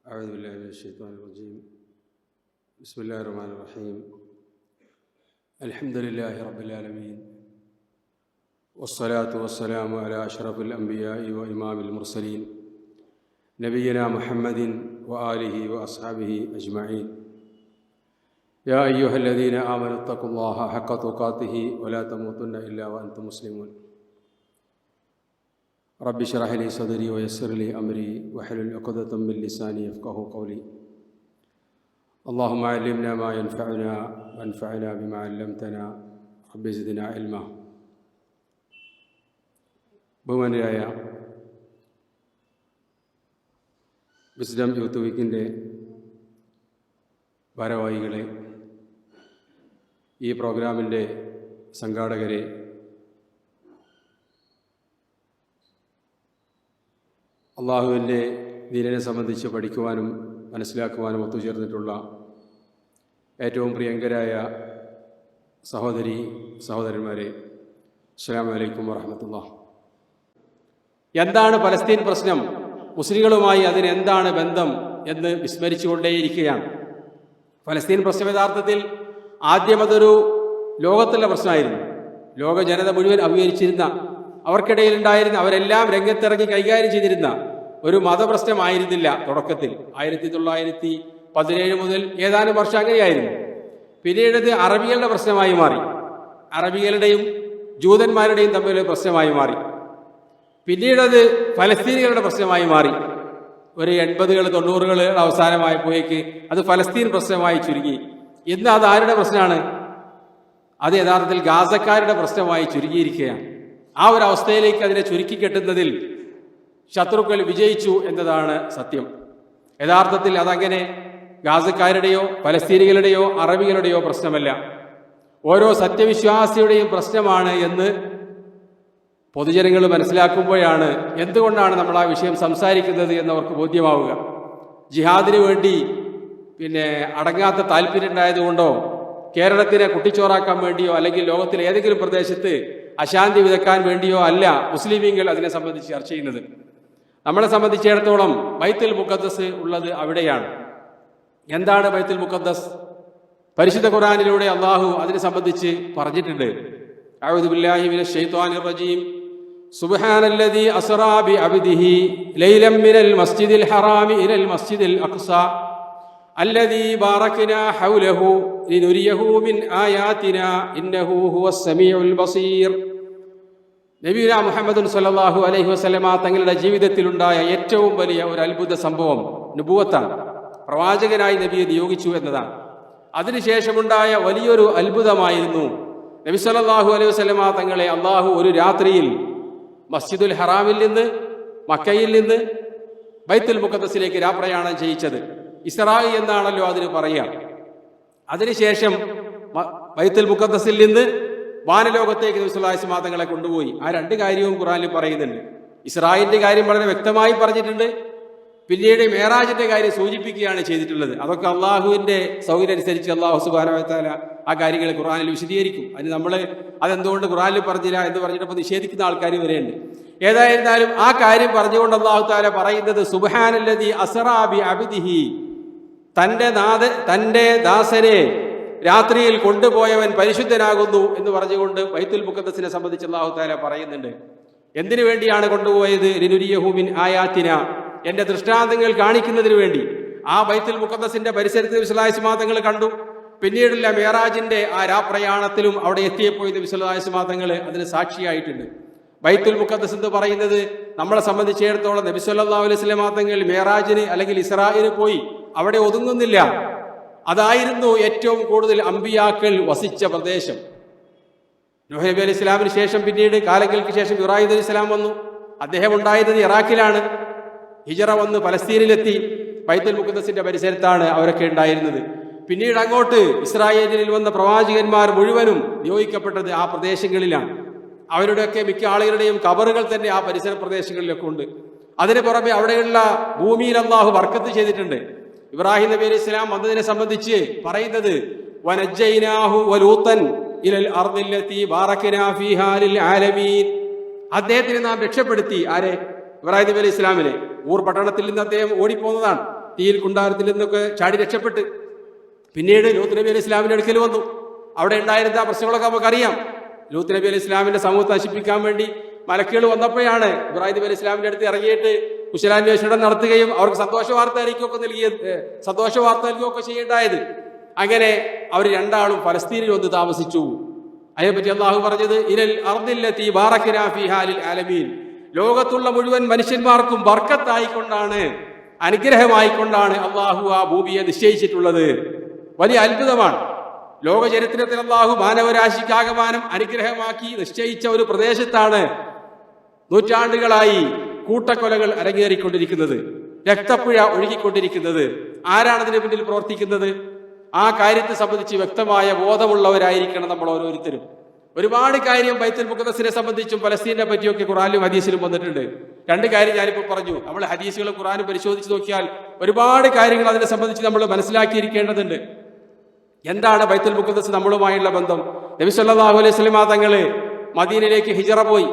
أعوذ بالله من الشيطان الرجيم. بسم الله الرحمن الرحيم. الحمد لله رب العالمين، والصلاة والسلام على أشرف الأنبياء وإمام المرسلين نبينا محمد وآله وأصحابه أجمعين. يا أيها الذين آمنوا اتقوا الله حق تقاته ولا تموتن إلا وأنتم مسلمون. رب اشرح لي صدري ويسر لي أمري واحلل عقدة من لساني يفقهوا قولي. اللهم علمنا ما ينفعنا وانفعنا بما علمتنا رب زدنا علما. ബഹുമാനരായ wisdom youth വീക്കിൻ്റെ ഭാരവാഹികളെ, ഈ പ്രോഗ്രാമിൻ്റെ സംഘാടകരെ, അള്ളാഹുവിൻ്റെ ദീനിനെ സംബന്ധിച്ച് പഠിക്കുവാനും മനസ്സിലാക്കുവാനും ഒത്തുചേർന്നിട്ടുള്ള ഏറ്റവും പ്രിയങ്കരായ സഹോദരി സഹോദരന്മാരെ, അസ്സലാമു അലൈക്കും വറഹ്മത്തുള്ളാഹി. എന്താണ് പലസ്തീൻ പ്രശ്നം, മുസ്ലിങ്ങളുമായി അതിനെന്താണ് ബന്ധം എന്ന് വിസ്മരിച്ചുകൊണ്ടേയിരിക്കുകയാണ്. പലസ്തീൻ പ്രശ്നം യഥാർത്ഥത്തിൽ ആദ്യം അതൊരു ലോകത്തുള്ള പ്രശ്നമായിരുന്നു. ലോക ജനത മുഴുവൻ അഭിമുഖീകരിച്ചിരുന്ന, അവർക്കിടയിലുണ്ടായിരുന്ന, അവരെല്ലാം രംഗത്തിറങ്ങി കൈകാര്യം ചെയ്തിരുന്ന ഒരു മതപ്രശ്നമായിരുന്നില്ല തുടക്കത്തിൽ. 1917 മുതൽ ഏതാനും വർഷം അങ്ങനെയായിരുന്നു. പിന്നീട് ഇത് അറബികളുടെ പ്രശ്നമായി മാറി. അറബികളുടെയും ജൂതന്മാരുടെയും തമ്മിലൊരു പ്രശ്നമായി മാറി. പിന്നീടത് ഫലസ്തീനികളുടെ പ്രശ്നമായി മാറി. ഒരു 80-കൾ 90-കൾ അവസാനമായപ്പോഴേക്ക് അത് ഫലസ്തീൻ പ്രശ്നമായി ചുരുങ്ങി. ഇന്ന് അത് ആരുടെ പ്രശ്നമാണ്? അത് യഥാർത്ഥത്തിൽ ഗാസക്കാരുടെ പ്രശ്നമായി ചുരുങ്ങിയിരിക്കുകയാണ്. ആ ഒരു അവസ്ഥയിലേക്ക് അതിനെ ചുരുക്കി കെട്ടുന്നതിൽ ശത്രുക്കൾ വിജയിച്ചു എന്നതാണ് സത്യം. യഥാർത്ഥത്തിൽ അതങ്ങനെ ഗാസക്കാരുടെയോ ഫലസ്തീനികളുടെയോ അറബികളുടെയോ പ്രശ്നമല്ല, ഓരോ സത്യവിശ്വാസിയുടെയും പ്രശ്നമാണ് എന്ന് പൊതുജനങ്ങൾ മനസ്സിലാക്കുമ്പോഴാണ് എന്തുകൊണ്ടാണ് നമ്മൾ ആ വിഷയം സംസാരിക്കുന്നത് എന്നവർക്ക് ബോധ്യമാവുക. ജിഹാദിന് വേണ്ടി അടങ്ങാത്ത താല്പര്യം ഉണ്ടായതുകൊണ്ടോ കേരളത്തിനെ കുട്ടിച്ചോറാക്കാൻ വേണ്ടിയോ അല്ലെങ്കിൽ ലോകത്തിലെ ഏതെങ്കിലും പ്രദേശത്ത് അശാന്തി വിതക്കാൻ വേണ്ടിയോ അല്ല മുസ്ലിമീങ്ങൾ അതിനെ സംബന്ധിച്ച് ചർച്ച ചെയ്യുന്നത്. നമ്മളെ സംബന്ധിച്ചിടത്തോളം ബൈത്തുൽ മുഖദ്ദസ് ഉള്ളത് അവിടെയാണ്. എന്താണ് ബൈത്തുൽ മുഖദ്ദസ്? പരിശുദ്ധ ഖുർആനിലൂടെ അള്ളാഹു അതിനെ സംബന്ധിച്ച് പറഞ്ഞിട്ടുണ്ട്. അഊദു ബില്ലാഹി മിനശ് ശൈത്വാനിർ റജീം. സുബ്ഹാനല്ലദീ അസ്റാ ബിഅബ്ദിഹി ലൈലൻ മിനൽ മസ്ജിദിൽ ഹറാമി ഇലൽ മസ്ജിദിൽ അഖ്സാ അല്ലദീ ബാറക്നാ ഹൗലഹു ലിനുരിയഹു മിൻ ആയാതിനാ ഇന്നഹു ഹുവസ് സമീഉൽ ബസീർ. നബിയുനാ മുഹമ്മദ് സ്വല്ലല്ലാഹു അലൈഹി വസല്ലമ തങ്ങളുടെ ജീവിതത്തിലുണ്ടായ ഏറ്റവും വലിയ ഒരു അത്ഭുത സംഭവം നുബുവത്താണ്. പ്രവാചകനായി നബിയെ നിയോഗിച്ചു എന്നതാണ്. അതിനുശേഷമുണ്ടായ വലിയൊരു അത്ഭുതമായിരുന്നു നബി സല്ലല്ലാഹു അലൈഹി വസല്ലമ തങ്ങളെ അള്ളാഹു ഒരു രാത്രിയിൽ മസ്ജിദുൽ ഹറാമിൽ നിന്ന്, മക്കയിൽ നിന്ന് ബൈത്തുൽ മുഖദ്ദസിലേക്ക് രാപ്രയാണം ചെയ്യിച്ചത്. ഇസ്റാ എന്നാണല്ലോ അതിന് പറയുക. അതിനുശേഷം ബൈത്തുൽ മുഖദ്ദസിൽ നിന്ന് വാനലോകത്തേക്ക് നബി സല്ലല്ലാഹു അലൈഹി വസല്ലമ തങ്ങളെ കൊണ്ടുപോയി. ആ രണ്ട് കാര്യവും ഖുർആനിൽ പറയുന്നുണ്ട്. ഇസ്രായിലിന്റെ കാര്യം വളരെ വ്യക്തമായി പറഞ്ഞിട്ടുണ്ട്. പിന്നീട് മേറാജിന്റെ കാര്യം സൂചിപ്പിക്കുകയാണ് ചെയ്തിട്ടുള്ളത്. അതൊക്കെ അള്ളാഹുവിന്റെ സൗകര്യം അനുസരിച്ച് അള്ളാഹു സുബ്ഹാനഹു വ തആല ആ കാര്യങ്ങൾ ഖുർആനിൽ വിശദീകരിക്കും. അതിന് നമ്മൾ അതെന്തുകൊണ്ട് ഖുർആനിൽ പറഞ്ഞില്ല എന്ന് പറഞ്ഞിട്ടപ്പോൾ നിഷേധിക്കുന്ന ആൾക്കാർ വരെയുണ്ട്. ഏതായിരുന്നാലും ആ കാര്യം പറഞ്ഞുകൊണ്ട് അള്ളാഹു തആല പറയുന്നത് സുബ്ഹാനല്ലദീ അസ്റാ ബിഅബ്ദിഹി, തന്റെ ദാസനെ രാത്രിയിൽ കൊണ്ടുപോയവൻ പരിശുദ്ധനാകുന്നു എന്ന് പറഞ്ഞുകൊണ്ട് ബൈത്തുൽ മുഖദ്ദസിനെ സംബന്ധിച്ച് അല്ലാഹു തആല പറയുന്നുണ്ട്. എന്തിനു വേണ്ടിയാണ് കൊണ്ടുപോയത്? ലിനുരിയഹു മിൻ ആയാതിനാ, എന്റെ ദൃഷ്ടാന്തങ്ങൾ കാണിക്കുന്നതിന് വേണ്ടി. ആ ബൈത്തുൽ മുഖദ്ദസിന്റെ പരിസരത്ത് നബി സല്ലല്ലാഹു അലൈഹി വസല്ലം തങ്ങൾ കണ്ടു. പിന്നീടുള്ള മേറാജിന്റെ ആ രാപ്രയാണത്തിലും അവിടെ എത്തിയപ്പോൾ നബി സല്ലല്ലാഹു അലൈഹി വസല്ലം തങ്ങൾ അതിന് സാക്ഷിയായിട്ടുണ്ട്. ബൈത്തുൽ മുഖദ്ദസ് എന്ന് പറയുന്നത് നമ്മളെ സംബന്ധിച്ചിടത്തോളം നബി സല്ലല്ലാഹു അലൈഹി വസല്ലം തങ്ങൾ മേറാജിന് അല്ലെങ്കിൽ ഇസ്രായിന് പോയി അവിടെ ഒതുങ്ങുന്നില്ല. അതായിരുന്നു ഏറ്റവും കൂടുതൽ അമ്പിയാക്കൾ വസിച്ച പ്രദേശം. നൂഹ് നബി അലൈഹി സ്വലാമിന് ശേഷം പിന്നീട് കാലങ്ങൾക്ക് ശേഷം ഇബ്രാഹിം അലൈഹി സ്വലാം വന്നു. അദ്ദേഹം ഉണ്ടായിരുന്നത് ഇറാഖിലാണ്. ഹിജറ വന്ന് പലസ്തീനിലെത്തി. ബൈത്തുൽ മുഖദ്ദസിന്റെ പരിസരത്താണ് അവരൊക്കെ ഉണ്ടായിരുന്നത്. പിന്നീട് അങ്ങോട്ട് ഇസ്രായേലിൽ വന്ന പ്രവാചകന്മാർ മുഴുവനും നിയോഗിക്കപ്പെട്ടത് ആ പ്രദേശങ്ങളിലാണ്. അവരുടെയൊക്കെ മിക്ക ആളുകളുടെയും ഖബറുകൾ തന്നെ ആ പരിസര പ്രദേശങ്ങളിലൊക്കെ ഉണ്ട്. അതിന് പുറമെ അവിടെയുള്ള ഭൂമിയിൽ അല്ലാഹു ബർക്കത്ത് ചെയ്തിട്ടുണ്ട്. ഇബ്രാഹിം നബി അലൈഹി സ്വലാം വന്നതിനെ സംബന്ധിച്ച് പറയുന്നത് വനജ്ജൈനാഹു വലൂതൻ ഇലൽ അർദില്ലതി ബാറക്നാ ഫീഹാ ലിൽ ആലമീൻ. അദ്ദേഹത്തിനെ നാം രക്ഷപ്പെടുത്തി. ആരെ? ഇബ്രാഹിം നബി അലൈഹി ഇസ്ലാമിനെ. ഊർ പട്ടണത്തിൽ നിന്ന് അദ്ദേഹം ഓടിപ്പോന്നതാണ്. തീയിൽ കുണ്ടാരത്തിൽ നിന്നൊക്കെ ചാടി രക്ഷപ്പെട്ട് പിന്നീട് ലൂത്ത് നബി അലൈഹി ഇസ്ലാമിന്റെ അടുക്കൽ വന്നു. അവിടെ ഉണ്ടായിരുന്ന പ്രശ്നങ്ങളൊക്കെ നമുക്കറിയാം. ലൂത്ത് നബി അലൈഹി ഇസ്ലാമിന്റെ സമൂഹത്തെ നശിപ്പിക്കാൻ വേണ്ടി മലക്കുകൾ വന്നപ്പോഴാണ് ഇബ്രാഹിം നബി അലൈഹി ഇസ്ലാമിന്റെ അടുത്ത് ഇറങ്ങിയിട്ട് കുശലാന്വേഷണം നടത്തുകയും അവർക്ക് സന്തോഷ വാർത്ത നൽകുകയൊക്കെ ചെയ്യേണ്ടായത്. അങ്ങനെ അവർ രണ്ടാളും ഫലസ്തീനിൽ വന്ന് താമസിച്ചു. അതിനെപ്പറ്റി അള്ളാഹു പറഞ്ഞത് ഇലൽ അർദില്ലതി ബാറക്നാ ഫീഹാ ലിൽ ആലമീൻ, ലോകത്തുള്ള മുഴുവൻ മനുഷ്യന്മാർക്കും ബർക്കത്തായിക്കൊണ്ടാണ്, അനുഗ്രഹമായിക്കൊണ്ടാണ് അള്ളാഹു ആ ഭൂമിയെ നിശ്ചയിച്ചിട്ടുള്ളത്. വലിയ അത്ഭുതമാണ്. ലോക ചരിത്രത്തിൽ അള്ളാഹു മാനവരാശിക്കാകമാനം അനുഗ്രഹമാക്കി നിശ്ചയിച്ച ഒരു പ്രദേശത്താണ് നൂറ്റാണ്ടുകളായി കൂട്ടക്കൊലകൾ അരങ്ങേറിക്കൊണ്ടിരിക്കുന്നത്, രക്തപ്പുഴ ഒഴുകിക്കൊണ്ടിരിക്കുന്നത്. ആരാണതിന് പിന്നിൽ പ്രവർത്തിക്കുന്നത്? ആ കാര്യത്തെ സംബന്ധിച്ച് വ്യക്തമായ ബോധമുള്ളവരായിരിക്കണം നമ്മൾ ഓരോരുത്തരും. ഒരുപാട് കാര്യം ബൈത്തുൽ മുഖദ്ദസിനെ സംബന്ധിച്ചും ഫലസ്തീനെ പറ്റിയൊക്കെ ഖുർആനിലും ഹദീസിലും വന്നിട്ടുണ്ട്. രണ്ട് കാര്യം ഞാനിപ്പോൾ പറഞ്ഞു. നമ്മൾ ഹദീസുകളും ഖുർആനും പരിശോധിച്ച് നോക്കിയാൽ ഒരുപാട് കാര്യങ്ങൾ അതിനെ സംബന്ധിച്ച് നമ്മൾ മനസ്സിലാക്കിയിരിക്കേണ്ടതുണ്ട്. എന്താണ് ബൈത്തുൽ മുഖദ്ദസ് നമ്മളുമായുള്ള ബന്ധം? നബി സല്ലല്ലാഹു അലൈഹി വസല്ലം തങ്ങൾ മദീനയിലേക്ക് ഹിജറ പോയി.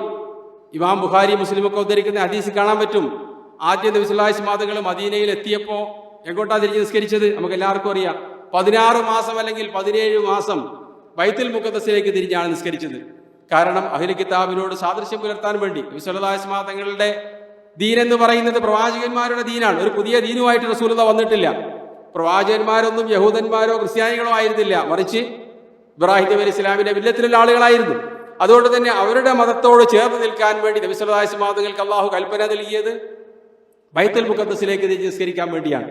ഇമാം ബുഖാരി മുസ്ലിമൊക്കെ ഉദ്ധരിക്കുന്ന ഹദീസ് കാണാൻ പറ്റും. ആദ്യം നബി സല്ലല്ലാഹു അലൈഹി വസല്ലം തങ്ങൾ മദീനയിൽ എത്തിയപ്പോൾ എങ്ങോട്ടാ തിരിഞ്ഞ് നിസ്കരിച്ചത്? നമുക്ക് എല്ലാവർക്കും അറിയാം. 16 മാസം അല്ലെങ്കിൽ 17 മാസം ബൈത്തുൽ മുഖദ്ദസിലേക്ക് തിരിഞ്ഞാണ് നിസ്കരിച്ചത്. കാരണം അഹ്ലു കിതാബിനോട് സാദൃശ്യം പുലർത്താൻ വേണ്ടി. നബി സല്ലല്ലാഹു അലൈഹി വസല്ലം തങ്ങളുടെ ദീൻ എന്ന് പറയുന്നത് പ്രവാചകന്മാരുടെ ദീനാണ്. ഒരു പുതിയ ദീനുമായിട്ട് റസൂലുള്ളാഹി വന്നിട്ടില്ല. പ്രവാചകന്മാരൊന്നും യഹൂദന്മാരോ ക്രിസ്ത്യാനികളോ ആയിരുന്നില്ല, മറിച്ച് ഇബ്രാഹിം നബി അലൈഹി ഇസ്ലാമിന്റെ മില്ലത്തിലുള്ള ആളുകളായിരുന്നു. അതുകൊണ്ട് തന്നെ അവരുടെ മതത്തോട് ചേർന്ന് നിൽക്കാൻ വേണ്ടി നബി സല്ലല്ലാഹു അലൈഹി വസല്ലം തങ്ങൾക്ക് അള്ളാഹു കൽപ്പന നൽകിയത് ബൈത്തുൽ മുഖദ്ദസിലേക്ക് നിസ്കരിക്കാൻ വേണ്ടിയാണ്.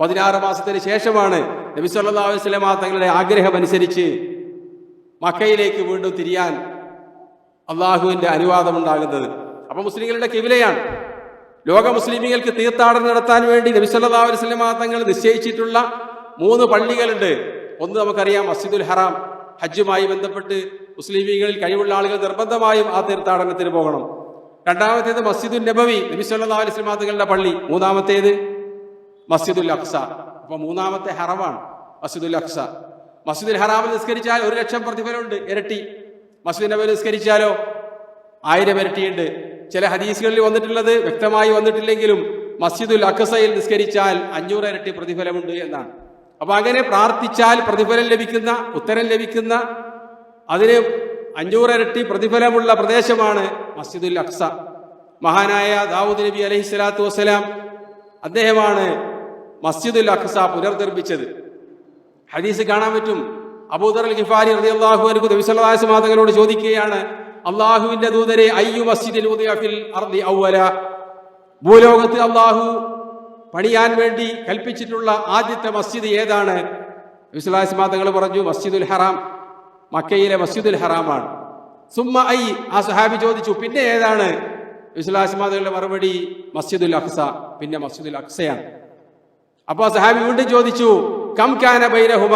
16 മാസത്തിന് ശേഷമാണ് നബി സല്ലല്ലാഹു അലൈഹി വസല്ലം തങ്ങളുടെ ആഗ്രഹം അനുസരിച്ച് മക്കയിലേക്ക് വീണ്ടും തിരിയാൻ അള്ളാഹുവിന്റെ അനുവാദം ഉണ്ടാകുന്നത്. അപ്പൊ മുസ്ലിങ്ങളുടെ കിബിലയാണ്. ലോക മുസ്ലിമീങ്ങൾക്ക് തീർത്ഥാടനം നടത്താൻ വേണ്ടി നബി സല്ലല്ലാഹു അലൈഹി വസല്ലം തങ്ങൾ നിശ്ചയിച്ചിട്ടുള്ള 3 പള്ളികളുണ്ട്. ഒന്ന് നമുക്കറിയാം, മസ്ജിദുൽ ഹറാം. ഹജ്ജുമായി ബന്ധപ്പെട്ട് മുസ്ലിമീങ്ങളിൽ കഴിവുള്ള ആളുകൾ നിർബന്ധമായും ആ തീർത്ഥാടനത്തിന് പോകണം. രണ്ടാമത്തേത് മസ്ജിദുൽ നബവി, നബി സല്ലല്ലാഹു അലൈഹി വസല്ലം തങ്ങളുടെ പള്ളി. മൂന്നാമത്തേത് മസ്ജിദുൽ അഖ്സ. അപ്പൊ മൂന്നാമത്തെ ഹറമാണ് മസ്ജിദുൽ അഖ്സ. മസ്ജിദുൽ ഹറാമിൽ നിസ്കരിച്ചാൽ 1,00,000 പ്രതിഫലമുണ്ട്, ഇരട്ടി. മസ്ജിദ് നബവിയിൽ നിസ്കരിച്ചാലോ 1000 ഇരട്ടിയുണ്ട്. ചില ഹദീസുകളിൽ വന്നിട്ടുള്ളത് വ്യക്തമായി വന്നിട്ടില്ലെങ്കിലും മസ്ജിദുൽ അഖ്സയിൽ നിസ്കരിച്ചാൽ 500 ഇരട്ടി പ്രതിഫലമുണ്ട് എന്നാണ്. അപ്പൊ അങ്ങനെ പ്രാർത്ഥിച്ചാൽ പ്രതിഫലം ലഭിക്കുന്ന, ഉത്തരം ലഭിക്കുന്ന, അതിന് 500 ഇരട്ടി പ്രതിഫലമുള്ള പ്രദേശമാണ് മസ്ജിദുൽ അഖ്സ. മഹാനായ ദാവൂദ് നബി അലൈഹി സ്വലാത്തു വസ്സലാം അദ്ദേഹമാണ് മസ്ജിദുൽ അഖ്സ പുനർനിർമ്മിച്ചത്. ഹദീസ് കാണാൻ പറ്റും. അബൂദർ അൽ ഗിഫാരി റളിയല്ലാഹു അൻഹു നബി സല്ലല്ലാഹു അലൈഹി വസല്ലം തങ്ങളോട് ചോദിക്കുകയാണ്, അല്ലാഹുവിന്റെ ദൂതരെ, അയ്യു മസ്ജിദിൻ ഉദിഅ ഫിൽ അർദി അവ്വല, ഭൂലോകത്ത് അല്ലാഹു പണിയാൻ വേണ്ടി കൽപ്പിച്ചിട്ടുള്ള ആദ്യത്തെ മസ്ജിദ് ഏതാണ്? നബി സല്ലല്ലാഹു അലൈഹി വസല്ലം തങ്ങൾ പറഞ്ഞു, മസ്ജിദുൽ ഹറാം, മക്കയിലെ മസ്ജിദുൽ ഹറാമാണ്. സുമ്മ ഐ, ആ സഹാബി ചോദിച്ചു, പിന്നെ ഏതാണ്? നബി സല്ലല്ലാഹു അലൈഹി വസല്ലം തങ്ങളുടെ മറുപടി മസ്ജിദുൽ അഖ്സ, പിന്നെ മസ്ജിദുൽ അഖ്സയാണ്. അപ്പോൾ ആ സഹാബി വീണ്ടും ചോദിച്ചു, കം കാന ബൈനഹുമ,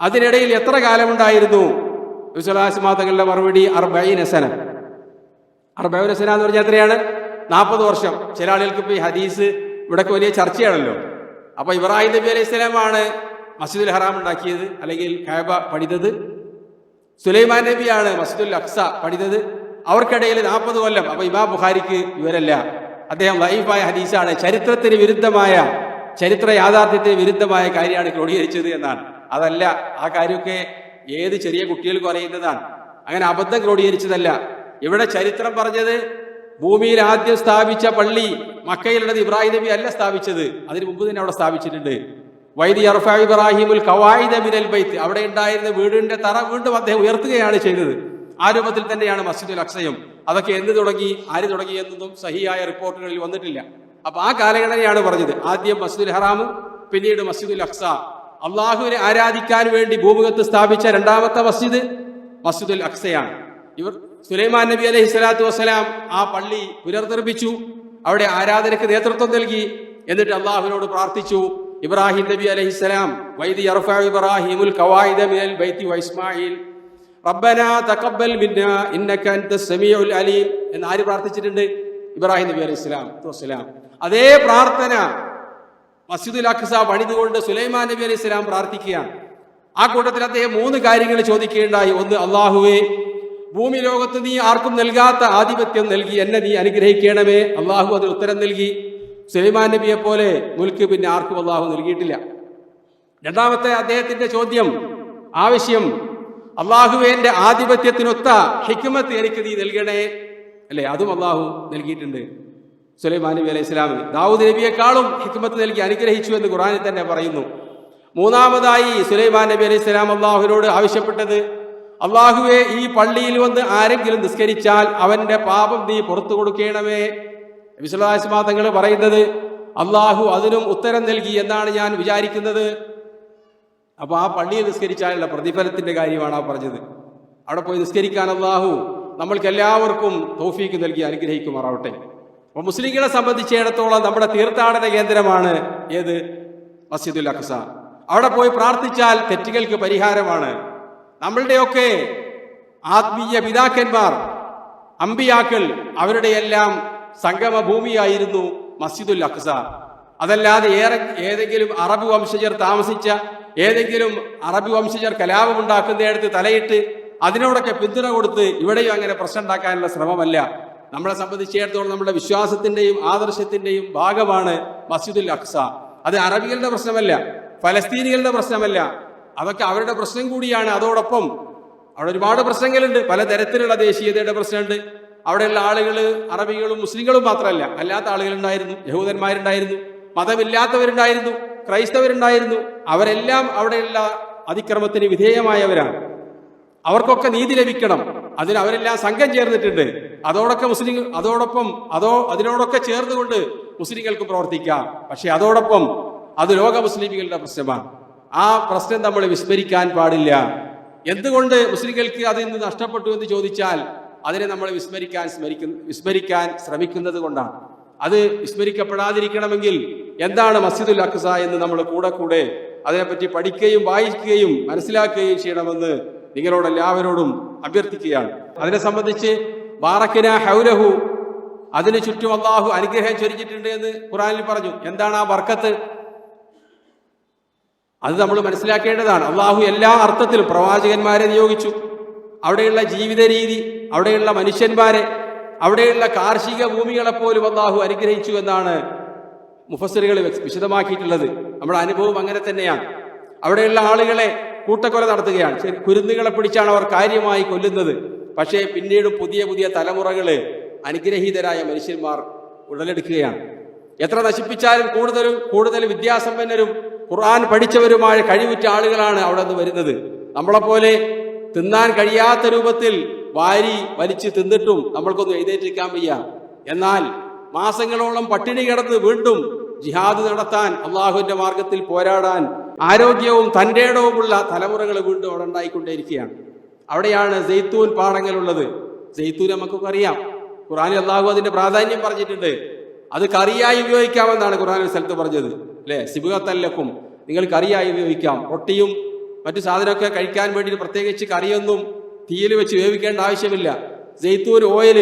അതിനിടയിൽ എത്ര കാലമുണ്ടായിരുന്നു? നബി സല്ലല്ലാഹു അലൈഹി വസല്ലം തങ്ങളുടെ മറുപടി 40 സന. 40 സന എന്ന് പറഞ്ഞാൽ എത്രയാണ്? 40 വർഷം. ചില ആളുകൾക്ക് ഇപ്പോൾ ഈ ഹദീസ് ഇവിടൊക്കെ വലിയ ചർച്ചയാണല്ലോ. അപ്പൊ ഇബ്രാഹിം നബി അലൈഹി സ്വലാമാണ് മസ്ജിദുൽ ഹറാം ഉണ്ടാക്കിയത്, അല്ലെങ്കിൽ കഅബ പണിതത്. സുലൈമാൻ നബിയാണ് മസ്ജിദുൽ അഖ്സ പണിതത്. അവർക്കിടയിൽ 40 കൊല്ലം. അപ്പൊ ഇമാം ബുഖാരിക്ക് വിവരല്ല, അദ്ദേഹം ലൈഫായ ഹദീസാണ്, ചരിത്രത്തിന് വിരുദ്ധമായ, ചരിത്ര യാഥാർത്ഥ്യത്തിന് വിരുദ്ധമായ കാര്യമാണ് ക്രോഡീകരിച്ചത് എന്നാണ്. അതല്ല, ആ കാര്യമൊക്കെ ഏത് ചെറിയ കുട്ടികൾക്കും അറിയുന്നതാണ്. അങ്ങനെ അബദ്ധം ക്രോഡീകരിച്ചതല്ല. ഇവിടെ ചരിത്രം പറഞ്ഞത് ഭൂമിയിൽ ആദ്യം സ്ഥാപിച്ച പള്ളി മക്കയിലുള്ളത് ഇബ്രാഹിം നബി അല്ല സ്ഥാപിച്ചത്, അതിന് മുമ്പ് തന്നെ അവിടെ സ്ഥാപിച്ചിട്ടുണ്ട്. വൈദി യർഫഉ ഇബ്രാഹിമുൽ ഖവായിദ മിനൽ ബൈത്ത്, അവിടെ ഉണ്ടായിരുന്ന വീടിന്റെ തറ വീണ്ടും അദ്ദേഹം ഉയർത്തുകയാണ് ചെയ്തത്. ആ രൂപത്തിൽ തന്നെയാണ് മസ്ജിദുൽ അഖ്സയും. അതൊക്കെ എന്ന് തുടങ്ങി, ആര് തുടങ്ങി എന്നതും സഹിയായ റിപ്പോർട്ടുകളിൽ വന്നിട്ടില്ല. അപ്പൊ ആ കാലഘട്ടനെയാണ് പറഞ്ഞത്. ആദ്യം മസ്ജിദുൽ ഹറാം, പിന്നീട് മസ്ജിദുൽ അഖ്സ. അള്ളാഹുവിനെ ആരാധിക്കാൻ വേണ്ടി ഭൂമുഖത്ത് സ്ഥാപിച്ച രണ്ടാമത്തെ മസ്ജിദ് മസ്ജിദുൽ അഖ്സയാണ്. ഇവർ സുലൈമാൻ നബി അലൈഹി സ്വലാത്തു വസ്സലാം ആ പള്ളി പുനർനിർമ്മിച്ചു, അവിടെ ആരാധനയ്ക്ക് നേതൃത്വം നൽകി. എന്നിട്ട് അള്ളാഹുവിനോട് പ്രാർത്ഥിച്ചു. ഇബ്രാഹിം നബി അലൈഹിസ്സലാം വൈദി യർഫഉ ഇബ്രാഹിമുൽ ഖവായിദ മിനൽ ബൈത്തി വഇസ്മാഈൽ റബ്ബനാ തഖബ്ബൽ മിന്നാ ഇന്നക അൻതസ് സമീഉൽ അലീം എന്ന് ആര് പ്രാർത്ഥിച്ചിട്ടുണ്ട്? ഇബ്രാഹിം നബി അലൈഹിസ്സലാം. അതേ പ്രാർത്ഥന മസ്ജിദുൽ അഖ്സ പണിതുകൊണ്ട് സുലൈമാൻ നബി അലൈഹിസ്സലാം പ്രാർത്ഥിക്കുകയാണ്. ആ കൂട്ടത്തിൽ അദ്ദേഹം 3 കാര്യങ്ങൾ ചോദിക്കുകയുണ്ടായി. ഒന്ന്, അള്ളാഹുവേ, ഭൂമി ലോകത്ത് നീ ആർക്കും നൽകാത്ത ആധിപത്യം നൽകി എന്നെ നീ അനുഗ്രഹിക്കണമേ. അള്ളാഹു അതിന് ഉത്തരം നൽകി. സുലൈമാൻ നബിയെ പോലെ മുൽക്ക് പിന്നെ ആർക്കും അള്ളാഹു നൽകിയിട്ടില്ല. രണ്ടാമത്തെ അദ്ദേഹത്തിന്റെ ചോദ്യം, ആവശ്യം, അള്ളാഹുവിന്റെ ആധിപത്യത്തിനൊത്ത ഹിക്മത്ത് എനിക്ക് നീ നൽകണേ, അല്ലെ? അതും അള്ളാഹു നൽകിയിട്ടുണ്ട് സുലൈമാൻ നബി അലൈഹി ഇസ്ലാമിന്. ദാവൂദ് നബിയെക്കാളും ഹിക്മത്ത് നൽകി അനുഗ്രഹിച്ചു എന്ന് ഖുർആനിൽ തന്നെ പറയുന്നു. മൂന്നാമതായി സുലൈമാൻ നബി അലൈഹി ഇസ്ലാം അള്ളാഹുവിനോട് ആവശ്യപ്പെട്ടത്, അള്ളാഹുവെ, ഈ പള്ളിയിൽ വന്ന് ആരെങ്കിലും നിസ്കരിച്ചാൽ അവന്റെ പാപം നീ പുറത്തു കൊടുക്കണമേ. നബി സല്ലല്ലാഹു അലൈഹി വസല്ലം തങ്ങൾ പറയുന്നത്, അള്ളാഹു അതിനും ഉത്തരം നൽകി എന്നാണ് ഞാൻ വിചാരിക്കുന്നത്. അപ്പൊ ആ പള്ളിയിൽ നിസ്കരിച്ചാലുള്ള പ്രതിഫലത്തിന്റെ കാര്യമാണ് ആ പറഞ്ഞത്. അവിടെ പോയി നിസ്കരിക്കാൻ അള്ളാഹു നമ്മൾക്ക് എല്ലാവർക്കും തൗഫീക്ക് നൽകി അനുഗ്രഹിക്കുമാറാവട്ടെ. അപ്പൊ മുസ്ലിങ്ങളെ സംബന്ധിച്ചിടത്തോളം നമ്മുടെ തീർത്ഥാടന കേന്ദ്രമാണ് ഏത്? മസ്ജിദുൽ അഖ്സ. അവിടെ പോയി പ്രാർത്ഥിച്ചാൽ തെറ്റുകൾക്ക് പരിഹാരമാണ്. നമ്മളുടെയൊക്കെ ആത്മീയ പിതാക്കന്മാർ, അമ്പിയാക്കൾ, അവരുടെയെല്ലാം സംഗമ ഭൂമിയായിരുന്നു മസ്ജിദുൽ അഖ്സ. അതല്ലാതെ ഏതെങ്കിലും അറബ് വംശജർ താമസിച്ച, ഏതെങ്കിലും അറബ് വംശജർ കലാപമുണ്ടാക്കുന്നിടത്ത് തലയിട്ട് അതിനോടൊക്കെ പിന്തുണ കൊടുത്ത് ഇവിടെയും അങ്ങനെ പ്രശ്നം ഉണ്ടാക്കാനുള്ള ശ്രമമല്ല. നമ്മളെ സംബന്ധിച്ചിടത്തോളം നമ്മുടെ വിശ്വാസത്തിന്റെയും ആദർശത്തിന്റെയും ഭാഗമാണ് മസ്ജിദുൽ അഖ്സ. അത് അറബികളുടെ പ്രശ്നമല്ല, ഫലസ്തീനികളുടെ പ്രശ്നമല്ല, അതൊക്കെ അവരുടെ പ്രശ്നം കൂടിയാണ്. അതോടൊപ്പം അവിടെ ഒരുപാട് പ്രശ്നങ്ങളുണ്ട്, പലതരത്തിലുള്ള ദേശീയതയുടെ പ്രശ്നമുണ്ട്. അവിടെയുള്ള ആളുകൾ അറബികളും മുസ്ലിങ്ങളും മാത്രമല്ല, അല്ലാത്ത ആളുകളുണ്ടായിരുന്നു, യഹൂദന്മാരുണ്ടായിരുന്നു, മതമില്ലാത്തവരുണ്ടായിരുന്നു, ക്രൈസ്തവരുണ്ടായിരുന്നു. അവരെല്ലാം അവിടെയുള്ള അതിക്രമത്തിന് വിധേയമായവരാണ്. അവർക്കൊക്കെ നീതി ലഭിക്കണം, അതിന് അവരെല്ലാം സംഘം ചേർന്നിട്ടുണ്ട്. അതിനോടൊക്കെ ചേർന്നുകൊണ്ട് മുസ്ലിങ്ങൾക്ക് പ്രവർത്തിക്കാം. പക്ഷെ അതോടൊപ്പം അത് ലോക മുസ്ലിമുകളുടെ പ്രശ്നമാണ്. ആ പ്രശ്നം നമ്മൾ വിസ്മരിക്കാൻ പാടില്ല. എന്തുകൊണ്ട് മുസ്ലിങ്ങൾക്ക് അതിൽ നിന്ന് നഷ്ടപ്പെട്ടു എന്ന് ചോദിച്ചാൽ അതിനെ നമ്മൾ വിസ്മരിക്കാൻ ശ്രമിക്കുന്നത് കൊണ്ടാണ്. അത് വിസ്മരിക്കപ്പെടാതിരിക്കണമെങ്കിൽ എന്താണ് മസ്ജിദുൽ അഖ്സ എന്ന് നമ്മൾ കൂടെ അതിനെപ്പറ്റി പഠിക്കുകയും വായിക്കുകയും മനസ്സിലാക്കുകയും ചെയ്യണമെന്ന് നിങ്ങളോടെല്ലാവരോടും അഭ്യർത്ഥിക്കുകയാണ്. അതിനെ സംബന്ധിച്ച് ബാറക്കിന ഹൗലഹു, അതിന് ചുറ്റും അല്ലാഹു അനുഗ്രഹം ചൊരിഞ്ഞിട്ടുണ്ട് എന്ന് ഖുർആനിൽ പറഞ്ഞു. എന്താണ് ആ ബർക്കത്ത്? അത് നമ്മൾ മനസ്സിലാക്കേണ്ടതാണ്. അള്ളാഹു എല്ലാ അർത്ഥത്തിലും പ്രവാചകന്മാരെ നിയോഗിച്ചു, അവിടെയുള്ള ജീവിത രീതി, അവിടെയുള്ള മനുഷ്യന്മാരെ, അവിടെയുള്ള കാർഷിക ഭൂമികളെപ്പോലും അള്ളാഹു അനുഗ്രഹിച്ചു എന്നാണ് മുഫസ്സിറുകൾ വിശദമാക്കിയിട്ടുള്ളത്. നമ്മുടെ അനുഭവം അങ്ങനെ തന്നെയാണ്. അവിടെയുള്ള ആളുകളെ കൂട്ടക്കൊല നടത്തുകയാണ്. കുരുന്നുകളെ പിടിച്ചാണ് അവർ കാര്യമായി കൊല്ലുന്നത്. പക്ഷേ പിന്നീട് പുതിയ പുതിയ തലമുറകള് അനുഗ്രഹീതരായ മനുഷ്യന്മാർ ഉടലെടുക്കുകയാണ്. എത്ര നശിപ്പിച്ചാലും കൂടുതൽ വിദ്യാസമ്പന്നരും ഖുർആൻ പഠിച്ചവരുമായ കഴിവുറ്റ ആളുകളാണ് അവിടെ നിന്ന് വരുന്നത്. നമ്മളെപ്പോലെ തിന്നാൻ കഴിയാത്ത രൂപത്തിൽ വാരി വലിച്ച് തിന്നിട്ടും നമ്മൾക്കൊന്നും എഴുന്നേറ്റിരിക്കാൻ വയ്യ. എന്നാൽ മാസങ്ങളോളം പട്ടിണി കിടന്ന് വീണ്ടും ജിഹാദ് നടത്താൻ, അള്ളാഹുവിന്റെ മാർഗത്തിൽ പോരാടാൻ ആരോഗ്യവും തന്റേടവുമുള്ള തലമുറകൾ വീണ്ടും അവിടെ ഉണ്ടായിക്കൊണ്ടേയിരിക്കുകയാണ്. അവിടെയാണ് സെയ്ത്തൂൻ പാടങ്ങളുള്ളത്. സെയ്ത്തൂൻ നമുക്കൊക്കെ അറിയാം. ഖുർആനിൽ അള്ളാഹു അതിന്റെ പ്രാധാന്യം പറഞ്ഞിട്ടുണ്ട്. അത് കറിയായി ഉപയോഗിക്കാമെന്നാണ് ഖുർആനിൽ സ്ഥലത്ത് പറഞ്ഞത്, അല്ലെ? സിബുകത്തല്ലക്കും, നിങ്ങൾ കറിയായി ഉപയോഗിക്കാം. റൊട്ടിയും മറ്റു സാധനമൊക്കെ കഴിക്കാൻ വേണ്ടി പ്രത്യേകിച്ച് കറിയൊന്നും തീയിൽ വെച്ച് വേവിക്കേണ്ട ആവശ്യമില്ല. സെയ്ത്തൂൻ ഓയിൽ,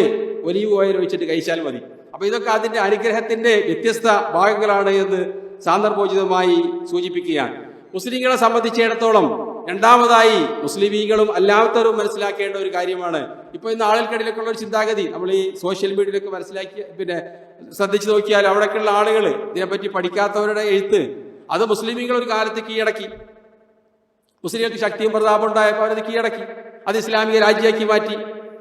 ഒലീവ് ഓയിൽ ഒഴിച്ചിട്ട് കഴിച്ചാൽ മതി. അപ്പൊ ഇതൊക്കെ അതിന്റെ അനുഗ്രഹത്തിന്റെ വ്യത്യസ്ത ഭാഗങ്ങളാണ് എന്ന് സാന്ദർഭോചിതമായി സൂചിപ്പിക്കുകയാണ്. മുസ്ലിങ്ങളെ സംബന്ധിച്ചിടത്തോളം രണ്ടാമതായി മുസ്ലിമീങ്ങളും അല്ലാത്തവരും മനസ്സിലാക്കേണ്ട ഒരു കാര്യമാണ്. ഇപ്പൊ ഇന്ന് ആളുകൾക്കിടയിലൊക്കെ ഉള്ള ഒരു ചിന്താഗതി നമ്മൾ ഈ സോഷ്യൽ മീഡിയയിലൊക്കെ ശ്രദ്ധിച്ചു നോക്കിയാൽ അവിടെയൊക്കെയുള്ള ആളുകൾ ഇതിനെപ്പറ്റി പഠിക്കാത്തവരുടെ എഴുത്ത്, അത് മുസ്ലിമീങ്ങൾ ഒരു കാലത്ത് കീഴടക്കി. മുസ്ലിങ്ങൾക്ക് ശക്തിയും പ്രതാപം ഉണ്ടായപ്പോൾ അവരത് കീഴടക്കി, അത് ഇസ്ലാമിക രാജ്യമാക്കി മാറ്റി.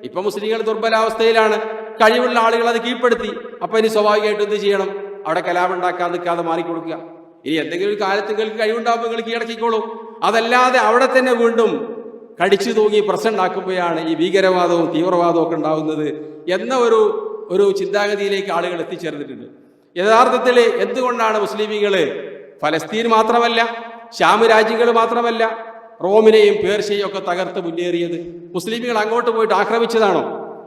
ഇപ്പൊ മുസ്ലിങ്ങൾ ദുർബലാവസ്ഥയിലാണ്. കഴിവുള്ള ആളുകൾ അത് കീഴ്പ്പെടുത്തി. അപ്പൊ ഇനി സ്വാഭാവികമായിട്ട് എന്ത് ചെയ്യണം? അവിടെ കലാപുണ്ടാക്കാൻ നിൽക്കാതെ മാറിക്കൊടുക്കുക. ഇനി എന്തെങ്കിലും ഒരു കാലത്ത് നിങ്ങൾക്ക് കഴിവുണ്ടാകുമ്പോൾ നിങ്ങൾ കീഴടക്കിക്കോളൂ. അതല്ലാതെ അവിടെ തന്നെ വീണ്ടും കടിച്ചു തൂങ്ങി പ്രശ്നം ഉണ്ടാക്കുമ്പോഴാണ് ഈ ഭീകരവാദവും തീവ്രവാദവും ഒക്കെ ഉണ്ടാകുന്നത് എന്ന ഒരു ചിന്താഗതിയിലേക്ക് ആളുകൾ എത്തിച്ചേർന്നിട്ടുണ്ട്. യഥാർത്ഥത്തിൽ എന്തുകൊണ്ടാണ് മുസ്ലിമീങ്ങള് ഫലസ്തീൻ മാത്രമല്ല, ഷാമ് രാജ്യങ്ങൾ മാത്രമല്ല, റോമിനെയും പേർഷ്യയും ഒക്കെ തകർത്ത് മുന്നേറിയത് മുസ്ലിമീങ്ങൾ അങ്ങോട്ട് പോയിട്ട് ആക്രമിച്ചതാണോ?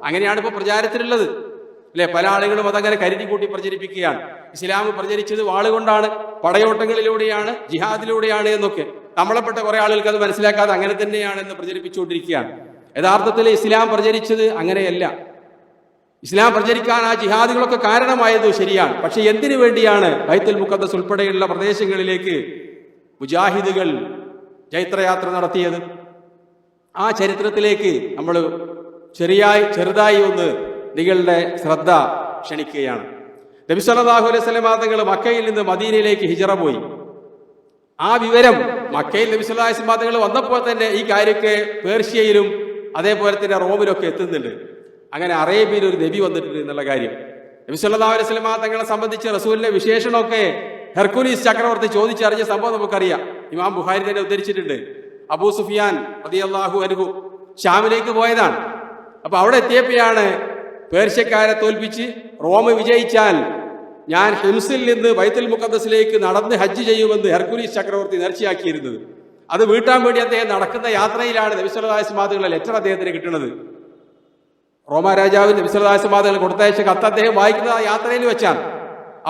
അങ്ങനെയാണ് ഇപ്പോൾ പ്രചാരത്തിലുള്ളത്, അല്ലെ? പല ആളുകളും അതങ്ങനെ കരുതി കൂട്ടി പ്രചരിപ്പിക്കുകയാണ്. ഇസ്ലാം പ്രചരിച്ചത് വാളുകൊണ്ടാണ്, പടയോട്ടങ്ങളിലൂടെയാണ്, ജിഹാദിലൂടെയാണ് എന്നൊക്കെ. നമ്മളെപ്പെട്ട കുറെ ആളുകൾക്ക് അത് മനസ്സിലാക്കാതെ അങ്ങനെ തന്നെയാണ് എന്ന് പ്രചരിപ്പിച്ചുകൊണ്ടിരിക്കുകയാണ്. യഥാർത്ഥത്തിൽ ഇസ്ലാം പ്രചരിച്ചത് അങ്ങനെയല്ല. ഇസ്ലാം പ്രചരിക്കാൻ ആ ജിഹാദികളൊക്കെ കാരണമായത് ശരിയാണ്. പക്ഷെ എന്തിനു വേണ്ടിയാണ് ബൈത്തുൽ മുഖദ്ദസ് ഉൾപ്പെടെയുള്ള പ്രദേശങ്ങളിലേക്ക് മുജാഹിദുകൾ ചൈത്രയാത്ര നടത്തിയത്? ആ ചരിത്രത്തിലേക്ക് നമ്മൾ ചെറുതായി ഒന്ന് നിങ്ങളുടെ ശ്രദ്ധ ക്ഷണിക്കുകയാണ്. നബി സല്ലല്ലാഹു അലൈഹി വസല്ലം തങ്ങൾ മക്കയിൽ നിന്ന് മദീനയിലേക്ക് ഹിജറ പോയി. ആ വിവരം മക്കയിൽ നബി സല്ലല്ലാഹു അലൈഹി വസല്ലം തങ്ങൾ വന്നപ്പോൾ തന്നെ ഈ കാര്യമൊക്കെ പേർഷ്യയിലും അതേപോലെ തന്നെ റോമിലൊക്കെ എത്തുന്നുണ്ട്. അങ്ങനെ അറേബ്യയിൽ ഒരു നബി വന്നിട്ടുണ്ട് എന്നുള്ള കാര്യം നബി സല്ലല്ലാഹു അലൈഹി വസല്ലം തങ്ങളെ സംബന്ധിച്ച് റസൂലിന്റെ വിശേഷണമൊക്കെ ഹെർക്കുലീസ് ചക്രവർത്തി ചോദിച്ചറിഞ്ഞ സംഭവം നമുക്കറിയാം. ഇമാം ബുഖാരി തന്നെ ഉദ്ധരിച്ചിട്ടുണ്ട്. അബൂ സുഫിയാൻ റളിയല്ലാഹു അൻഹു ഷാമിലേക്ക് പോയതാണ്. അപ്പൊ അവിടെ എത്തിയപ്പോഴാണ് പേർഷ്യക്കാരെ തോൽപ്പിച്ച് റോം വിജയിച്ചാൽ ഞാൻ ഹിംസിൽ നിന്ന് ബൈത്തുൽ മുഖദ്ദസിലേക്ക് നടന്ന് ഹജ്ജ് ചെയ്യുമെന്ന് ഹെർക്കുലീസ് ചക്രവർത്തി നേർച്ചയാക്കിയിരുന്നത്. അത് വീട്ടാൻ വേണ്ടി അദ്ദേഹം നടക്കുന്ന യാത്രയിലാണ് നബി സല്ലല്ലാഹു അലൈഹി വസല്ലം ലെറ്റർ അദ്ദേഹത്തിന് കിട്ടുന്നത്. റോമ രാജാവിന് നബി സല്ലല്ലാഹു അലൈഹി വസല്ലം കൊടുത്തയച്ച കത്ത് അദ്ദേഹം വായിക്കുന്നത് ആ യാത്രയിൽ വെച്ചാണ്.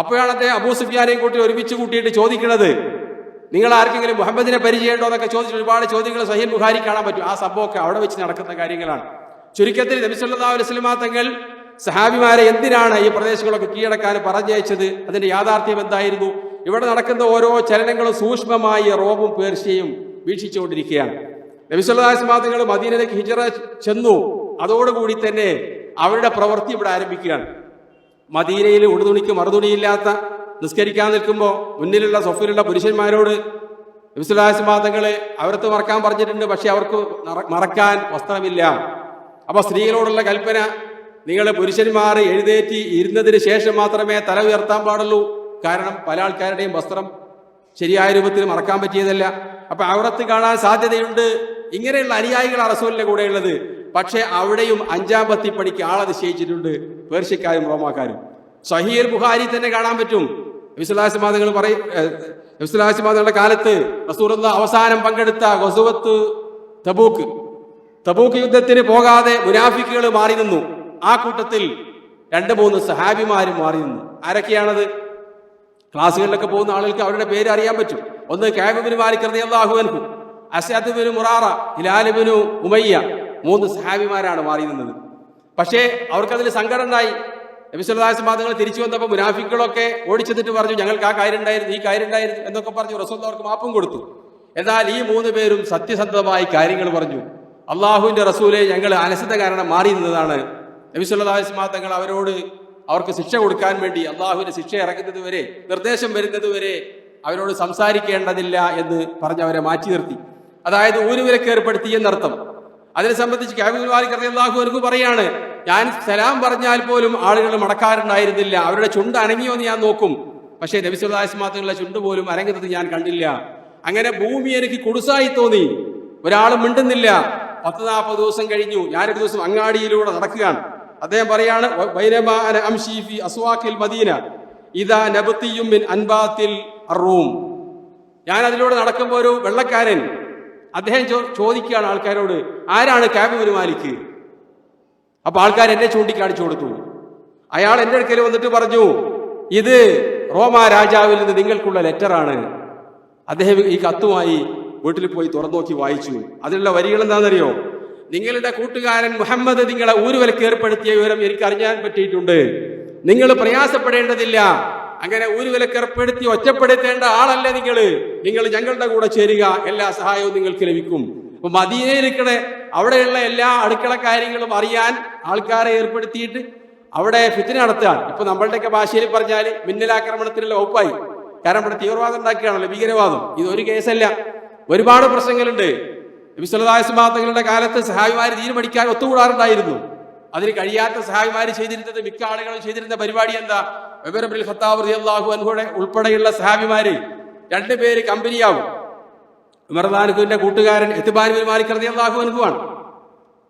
അപ്പോഴാണ് അദ്ദേഹം അബൂ സുഫിയാനെയും കൂട്ടി ഒരുമിച്ച് കൂട്ടിയിട്ട് ചോദിക്കുന്നത്, നിങ്ങൾ ആർക്കെങ്കിലും മുഹമ്മദിനെ പരിചയമുണ്ടോ എന്നൊക്കെ ചോദിച്ചിട്ട് ഒരുപാട് ചോദ്യങ്ങൾ സഹീഹ് ബുഖാരി കാണാൻ പറ്റും. ആ സംഭവമൊക്കെ അവിടെ വെച്ച് നടക്കുന്ന കാര്യങ്ങളാണ്. ചുരുക്കത്തിൽ നബി സല്ലല്ലാഹു അലൈഹി വസല്ലം തങ്ങൾ സഹാബിമാരെ എന്തിനാണ് ഈ പ്രദേശങ്ങളൊക്കെ കീഴടക്കാൻ പറഞ്ഞയച്ചത്, അതിന്റെ യാഥാർത്ഥ്യം എന്തായിരുന്നു? ഇവിടെ നടക്കുന്ന ഓരോ ചലനങ്ങളും സൂക്ഷ്മമായി റോമും പേർഷ്യയും വീക്ഷിച്ചുകൊണ്ടിരിക്കുകയാണ്. നബി സല്ലല്ലാഹു അലൈഹി വസല്ലം തങ്ങൾ മദീനയിലേക്ക് ഹിജറ ചെന്നു. അതോടുകൂടി തന്നെ അവരുടെ പ്രവൃത്തി ഇവിടെ ആരംഭിക്കുകയാണ്. മദീനയിൽ ഉടുതുണിക്ക് മറുതുണിയില്ലാത്ത നിസ്കരിക്കാൻ നിൽക്കുമ്പോൾ മുന്നിലുള്ള സൊഫിലുള്ള പുരുഷന്മാരോട് നബി സല്ലല്ലാഹു അലൈഹി വസല്ലം തങ്ങൾ അവർക്ക് മറക്കാൻ പറഞ്ഞിട്ടുണ്ട്. പക്ഷെ അവർക്ക് മറക്കാൻ വസ്ത്രമില്ല. അപ്പൊ സ്ത്രീകളോടുള്ള കൽപ്പന, നിങ്ങൾ പുരുഷന്മാർ എഴുന്നേറ്റി ഇരുന്നതിന് ശേഷം മാത്രമേ തല ഉയർത്താൻ പാടുള്ളൂ. കാരണം പല ആൾക്കാരുടെയും വസ്ത്രം ശരിയായ രൂപത്തിൽ മറക്കാൻ പറ്റിയതല്ല. അപ്പൊ ഔറത്ത് കാണാൻ സാധ്യതയുണ്ട്. ഇങ്ങനെയുള്ള അനുയായികളാണ് റസൂലിന്റെ കൂടെയുള്ളത്. പക്ഷെ അവിടെയും 5-ാം പത്തിപ്പണിക്ക് ആളെ നിശ്ചയിച്ചിട്ടുണ്ട്, പേർഷ്യക്കാരും റോമാക്കാരും. സഹീഹ് ബുഖാരി തന്നെ കാണാൻ പറ്റും. നബി സല്ലല്ലാഹു അലൈഹി വസല്ലം തങ്ങളുടെ കാലത്ത് റസൂലുള്ളാഹി അവസാനം പങ്കെടുത്ത ഗസ്വത്ത് തബൂക്ക് യുദ്ധത്തിന് പോകാതെ മുനാഫിക്കുകൾ മാറി നിന്നു. ആ കൂട്ടത്തിൽ 2-3 സഹാബിമാരും മാറി നിന്നു. ആരൊക്കെയാണത്? ക്ലാസ്സുകളിലൊക്കെ പോകുന്ന ആളുകൾക്ക് അവരുടെ പേര് അറിയാൻ പറ്റും. ഒന്ന് കഅബ് ഇബ്നു മാലിക് റളിയല്ലാഹു അൻഹു, അസ്അദ് ഇബ്നു മുറാറ, ഹിലാൽ ഇബ്നു ഉമയ്യ. 3 സഹാബിമാരാണ് മാറി നിന്നത്. പക്ഷേ അവർക്കതിൽ സങ്കടം ഉണ്ടായി. നബി സല്ലല്ലാഹു അലൈഹി വസല്ലം തങ്ങൾ തിരിച്ചു വന്നപ്പോൾ മുനാഫിക്കുകളൊക്കെ ഓടിച്ചെന്നിട്ട് പറഞ്ഞു, ഞങ്ങൾക്ക് ആ കാര്യം ഉണ്ടായിരുന്നു, ഈ കാര്യം ഉണ്ടായിരുന്നു എന്നൊക്കെ പറഞ്ഞു. റസൂൽ അവർക്ക് മാപ്പും കൊടുത്തു. എന്നാൽ ഈ 3 പേരും സത്യസന്ധമായി കാര്യങ്ങൾ പറഞ്ഞു. അള്ളാഹുവിന്റെ റസൂലെ, ഞങ്ങൾ അലസത കാരണം മാറി നിന്നതാണ്. നബി സല്ലല്ലാഹു അലൈഹി വസല്ലം തങ്ങൾ അവർക്ക് ശിക്ഷ കൊടുക്കാൻ വേണ്ടി അള്ളാഹുവിന്റെ ശിക്ഷ ഇറങ്ങുന്നത് വരെ, നിർദ്ദേശം വരുന്നത് വരെ അവരോട് സംസാരിക്കേണ്ടതില്ല എന്ന് പറഞ്ഞ് അവരെ മാറ്റി നിർത്തി. അതായത് ഊരുവിലക്ക് ഏർപ്പെടുത്തി എന്നർത്ഥം. അതിനെ സംബന്ധിച്ച് കഅബ് ഇബ്നു മാലിക് റളിയല്ലാഹു അൻഹു പറയാണ്, ഞാൻ സലാം പറഞ്ഞാൽ പോലും ആളുകൾ മടക്കാറുണ്ടായിരുന്നില്ല. അവരുടെ ചുണ്ട് അനങ്ങിയോ എന്ന് ഞാൻ നോക്കും. പക്ഷേ നബി സല്ലല്ലാഹു അലൈഹി വസല്ലം ചുണ്ട് പോലും അനങ്ങുന്നത് ഞാൻ കണ്ടില്ല. അങ്ങനെ ഭൂമി എനിക്ക് കുടുസായി തോന്നി. ഒരാളും മിണ്ടുന്നില്ല. 10-40 ദിവസം കഴിഞ്ഞു. ഞാനൊരു ദിവസം അങ്ങാടിയിലൂടെ നടക്കുകയാണ്. അദ്ദേഹം പറയാണ്, ഞാൻ അതിലൂടെ നടക്കുമ്പോൾ ഒരു വെള്ളക്കാരൻ അദ്ദേഹം ചോദിക്കുകയാണ് ആൾക്കാരോട്, ആരാണ് കഅബ് ഇബ്നു മാലിക്? അപ്പൊ ആൾക്കാർ എന്നെ ചൂണ്ടിക്കാണിച്ചു കൊടുത്തു. അയാൾ എന്റെ അടുക്കൽ വന്നിട്ട് പറഞ്ഞു, ഇത് റോമ രാജാവിൽ നിന്ന് നിങ്ങൾക്കുള്ള ലെറ്ററാണ്. അദ്ദേഹം ഈ കത്തുമായി വീട്ടിൽ പോയി തുറന്നു നോക്കി വായിച്ചു. അതിലുള്ള വരികൾ എന്താണെന്നറിയോ? നിങ്ങളുടെ കൂട്ടുകാരൻ മുഹമ്മദ് നിങ്ങളെ ഊരുവിലക്ക് ഏർപ്പെടുത്തിയ വിവരം എനിക്ക് അറിയാൻ പറ്റിയിട്ടുണ്ട്. നിങ്ങൾ പ്രയാസപ്പെടേണ്ടതില്ല. അങ്ങനെ ഊരുവിലക്ക് ഏർപ്പെടുത്തി ഒറ്റപ്പെടുത്തേണ്ട ആളല്ല നിങ്ങൾ ഞങ്ങളുടെ കൂടെ ചേരുക, എല്ലാ സഹായവും നിങ്ങൾക്ക് ലഭിക്കും. അപ്പൊ മദീനയിലിരിക്കണ അവിടെയുള്ള എല്ലാ അടുക്കള കാര്യങ്ങളും അറിയാൻ ആൾക്കാരെ ഏർപ്പെടുത്തിയിട്ട് അവിടെ ഫിത്ന നടത്തുകയാണ്. ഇപ്പൊ നമ്മളുടെയൊക്കെ ഭാഷയിൽ പറഞ്ഞാൽ മിന്നലാക്രമണത്തിനുള്ള വകുപ്പായി. കാരണം ഇവിടെ തീവ്രവാദം ഉണ്ടാക്കുകയാണല്ലോ, ഭീകരവാദം. ഇതൊരു കേസല്ല, ഒരുപാട് പ്രശ്നങ്ങളുണ്ട്. നബി സല്ലല്ലാഹു അലൈഹി വസല്ലം തങ്ങളുടെ കാലത്ത് സഹാബിമാർ ദീൻ പഠിക്കാൻ ഒത്തുകൂടാറുണ്ടായിരുന്നു. അതിന് കഴിയാത്ത സഹാബിമാർ ചെയ്തിരുന്നത്, മിക്ക ആളുകളും ചെയ്തിരുന്ന പരിപാടി എന്താ? ഉമർ ഇബ്നുൽ ഖത്താബ് റളിയല്ലാഹു അൻഹുടെ ഉൾപ്പെടെയുള്ള സഹാബിമാര് 2 പേര് കമ്പനിയാവും. ഉമർ റളിയല്ലാഹുവിന്റെ കൂട്ടുകാരൻ ഇത്ബാൻ ഇബ്നു മാലിക് റളിയല്ലാഹു അൻഹു ആണ്.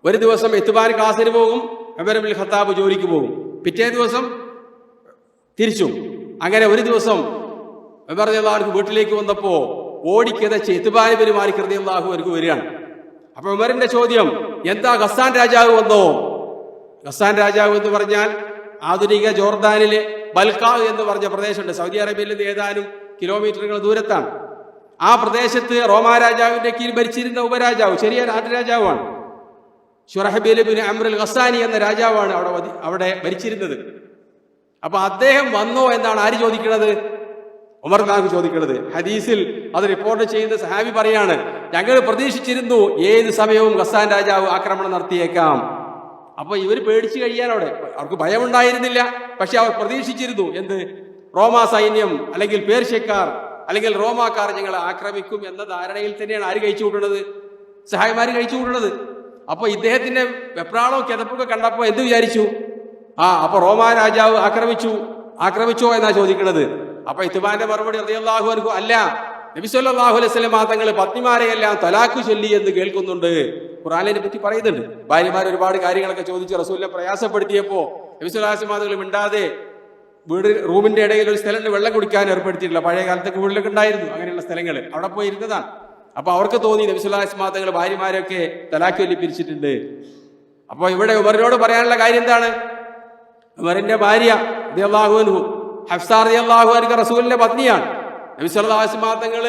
ഒരു ദിവസം ഇത്ബാൻ ക്ലാസ്സിന് പോകും, ഉമർ ഇബ്നുൽ ഖത്താബ് ജോലിക്ക് പോകും. പിറ്റേ ദിവസം തിരിച്ചും. അങ്ങനെ ഒരു ദിവസം ഉമർ റളിയല്ലാഹു അൻഹു വീട്ടിലേക്ക് വന്നപ്പോ ഓടിക്കതച്ച് ഇത്ബാൻ ഇബ്നു മാലിക് റളിയല്ലാഹു അൻഹു വരികയാണ്. അപ്പൊ ഉമറിന്റെ ചോദ്യം, എന്താ ഗസ്സാൻ രാജാവ് വന്നോ? ഗസ്സാൻ രാജാവ് എന്ന് പറഞ്ഞാൽ ആധുനിക ജോർദാനിലെ ബൽക്കാ എന്ന് പറഞ്ഞ പ്രദേശമുണ്ട്. സൗദി അറേബ്യയിൽ നിന്ന് ഏതാനും കിലോമീറ്ററുകൾ ദൂരത്താണ്. ആ പ്രദേശത്ത് റോമാ രാജാവിന്റെ കീഴിൽ ഭരിച്ചിരുന്ന ഉപരാജാവ്, ചെറിയ നാട്ടുരാജാവാണ്. ശുറഹബീൽ ഇബ്നു അംർ അൽ ഗസ്സാനി എന്ന രാജാവാണ് അവിടെ ഭരിച്ചിരുന്നത്. അപ്പൊ അദ്ദേഹം വന്നോ എന്നാണ് ആര് ചോദിക്കുന്നത്? ഉമർ റളിയല്ലാഹു ചോദിക്കുന്നത്. ഹദീസിൽ അത് റിപ്പോർട്ട് ചെയ്യുന്ന സഹാബി പറയാണ്, ഞങ്ങൾ പ്രതീക്ഷിച്ചിരുന്നു ഏത് സമയവും ഗസ്സാൻ രാജാവ് ആക്രമണം നടത്തിയേക്കാം. അപ്പൊ ഇവർ പേടിച്ചു കഴിയാനോടെ അവർക്ക് ഭയമുണ്ടായിരുന്നില്ല. പക്ഷെ അവർ പ്രതീക്ഷിച്ചിരുന്നു എന്ത്? റോമാ സൈന്യം അല്ലെങ്കിൽ പേർഷ്യക്കാർ അല്ലെങ്കിൽ റോമാക്കാർ ഞങ്ങളെ ആക്രമിക്കും എന്ന ധാരണയിൽ തന്നെയാണ് ആര് കഴിച്ചു കൂട്ടുന്നത്? സഹായിമാര് കഴിച്ചു കൂട്ടുന്നത്. അപ്പൊ ഇദ്ദേഹത്തിന്റെ വെപ്രാളവും കിതപ്പൊക്കെ കണ്ടപ്പോ എന്ത് വിചാരിച്ചു? അപ്പൊ റോമാ രാജാവ് ആക്രമിച്ചോ എന്നാ ചോദിക്കുന്നത്. അപ്പൊ ഇത്ബാന്റെ മറുപടി റളിയല്ലാഹു അൻഹു, അല്ല, നബി സല്ലല്ലാഹു അലൈഹി വസല്ലം തങ്ങൾ പത്നിമാരെയെല്ലാം തലാഖ് ചൊല്ലി എന്ന് കേൾക്കുന്നുണ്ട്. ഖുർആനിനെ പറ്റി പറയുന്നുണ്ട്. ഭാര്യമാർ ഒരുപാട് കാര്യങ്ങളൊക്കെ ചോദിച്ച് റസൂലിനെ പ്രയാസപ്പെടുത്തിയപ്പോ നബി സല്ലല്ലാഹു അലൈഹി വസല്ലം തങ്ങൾ മിണ്ടാതെ റൂമിന്റെ ഇടയിൽ ഒരു സ്ഥലം വെള്ളം കുടിക്കാൻ ഏർപ്പെടുത്തിയിട്ടില്ല. പഴയ കാലത്തൊക്കെ വീട്ടിലൊക്കെ ഉണ്ടായിരുന്നു അങ്ങനെയുള്ള സ്ഥലങ്ങൾ. അവിടെ പോയി ഇരുന്നതാണ്. അപ്പൊ അവർക്ക് തോന്നി നബി സല്ലല്ലാഹു അലൈഹി വസല്ലം തങ്ങൾ ഭാര്യമാരൊക്കെ തലാഖ് ചൊല്ലി പിരിച്ചിട്ടുണ്ട്. അപ്പൊ ഇവിടെ ഉമറിനോട് പറയാനുള്ള കാര്യം എന്താണ്? ഉമറിന്റെ ഭാര്യ റളിയല്ലാഹു അൻഹു ഹഫ്സ റളിയല്ലാഹു അൻഹ റസൂലിന്റെ പത്നിയാണ്. നബി സല്ലല്ലാഹു അലൈഹി വസല്ലം തങ്ങൾ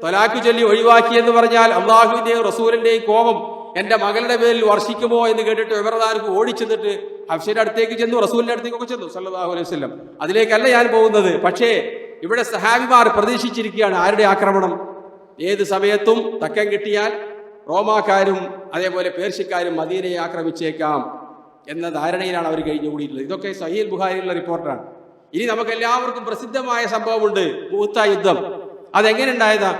തലാഖ് ചൊല്ലി ഒഴിവാക്കി എന്ന് പറഞ്ഞാൽ അള്ളാഹുവിന്റെയും റസൂലിന്റെയും കോപം എന്റെ മകളുടെ പേരിൽ വർഷിക്കുമോ എന്ന് കേട്ടിട്ട് ഉമർ റളിയല്ലാഹു ഓടിച്ചെന്നിട്ട് ഹഫ്സയുടെ അടുത്തേക്ക് ചെന്നു, റസൂലിന്റെ അടുത്തേക്കൊക്കെ ചെന്നു സല്ലല്ലാഹു അലൈഹി വസല്ലം. അതിലേക്കല്ല ഞാൻ പോകുന്നത്. പക്ഷേ ഇവിടെ സഹാബിമാർ പ്രതീക്ഷിച്ചിരിക്കുകയാണ് ആരുടെ ആക്രമണം? ഏത് സമയത്തും തക്കം കിട്ടിയാൽ റോമാക്കാരും അതേപോലെ പേർഷ്യക്കാരും മദീനയെ ആക്രമിച്ചേക്കാം എന്ന ധാരണയിലാണ് അവർ കഴിഞ്ഞുകൂടിയിട്ടുള്ളത്. ഇതൊക്കെ സഹീഹ് ബുഖാരിയിലുള്ള റിപ്പോർട്ടാണ്. ഇനി നമുക്ക് എല്ലാവർക്കും പ്രസിദ്ധമായ സംഭവമുണ്ട്, മുഅ്ത യുദ്ധം. അതെങ്ങനെ ഉണ്ടായതാ?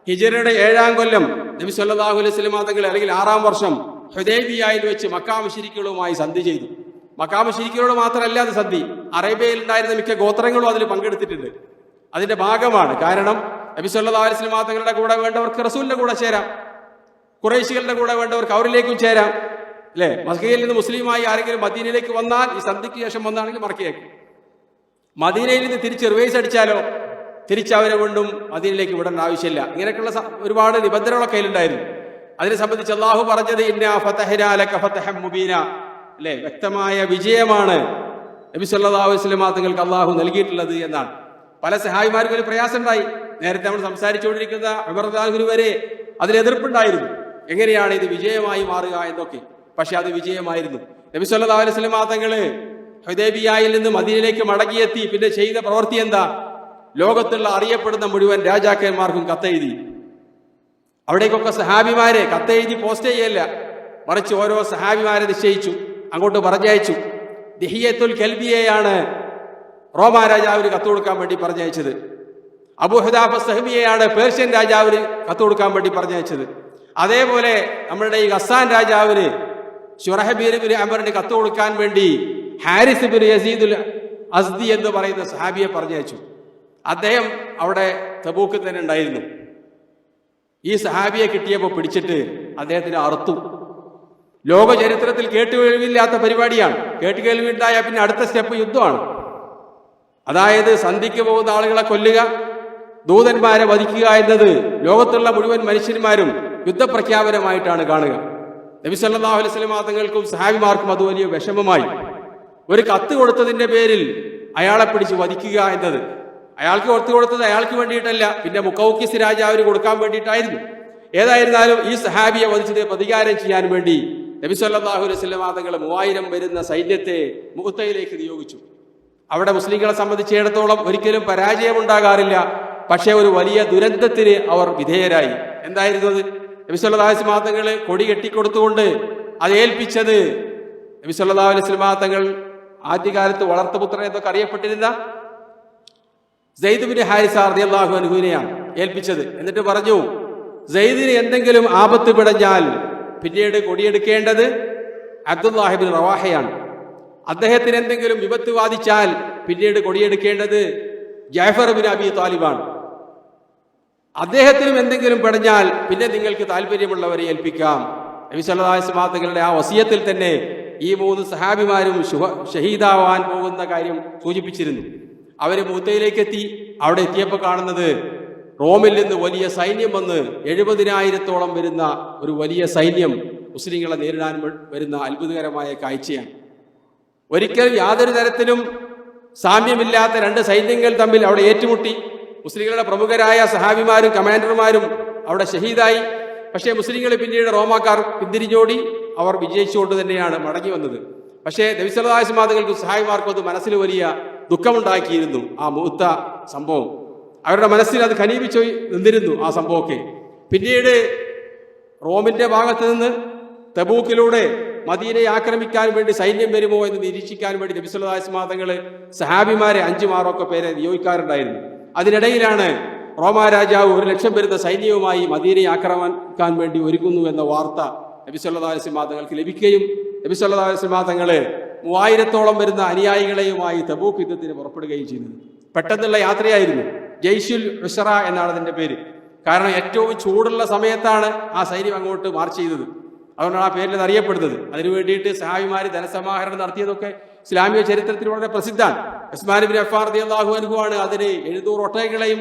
ഹിജ്റയുടെ 7-ാം കൊല്ലം നബി സല്ലല്ലാഹു അലൈഹി വസല്ലം തങ്ങൾ അല്ലെങ്കിൽ 6-ാം വർഷം ഹുദൈബിയയിൽ വെച്ച് മക്കാ മുശ്രിക്കുകളുമായി സന്ധി ചെയ്തു. മക്കാ മുശ്രിക്കുകളോട് മാത്രമല്ല അത് സന്ധി, അറേബ്യയിൽ ഉണ്ടായിരുന്ന മിക്ക ഗോത്രങ്ങളും അതിൽ പങ്കെടുത്തിട്ടുണ്ട്. അതിന്റെ ഭാഗമാണ്. കാരണം നബി സല്ലല്ലാഹു അലൈഹി വസല്ലം തങ്ങളുടെ കൂടെ വേണ്ടവർക്ക് റസൂലിന്റെ കൂടെ ചേരാം, ഖുറൈശികളുടെ കൂടെ വേണ്ടവർക്ക് അവരിലേക്കും ചേരാം, അല്ലെ? മക്കയിൽ നിന്ന് മുസ്ലിമായി ആരെങ്കിലും മദീനയിലേക്ക് വന്നാൽ, ഈ സന്ധിക്ക് ശേഷം വന്നാണെങ്കിൽ മറക്കയേക്കും. മദീനയിൽ നിന്ന് തിരിച്ച് റിവേഴ്സ് അടിച്ചാലോ തിരിച്ചവരെ വീണ്ടും മദീനയിലേക്ക് വിടേണ്ട ആവശ്യമില്ല. ഇങ്ങനെയൊക്കെയുള്ള ഒരുപാട് നിബന്ധനകളൊക്കെ അതിലുണ്ടായിരുന്നു. അതിനെ സംബന്ധിച്ച് അള്ളാഹു പറഞ്ഞത് ഇന്നാ ഫതഹ്നാ ലക ഫതഹൻ മുബീന, അല്ലെ? വ്യക്തമായ വിജയമാണ് നബി സല്ലല്ലാഹു അലൈഹി വസല്ലം തങ്ങൾക്ക് അള്ളാഹു നൽകിയിട്ടുള്ളത് എന്നാണ്. പല സഹായിമാർക്കും ഒരു പ്രയാസം ഉണ്ടായി. നേരത്തെ നമ്മൾ സംസാരിച്ചുകൊണ്ടിരിക്കുന്ന ഉമർ റളിയല്ലാഹു അൻഹു വരെ അതിൽ എതിർപ്പുണ്ടായിരുന്നു. എങ്ങനെയാണ് ഇത് വിജയമായി മാറുക എന്നൊക്കെ. പക്ഷെ അത് വിജയമായിരുന്നു. നബി സല്ലല്ലാഹു അലൈഹി വസല്ലം തങ്ങള് ഹുദൈബിയയിൽ നിന്ന് മദീനയിലേക്ക് മടങ്ങിയെത്തി. പിന്നെ ചെയ്ത പ്രവൃത്തി എന്താ? ലോകത്തുള്ള അറിയപ്പെടുന്ന മുഴുവൻ രാജാക്കന്മാർക്കും കത്തെഴുതി. അവിടേക്കൊക്കെ സഹാബിമാരെ കത്തെഴുതി പോസ്റ്റ് ചെയ്യല്ല, മറിച്ച് ഓരോ സഹാബിമാരെ നിശ്ചയിച്ചു, അങ്ങോട്ട് പറഞ്ഞയച്ചു. ദിഹിയത്തുൽ കൽബിയെയാണ് റോമാ രാജാവിന് കത്ത് കൊടുക്കാൻ വേണ്ടി പറഞ്ഞയച്ചത്. അബൂ ഹുദാഫ സഹ്മിയെയാണ് പേർഷ്യൻ രാജാവിന് കത്ത് കൊടുക്കാൻ വേണ്ടി പറഞ്ഞയച്ചത്. അതേപോലെ നമ്മളുടെ ഈ ഗസ്സാൻ രാജാവിന് ശുറഹബീർ ബിൻ അമറിന് കത്ത് കൊടുക്കാൻ വേണ്ടി ഹാരിസ് ബിൻ യസീദുൽ അസ്ദി എന്ന് പറയുന്ന സഹാബിയെ പറഞ്ഞയച്ചു. അദ്ദേഹം അവിടെ തബൂക്ക് തന്നെ ഉണ്ടായിരുന്നു. ഈ സഹാബിയെ കിട്ടിയപ്പോൾ പിടിച്ചിട്ട് അദ്ദേഹത്തിന് അറുത്തു. ലോക ചരിത്രത്തിൽ കേട്ടുകേൾവിയില്ലാത്ത പരിപാടിയാണ്. കേട്ടുകേൾവി ഉണ്ടായാൽ പിന്നെ അടുത്ത സ്റ്റെപ്പ് യുദ്ധമാണ്. അതായത് സന്ധിക്ക് പോകുന്ന ആളുകളെ കൊല്ലുക, ദൂതന്മാരെ വധിക്കുക എന്നത് ലോകത്തുള്ള മുഴുവൻ മനുഷ്യന്മാരും യുദ്ധപ്രഖ്യാപനമായിട്ടാണ് കാണുക. നബി സല്ലല്ലാഹു അലൈഹി വസല്ലം തങ്ങൾക്കും സഹാബിമാർക്കും അത് വലിയ വിഷമമായി. ഒരു കത്ത് കൊടുത്തതിന്റെ പേരിൽ അയാളെ പിടിച്ച് വധിക്കുക എന്നത്, അയാൾക്ക് കത്ത് കൊടുത്തത് അയാൾക്ക് വേണ്ടിയിട്ടല്ല, പിന്നെ മുഖൗക്കിസ് രാജാവിന് കൊടുക്കാൻ വേണ്ടിയിട്ടായിരുന്നു. ഏതായിരുന്നാലും ഈ സഹാബിയെ വധിച്ചത് പ്രതികാരം ചെയ്യാൻ വേണ്ടി നബി സല്ലല്ലാഹു അലൈഹി വസല്ലം തങ്ങൾ 3000 വരുന്ന സൈന്യത്തെ മുഅ്തയിലേക്ക് നിയോഗിച്ചു. അവിടെ മുസ്ലിങ്ങളെ സംബന്ധിച്ചിടത്തോളം ഒരിക്കലും പരാജയമുണ്ടാകാറില്ല. പക്ഷേ ഒരു വലിയ ദുരന്തത്തിന് അവർ വിധേയരായി. എന്തായിരുന്നു അത്? നബി സല്ലല്ലാഹു അലൈഹി വസല്ലം തങ്ങൾ കൊടി കെട്ടിക്കൊടുത്തുകൊണ്ട് അത് ഏൽപ്പിച്ചത് നബി സല്ലല്ലാഹു അലൈഹി വസല്ലം തങ്ങൾ ആദ്യകാലത്ത് വളർത്തുപുത്രൻ എന്നൊക്കെ അറിയപ്പെട്ടിരുന്ന സെയ്ദ് ബിൻ ഹാരിസ റളിയല്ലാഹു അൻഹുവിനെയാണ് ഏൽപ്പിച്ചത്. എന്നിട്ട് പറഞ്ഞു, സെയ്ദിന് എന്തെങ്കിലും ആപത്ത് പിടഞ്ഞാൽ പിന്നീട് കൊടിയെടുക്കേണ്ടത് അബ്ദുല്ലാഹി ബിൻ റവാഹയാണ്. അദ്ദേഹത്തിന് എന്തെങ്കിലും വിപത്ത് ബാധിച്ചാൽ പിന്നീട് കൊടിയെടുക്കേണ്ടത് ജഅഫർ ബിൻ അബി താലിബാണ്. അദ്ദേഹത്തിനും എന്തെങ്കിലും പിടഞ്ഞാൽ പിന്നെ നിങ്ങൾക്ക് താല്പര്യമുള്ളവരെ ഏൽപ്പിക്കാം. നബി സല്ലല്ലാഹു അലൈഹി വസല്ലം തങ്ങളുടെ ആ വസിയത്തിൽ തന്നെ ഈ 3 സഹാബിമാരും ഷഹീദാവാൻ പോകുന്ന കാര്യം സൂചിപ്പിച്ചിരുന്നു. അവര് മുഅ്തയിലേക്ക് എത്തി. അവിടെ എത്തിയപ്പോൾ കാണുന്നത് റോമിൽ നിന്ന് വലിയ സൈന്യം വന്ന് 70,000-ഓളം വരുന്ന ഒരു വലിയ സൈന്യം മുസ്ലിങ്ങളെ നേരിടാൻ വരുന്ന അത്ഭുതകരമായ കാഴ്ചയാണ്. ഒരിക്കലും യാതൊരു തരത്തിലും സാമ്യമില്ലാത്ത 2 സൈന്യങ്ങൾ തമ്മിൽ അവിടെ ഏറ്റുമുട്ടി. മുസ്ലിങ്ങളുടെ പ്രമുഖരായ സഹാബിമാരും കമാൻഡർമാരും അവിടെ ഷഹീദായി. പക്ഷേ മുസ്ലിങ്ങൾ പിന്നീട് റോമാക്കാർ പിന്തിരിഞ്ഞോടി. അവർ വിജയിച്ചുകൊണ്ട് തന്നെയാണ് മടങ്ങി വന്നത്. പക്ഷേ നബി സല്ലല്ലാഹു അലൈഹി വസല്ലം തങ്ങൾക്കും സഹാബിമാർക്കും അത് മനസ്സിൽ വലിയ ദുഃഖമുണ്ടാക്കിയിരുന്നു. ആ മുഅ്ത സംഭവം അവരുടെ മനസ്സിൽ അത് ഖനീപിച്ചു നിന്നിരുന്നു ആ സംഭവമൊക്കെ. പിന്നീട് റോമിന്റെ ഭാഗത്ത് നിന്ന് തബൂക്കിലൂടെ മദീനയെ ആക്രമിക്കാൻ വേണ്ടി സൈന്യം വരുമോ എന്ന് നിരീക്ഷിക്കാൻ വേണ്ടി നബി സല്ലല്ലാഹു അലൈഹി വസല്ലം തങ്ങൾ സഹാബിമാരെ 5 പേരെ നിയോഗിക്കാറുണ്ടായിരുന്നു. അതിനിടയിലാണ് റോമാ രാജാവ് 1,00,000 വരുന്ന സൈന്യവുമായി മദീനയെ ആക്രമിക്കാൻ വേണ്ടി ഒരുങ്ങുന്നു എന്ന വാർത്ത നബി സല്ലല്ലാഹു അലൈഹി വസല്ലം തങ്ങൾക്ക് ലഭിക്കുകയും നബി സല്ലല്ലാഹു അലൈഹി വസല്ലം തങ്ങൾ 3000-ഓളം വരുന്ന അനുയായികളെയുമായി തബൂക്ക് യുദ്ധത്തിന് പുറപ്പെടുകയും ചെയ്തത്. പെട്ടെന്നുള്ള യാത്രയായിരുന്നു. ജയ്ഷുൽ ഉസ്റ എന്നാണ് അതിന്റെ പേര്. കാരണം ഏറ്റവും ചൂടുള്ള സമയത്താണ് ആ സൈന്യം അങ്ങോട്ട് മാർച്ച് ചെയ്തത്. അതുകൊണ്ടാണ് ആ പേരിൽ അറിയപ്പെടുന്നത്. അതിനു വേണ്ടിയിട്ട് സഹാബിമാര് ധനസമാഹരണം നടത്തിയതൊക്കെ ഇസ്ലാമിക ചരിത്രത്തിൽ വളരെ പ്രസിദ്ധമാണ്. ഉസ്മാൻ ഇബ്നു അഫ്ഫാൻ റളിയല്ലാഹു അൻഹു ആണ് അതിന് 700 ഒട്ടകങ്ങളെയും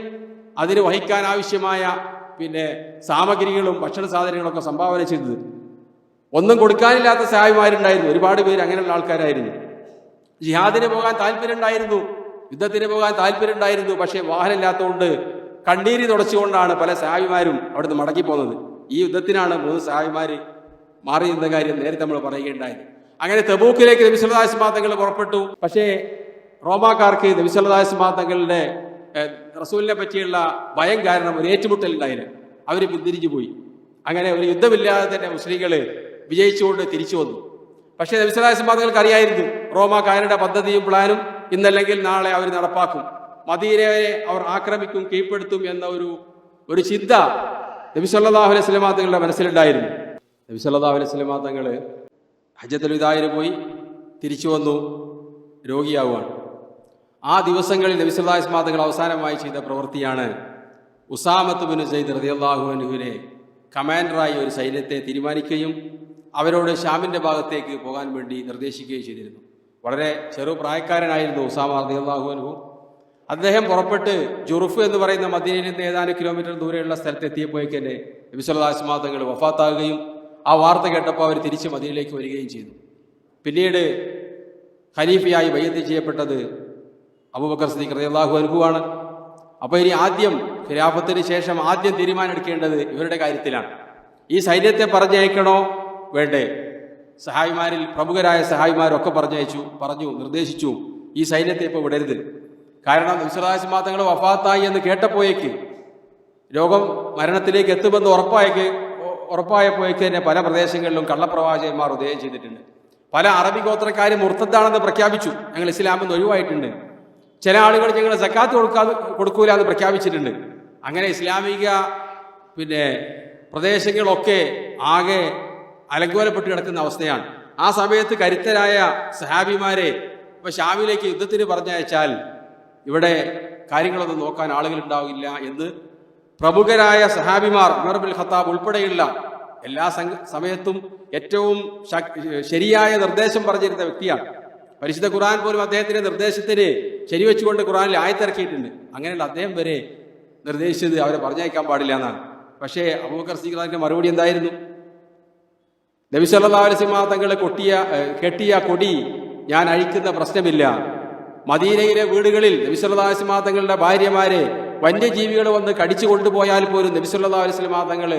അതിന് വഹിക്കാൻ ആവശ്യമായ സാമഗ്രികളും ഭക്ഷണ സാധനങ്ങളൊക്കെ സംഭാവന ചെയ്തത്. ഒന്നും കൊടുക്കാനില്ലാത്ത സഹായിമാരുണ്ടായിരുന്നു. ഒരുപാട് പേര് അങ്ങനെയുള്ള ആൾക്കാരായിരുന്നു. ജിഹാദിന് പോകാൻ താല്പര്യമുണ്ടായിരുന്നു, യുദ്ധത്തിന് പോകാൻ താല്പര്യമുണ്ടായിരുന്നു. പക്ഷേ വാഹനമില്ലാത്തതുകൊണ്ട് കണ്ണീരി തുടച്ചുകൊണ്ടാണ് പല സഹായിമാരും അവിടുന്ന് മടങ്ങിപ്പോകുന്നത്. ഈ യുദ്ധത്തിനാണ് 3 സഹായിമാര് മാറി നിന്ന കാര്യം നേരത്തെ നമ്മൾ പറയുകയുണ്ടായത്. അങ്ങനെ തബൂക്കിലേക്ക് നബി സല്ലല്ലാഹു അലൈഹി വസല്ലം തങ്ങൾ പുറപ്പെട്ടു. പക്ഷേ റോമാക്കാർക്ക് നബി സല്ലല്ലാഹു അലൈഹി വസല്ലം തങ്ങളുടെ റസൂലിനെ പറ്റിയുള്ള ഭയം കാരണം ഒരു ഏറ്റുമുട്ടൽ ഉണ്ടായില്ല. അവർ പിന്തിരിഞ്ഞു പോയി. അങ്ങനെ ഒരു യുദ്ധമില്ലാതെ തന്നെ മുസ്ലിങ്ങൾ വിജയിച്ചുകൊണ്ട് തിരിച്ചു വന്നു. പക്ഷേ നബി സല്ലല്ലാഹു അലൈഹി വസല്ലം തങ്ങൾക്ക് അറിയായിരുന്നു റോമാക്കാരുടെ പദ്ധതിയും പ്ലാനും ഇന്നല്ലെങ്കിൽ നാളെ അവർ നടപ്പാക്കും, മദീനയെ അവർ ആക്രമിക്കും, കീഴ്പ്പെടുത്തും എന്ന ഒരു ചിന്ത നബി സല്ലല്ലാഹു അലൈഹി വസല്ലം തങ്ങളുടെ മനസ്സിലുണ്ടായിരുന്നു. നബി സല്ലല്ലാഹു അലൈഹി വസല്ലം തങ്ങൾ ഹജ്ജത്തുൽ വിദാഇന് പോയി തിരിച്ചു വന്നു, രോഗിയാവുകയാണ്. ആ ദിവസങ്ങളിൽ നബി സല്ലല്ലാഹു അലൈഹി വസല്ലം തങ്ങൾ അവസാനമായി ചെയ്ത പ്രവൃത്തിയാണ് ഉസാമത്ത് ബിൻ സെയ്ദ് റളിയല്ലാഹു അൻഹുവിനെ കമാൻഡറായി ഒരു സൈന്യത്തെ തീരുമാനിക്കുകയും അവരോട് ഷാമിന്റെ ഭാഗത്തേക്ക് പോകാൻ വേണ്ടി നിർദ്ദേശിക്കുകയും ചെയ്തിരുന്നു. വളരെ ചെറുപ്രായക്കാരനായിരുന്നു ഉസാമ റളിയല്ലാഹു അൻഹു. അദ്ദേഹം പുറപ്പെട്ട് ജുറുഫ് എന്ന് പറയുന്ന മദീനയിൽ നിന്ന് ഏതാനും കിലോമീറ്റർ ദൂരെയുള്ള സ്ഥലത്ത് എത്തിയപ്പോഴേക്ക് തന്നെ നബി സല്ലല്ലാഹു അലൈഹി വസല്ലം തങ്ങൾ വഫാത്താകുകയും ആ വാർത്ത കേട്ടപ്പോൾ അവർ തിരിച്ച് മദീനയിലേക്ക് വരികയും ചെയ്തു. പിന്നീട് ഖലീഫയായി ബൈഅത്ത് ചെയ്യപ്പെട്ടത് അബൂബക്കർ സിദ്ദീഖ് റളിയല്ലാഹു അൻഹു ആണ്. അപ്പോൾ ഇനി ആദ്യം ഖിലാഫത്തിന് ശേഷം ആദ്യം തീരുമാനം എടുക്കേണ്ടത് ഇവരുടെ കാര്യത്തിലാണ്. ഈ സൈന്യത്തെ പറഞ്ഞയക്കണോ വേണ്ടേ? സഹായിമാരിൽ പ്രമുഖരായ സഹായിമാരൊക്കെ നിർദ്ദേശിച്ചു ഈ സൈന്യത്തെ ഇപ്പോൾ വിടരുത്. കാരണം നബി സല്ലല്ലാഹു അലൈഹി വസല്ലം തങ്ങൾ വഫാത്തായി എന്ന് കേട്ടപ്പോഴേക്ക്, രോഗം മരണത്തിലേക്ക് എത്തുമെന്ന് ഉറപ്പായപ്പോഴേക്ക് തന്നെ പല പ്രദേശങ്ങളിലും കള്ളപ്രവാചകന്മാർ ഉദയം ചെയ്തിട്ടുണ്ട്. പല അറബി ഗോത്രക്കാരും മുർത്തദ്ദാണെന്ന് പ്രഖ്യാപിച്ചു, ഞങ്ങൾ ഇസ്ലാമിൽ നിന്ന് ഒഴിവായിട്ടുണ്ട്. ചില ആളുകൾ ഞങ്ങൾ സക്കാത്ത് കൊടുക്കൂല എന്ന് പ്രഖ്യാപിച്ചിട്ടുണ്ട്. അങ്ങനെ ഇസ്ലാമിക പ്രദേശങ്ങളൊക്കെ ആകെ അലങ്കോലപ്പെട്ട് കിടക്കുന്ന അവസ്ഥയാണ്. ആ സമയത്ത് കരുത്തരായ സഹാബിമാരെ ഇപ്പൊ ഷാമിലേക്ക് യുദ്ധത്തിന് പറഞ്ഞയച്ചാൽ ഇവിടെ കാര്യങ്ങളൊന്നും നോക്കാൻ ആളുകൾ ഉണ്ടാവില്ല എന്ന് പ്രമുഖരായ സഹാബിമാർ ഉമർ ഇബ്നുൽ ഖത്താബ് ഉൾപ്പെടെയുള്ള എല്ലാ സമയത്തും ഏറ്റവും ശരിയായ നിർദ്ദേശം പറഞ്ഞിരുന്ന വ്യക്തിയാണ്. പരിശുദ്ധ ഖുർആൻ പോലും അദ്ദേഹത്തിന്റെ നിർദ്ദേശത്തിന് ശരിവെച്ചുകൊണ്ട് ഖുർആനിൽ ആയത്തിറക്കിയിട്ടുണ്ട്. അങ്ങനെയുള്ള അദ്ദേഹം വരെ നിർദ്ദേശിച്ചത് അവരെ പറഞ്ഞയക്കാൻ പാടില്ല എന്നാണ്. പക്ഷേ അബൂബക്കർ സിദ്ദീഖിന്റെ മറുപടി എന്തായിരുന്നു? നബി സല്ലല്ലാഹു അലൈഹി വസല്ലം തങ്ങൾ കെട്ടിയ കൊടി ഞാൻ അഴിക്കുന്ന പ്രശ്നമില്ല. മദീനയിലെ വീടുകളിൽ നബി സല്ലല്ലാഹു അലൈഹി വസല്ലം തങ്ങളുടെ ഭാര്യമാരെ വന്യജീവികൾ വന്ന് കടിച്ചു കൊണ്ടുപോയാൽ പോലും നബി സല്ലല്ലാഹു അലൈഹി വസല്ലം തങ്ങൾ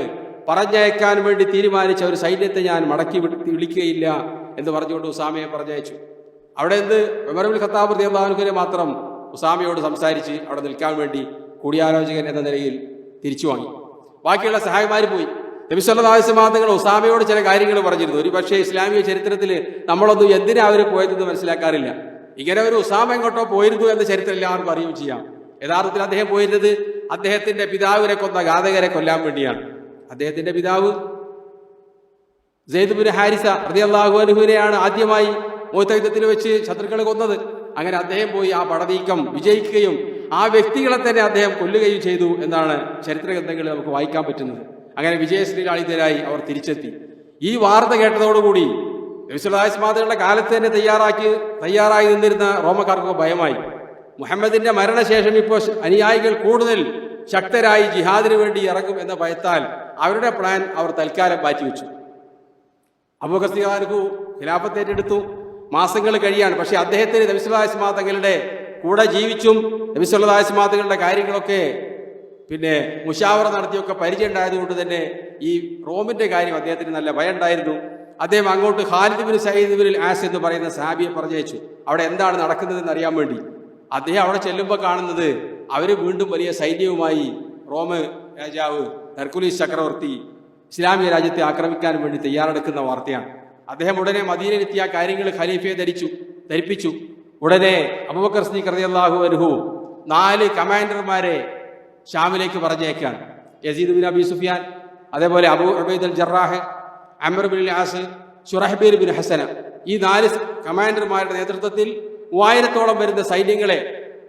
പറഞ്ഞയക്കാൻ വേണ്ടി തീരുമാനിച്ച ഒരു സൈന്യത്തെ ഞാൻ മടക്കി വിളിക്കുകയില്ല എന്ന് പറഞ്ഞുകൊണ്ട് ഉസാമയെ പറഞ്ഞയച്ചു. അവിടെ നിന്ന് ഉമർ ഇബ്നുൽ ഖത്താബ് റളിയല്ലാഹു അൻഹുവിനെ മാത്രം ഉസാമയോട് സംസാരിച്ച് അവിടെ നിൽക്കാൻ വേണ്ടി കൂടിയാലോചകൻ എന്ന നിലയിൽ തിരിച്ചു വാങ്ങി. ബാക്കിയുള്ള സഹായിമാർ പോയി. നബി സല്ലല്ലാഹു അലൈഹി വസല്ലം തങ്ങൾ ഉസാമയോട് ചില കാര്യങ്ങൾ പറഞ്ഞിരുന്നു. ഒരു പക്ഷേ ഇസ്ലാമിക ചരിത്രത്തിൽ നമ്മളൊന്നും എന്തിനാ അവർ പോയതെന്ന് മനസ്സിലാക്കാറില്ല. ഇങ്ങനെ ഒരു ഉസാമ എങ്ങോട്ടോ പോയിരുന്നു എന്ന ചരിത്രം എല്ലാവർക്കും അറിയുകയും ചെയ്യാം. യഥാർത്ഥത്തിൽ അദ്ദേഹം പോയിരുന്നത് അദ്ദേഹത്തിന്റെ പിതാവിനെ കൊന്ന ഘാതകരെ കൊല്ലാൻ വേണ്ടിയാണ്. അദ്ദേഹത്തിന്റെ പിതാവ് സെയ്ദ് ബിൻ ഹാരിസ റളിയല്ലാഹു അൻഹുവിനെയാണ് ആദ്യമായി മുഅ്ത യുദ്ധത്തിൽ വെച്ച് ശത്രുക്കൾ കൊന്നത്. അങ്ങനെ അദ്ദേഹം പോയി ആ പടനീക്കം വിജയിക്കുകയും ആ വ്യക്തികളെ തന്നെ അദ്ദേഹം കൊല്ലുകയും ചെയ്തു എന്നാണ് ചരിത്ര ഗ്രന്ഥങ്ങളിൽ നമുക്ക് വായിക്കാൻ പറ്റുന്നത്. അങ്ങനെ വിജയശ്രീലാളിതരായി അവർ തിരിച്ചെത്തി. ഈ വാർത്ത കേട്ടതോടുകൂടി നബി സല്ലല്ലാഹു അലൈഹി വസല്ലം തങ്ങളുടെ കാലത്ത് തന്നെ തയ്യാറായി നിന്നിരുന്ന റോമക്കാർക്ക് ഭയമായി. മുഹമ്മദിന്റെ മരണശേഷം ഇപ്പോൾ അനുയായികൾ കൂടുതൽ ശക്തരായി ജിഹാദിന് വേണ്ടി ഇറങ്ങും എന്ന ഭയത്താൽ അവരുടെ പ്ലാൻ അവർ തൽക്കാലം മാറ്റിവെച്ചു. അബൂബക്കർ സിദ്ദീഖ് ഖിലാഫത്ത് ഏറ്റെടുത്തു. മാസങ്ങൾ കഴിയാണ്. പക്ഷെ അദ്ദേഹത്തിന് നബി സല്ലല്ലാഹു അലൈഹി വസല്ലം തങ്ങളുടെ കൂടെ ജീവിച്ചും നബി സല്ലല്ലാഹു അലൈഹി വസല്ലം തങ്ങളുടെ കാര്യങ്ങളൊക്കെ മുശാവറ നടത്തിയൊക്കെ പരിചയം ഉണ്ടായതുകൊണ്ട് തന്നെ ഈ റോമിന്റെ കാര്യം അദ്ദേഹത്തിന് നല്ല ഭയം ഉണ്ടായിരുന്നു. അദ്ദേഹം അങ്ങോട്ട് Khalid bin Saeed bin Aas എന്ന് പറയുന്ന സഹാബിയെ പറഞ്ഞയച്ചു. അവിടെ എന്താണ് നടക്കുന്നതെന്ന് അറിയാൻ വേണ്ടി. അദ്ദേഹം അവിടെ ചെല്ലുമ്പോൾ കാണുന്നത് അവർ വീണ്ടും വലിയ സൈന്യവുമായി റോമ രാജാവ് ഹെർക്കുലീസ് ചക്രവർത്തി ഇസ്ലാമിക രാജ്യത്തെ ആക്രമിക്കാൻ വേണ്ടി തയ്യാറെടുക്കുന്ന വാർത്തയാണ്. അദ്ദേഹം ഉടനെ മദീനയിലെത്തിയ കാര്യങ്ങൾ ഖലീഫയെ ധരിപ്പിച്ചു. ഉടനെ അബൂബക്കർ സിദ്ദീഖ് റളിയല്ലാഹു അൻഹു 4 കമാൻഡർമാരെ ഷാമിലേക്ക് പറഞ്ഞേക്കാൻ. യസീദ് ബിൻ അബി സുഫിയാൻ, അതേപോലെ അബൂ ഉബൈദ് അൽ ജറാഹ്, അംർ ബിൻ ആസ്, ശുറഹ്ബീൽ ബിൻ ഹസന, ഈ 4 കമാൻഡർമാരുടെ നേതൃത്വത്തിൽ 3000-ഓളം വരുന്ന സൈന്യങ്ങളെ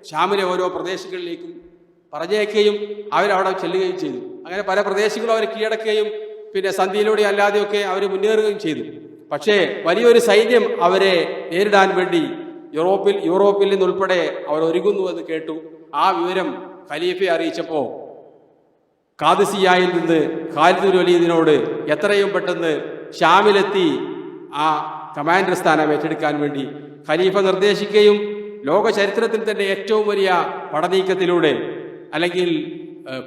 ഷാമിലെ ഓരോ പ്രദേശങ്ങളിലേക്കും പറഞ്ഞേക്കുകയും അവരവിടെ ചെല്ലുകയും ചെയ്തു. അങ്ങനെ പല പ്രദേശങ്ങളും അവർ കീഴടക്കുകയും പിന്നെ സന്ധിയിലൂടെ അല്ലാതെയൊക്കെ അവർ മുന്നേറുകയും ചെയ്തു. പക്ഷേ വലിയൊരു സൈന്യം അവരെ നേരിടാൻ വേണ്ടി യൂറോപ്പിൽ നിന്നുൾപ്പെടെ അവർ ഒരുങ്ങുന്നുവെന്ന് കേട്ടു. ആ വിവരം ഖലീഫയെ അറിയിച്ചപ്പോൾ ഖാദിസിയായിൽ നിന്ന് ഖാലിദ് ബിൻ വലീദിനോട് എത്രയും പെട്ടെന്ന് ഷാമിലെത്തി ആ കമാൻഡർ സ്ഥാനം ഏറ്റെടുക്കാൻ വേണ്ടി ഖലീഫ നിർദ്ദേശിക്കുകയും ലോക ചരിത്രത്തിൽ തന്നെ ഏറ്റവും വലിയ പടനീക്കത്തിലൂടെ അല്ലെങ്കിൽ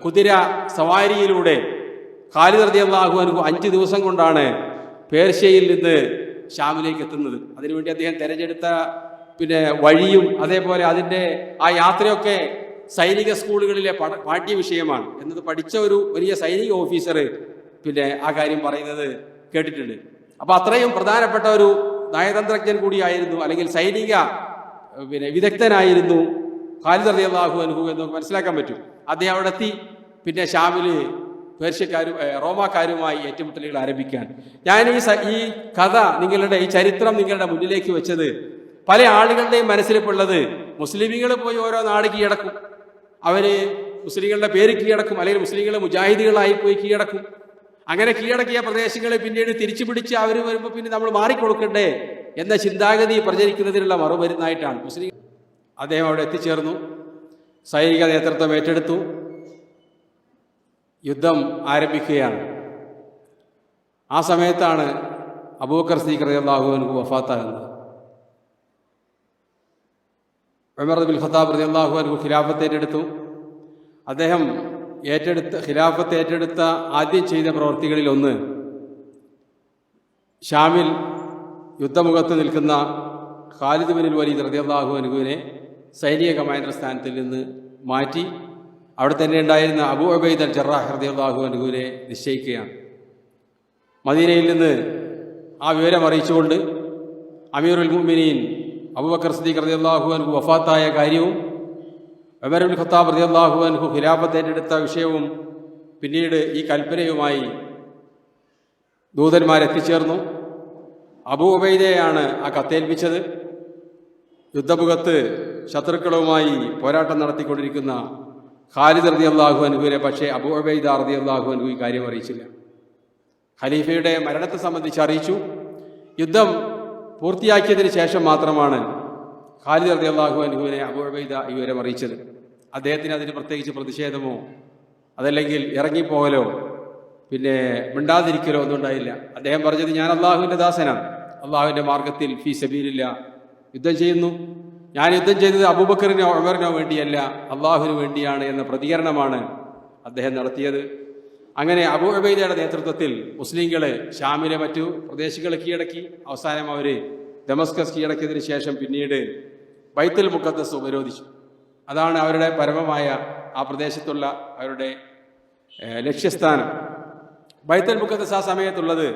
കുതിര സവാരിയിലൂടെ ഖാലിദ് റളിയല്ലാഹു അൻഹു 5 ദിവസം കൊണ്ടാണ് പേർഷ്യയിൽ നിന്ന് ഷാമിലേക്ക് എത്തുന്നത്. അതിനുവേണ്ടി അദ്ദേഹം തെരഞ്ഞെടുത്ത പിന്നെ വഴിയും അതേപോലെ അതിൻ്റെ ആ യാത്രയൊക്കെ സൈനിക സ്കൂളുകളിലെ പാഠ്യ വിഷയമാണ് എന്നത് പഠിച്ച ഒരു വലിയ സൈനിക ഓഫീസർ പിന്നെ ആ കാര്യം പറയുന്നത് കേട്ടിട്ടുണ്ട്. അപ്പൊ അത്രയും പ്രധാനപ്പെട്ട ഒരു നയതന്ത്രജ്ഞൻ കൂടിയായിരുന്നു, അല്ലെങ്കിൽ സൈനിക വിദഗ്ധനായിരുന്നു ഖാലിദ് റളിയല്ലാഹു അൻഹു എന്ന് മനസ്സിലാക്കാൻ പറ്റും. അദ്ദേഹം അവിടെ എത്തി. പിന്നെ ഷാമില് റോമാക്കാരുമായി ഏറ്റുമുട്ടലുകൾ ആരംഭിക്കാൻ. ഞാൻ ഈ കഥ ഈ ചരിത്രം നിങ്ങളുടെ മുന്നിലേക്ക് വെച്ചത് പല ആളുകളുടെയും മനസ്സിലിപ്പുള്ളത് മുസ്ലിമീങ്ങൾ പോയി ഓരോ നാട് കീഴടക്കും, അവര് മുസ്ലിങ്ങളുടെ പേര് കീഴടക്കും, അല്ലെങ്കിൽ മുസ്ലിങ്ങളെ മുജാഹിദികളായി പോയി കീഴടക്കും. അങ്ങനെ കീഴടക്കിയ പ്രദേശങ്ങളെ പിന്നീട് തിരിച്ചു പിടിച്ച് അവർ വരുമ്പോൾ പിന്നെ നമ്മൾ മാറിക്കൊടുക്കണ്ടേ എന്ന ചിന്താഗതി പ്രചരിക്കുന്നതിനുള്ള മറുമരുന്നായിട്ടാണ് മുസ്ലിം. അദ്ദേഹം അവിടെ എത്തിച്ചേർന്നു, സൈനിക നേതൃത്വം ഏറ്റെടുത്തു, യുദ്ധം ആരംഭിക്കുകയാണ്. ആ സമയത്താണ് അബൂബക്കർ സിദ്ദീഖ് റളിയല്ലാഹു അൻഹു വഫാത്താകുന്നത്. ഉമർ ബിൻ ഖത്താബ് റളിയല്ലാഹു അൻഹു ഖിലാഫത്ത് ഏറ്റെടുത്തു. അദ്ദേഹം ഖിലാഫത്ത് ഏറ്റെടുത്ത ആദ്യം ചെയ്ത പ്രവർത്തികളിൽ ഒന്ന് ഷാമിൽ യുദ്ധമുഖത്ത് നിൽക്കുന്ന ഖാലിദ് ബിൻ വലീദ് റളിയല്ലാഹു അൻഹുവിനെ സൈനിക കമാൻഡർ സ്ഥാനത്തിൽ നിന്ന് മാറ്റി അവിടെ തന്നെ ഉണ്ടായിരുന്ന അബൂ ഉബൈദ് അൽ ജറാഹ് റളിയല്ലാഹു അൻഹുവിനെ നിശ്ചയിക്കുകയാണ്. മദീനയിൽ നിന്ന് ആ വിവരം അറിയിച്ചുകൊണ്ട് അമീറുൽ മുഅ്മിനീൻ അബൂബക്കർ സിദ്ദീഖ് റളിയല്ലാഹു അൻഹു വഫാത്തായ കാര്യവും ഉമർ ഇബ്നു ഖത്താബ് റളിയല്ലാഹു അൻഹു ഖിലാഫത്ത് ഏറ്റെടുത്ത വിഷയവും പിന്നീട് ഈ കൽപ്പനയുമായി ദൂതന്മാരെത്തിച്ചേർന്നു. അബൂ ഉബൈദയാണ് ആ കത്തേൽപ്പിച്ചത്. യുദ്ധമുഖത്ത് ശത്രുക്കളുമായി പോരാട്ടം നടത്തിക്കൊണ്ടിരിക്കുന്ന ഖാലിദ് റളിയല്ലാഹു അൻഹുവിനെ പക്ഷേ അബൂ ഉബൈദ റളിയല്ലാഹു അൻഹു ഈ കാര്യം അറിയിച്ചില്ല. ഖലീഫയുടെ മരണത്തെ സംബന്ധിച്ച് അറിയിച്ചു. യുദ്ധം പൂർത്തിയാക്കിയതിന് ശേഷം മാത്രമാണ് ഖാലിദ് റളിയല്ലാഹു അൻഹുവിനെ അബൂ ഉബൈദ ഈ വിവരം അറിയിച്ചത്. അദ്ദേഹത്തിന് അതിന് പ്രത്യേകിച്ച് പ്രതിഷേധമോ അതല്ലെങ്കിൽ ഇറങ്ങിപ്പോകലോ പിന്നെ മിണ്ടാതിരിക്കലോ ഒന്നും ഉണ്ടായില്ല. അദ്ദേഹം പറഞ്ഞത്, ഞാൻ അള്ളാഹുവിൻ്റെ ദാസനാണ്, അള്ളാഹുവിൻ്റെ മാർഗത്തിൽ ഫീ സബീലില്ലാ യുദ്ധം ചെയ്യുന്നു. ഞാൻ യുദ്ധം ചെയ്തത് അബൂബക്കറിനോ ഉമറിനോ വേണ്ടിയല്ല, അള്ളാഹുവിന് വേണ്ടിയാണ് എന്ന പ്രതികരണമാണ് അദ്ദേഹം നടത്തിയത്. അങ്ങനെ അബൂ ഉബൈദയുടെ നേതൃത്വത്തിൽ മുസ്ലിങ്ങൾ ഷാമിലെ മറ്റു പ്രദേശങ്ങൾ കീഴടക്കി. അവസാനം അവർ ദമസ്കസ് കീഴടക്കിയതിനു ശേഷം പിന്നീട് ബൈത്തുൽ മുഖദ്ദസ് ഉപരോധിച്ചു. അതാണ് അവരുടെ പരമമായ ആ പ്രദേശത്തുള്ള അവരുടെ ലക്ഷ്യസ്ഥാനം. ബൈത്തുൽ മുഖദ്ദസ് ആ സമയത്തുള്ളത്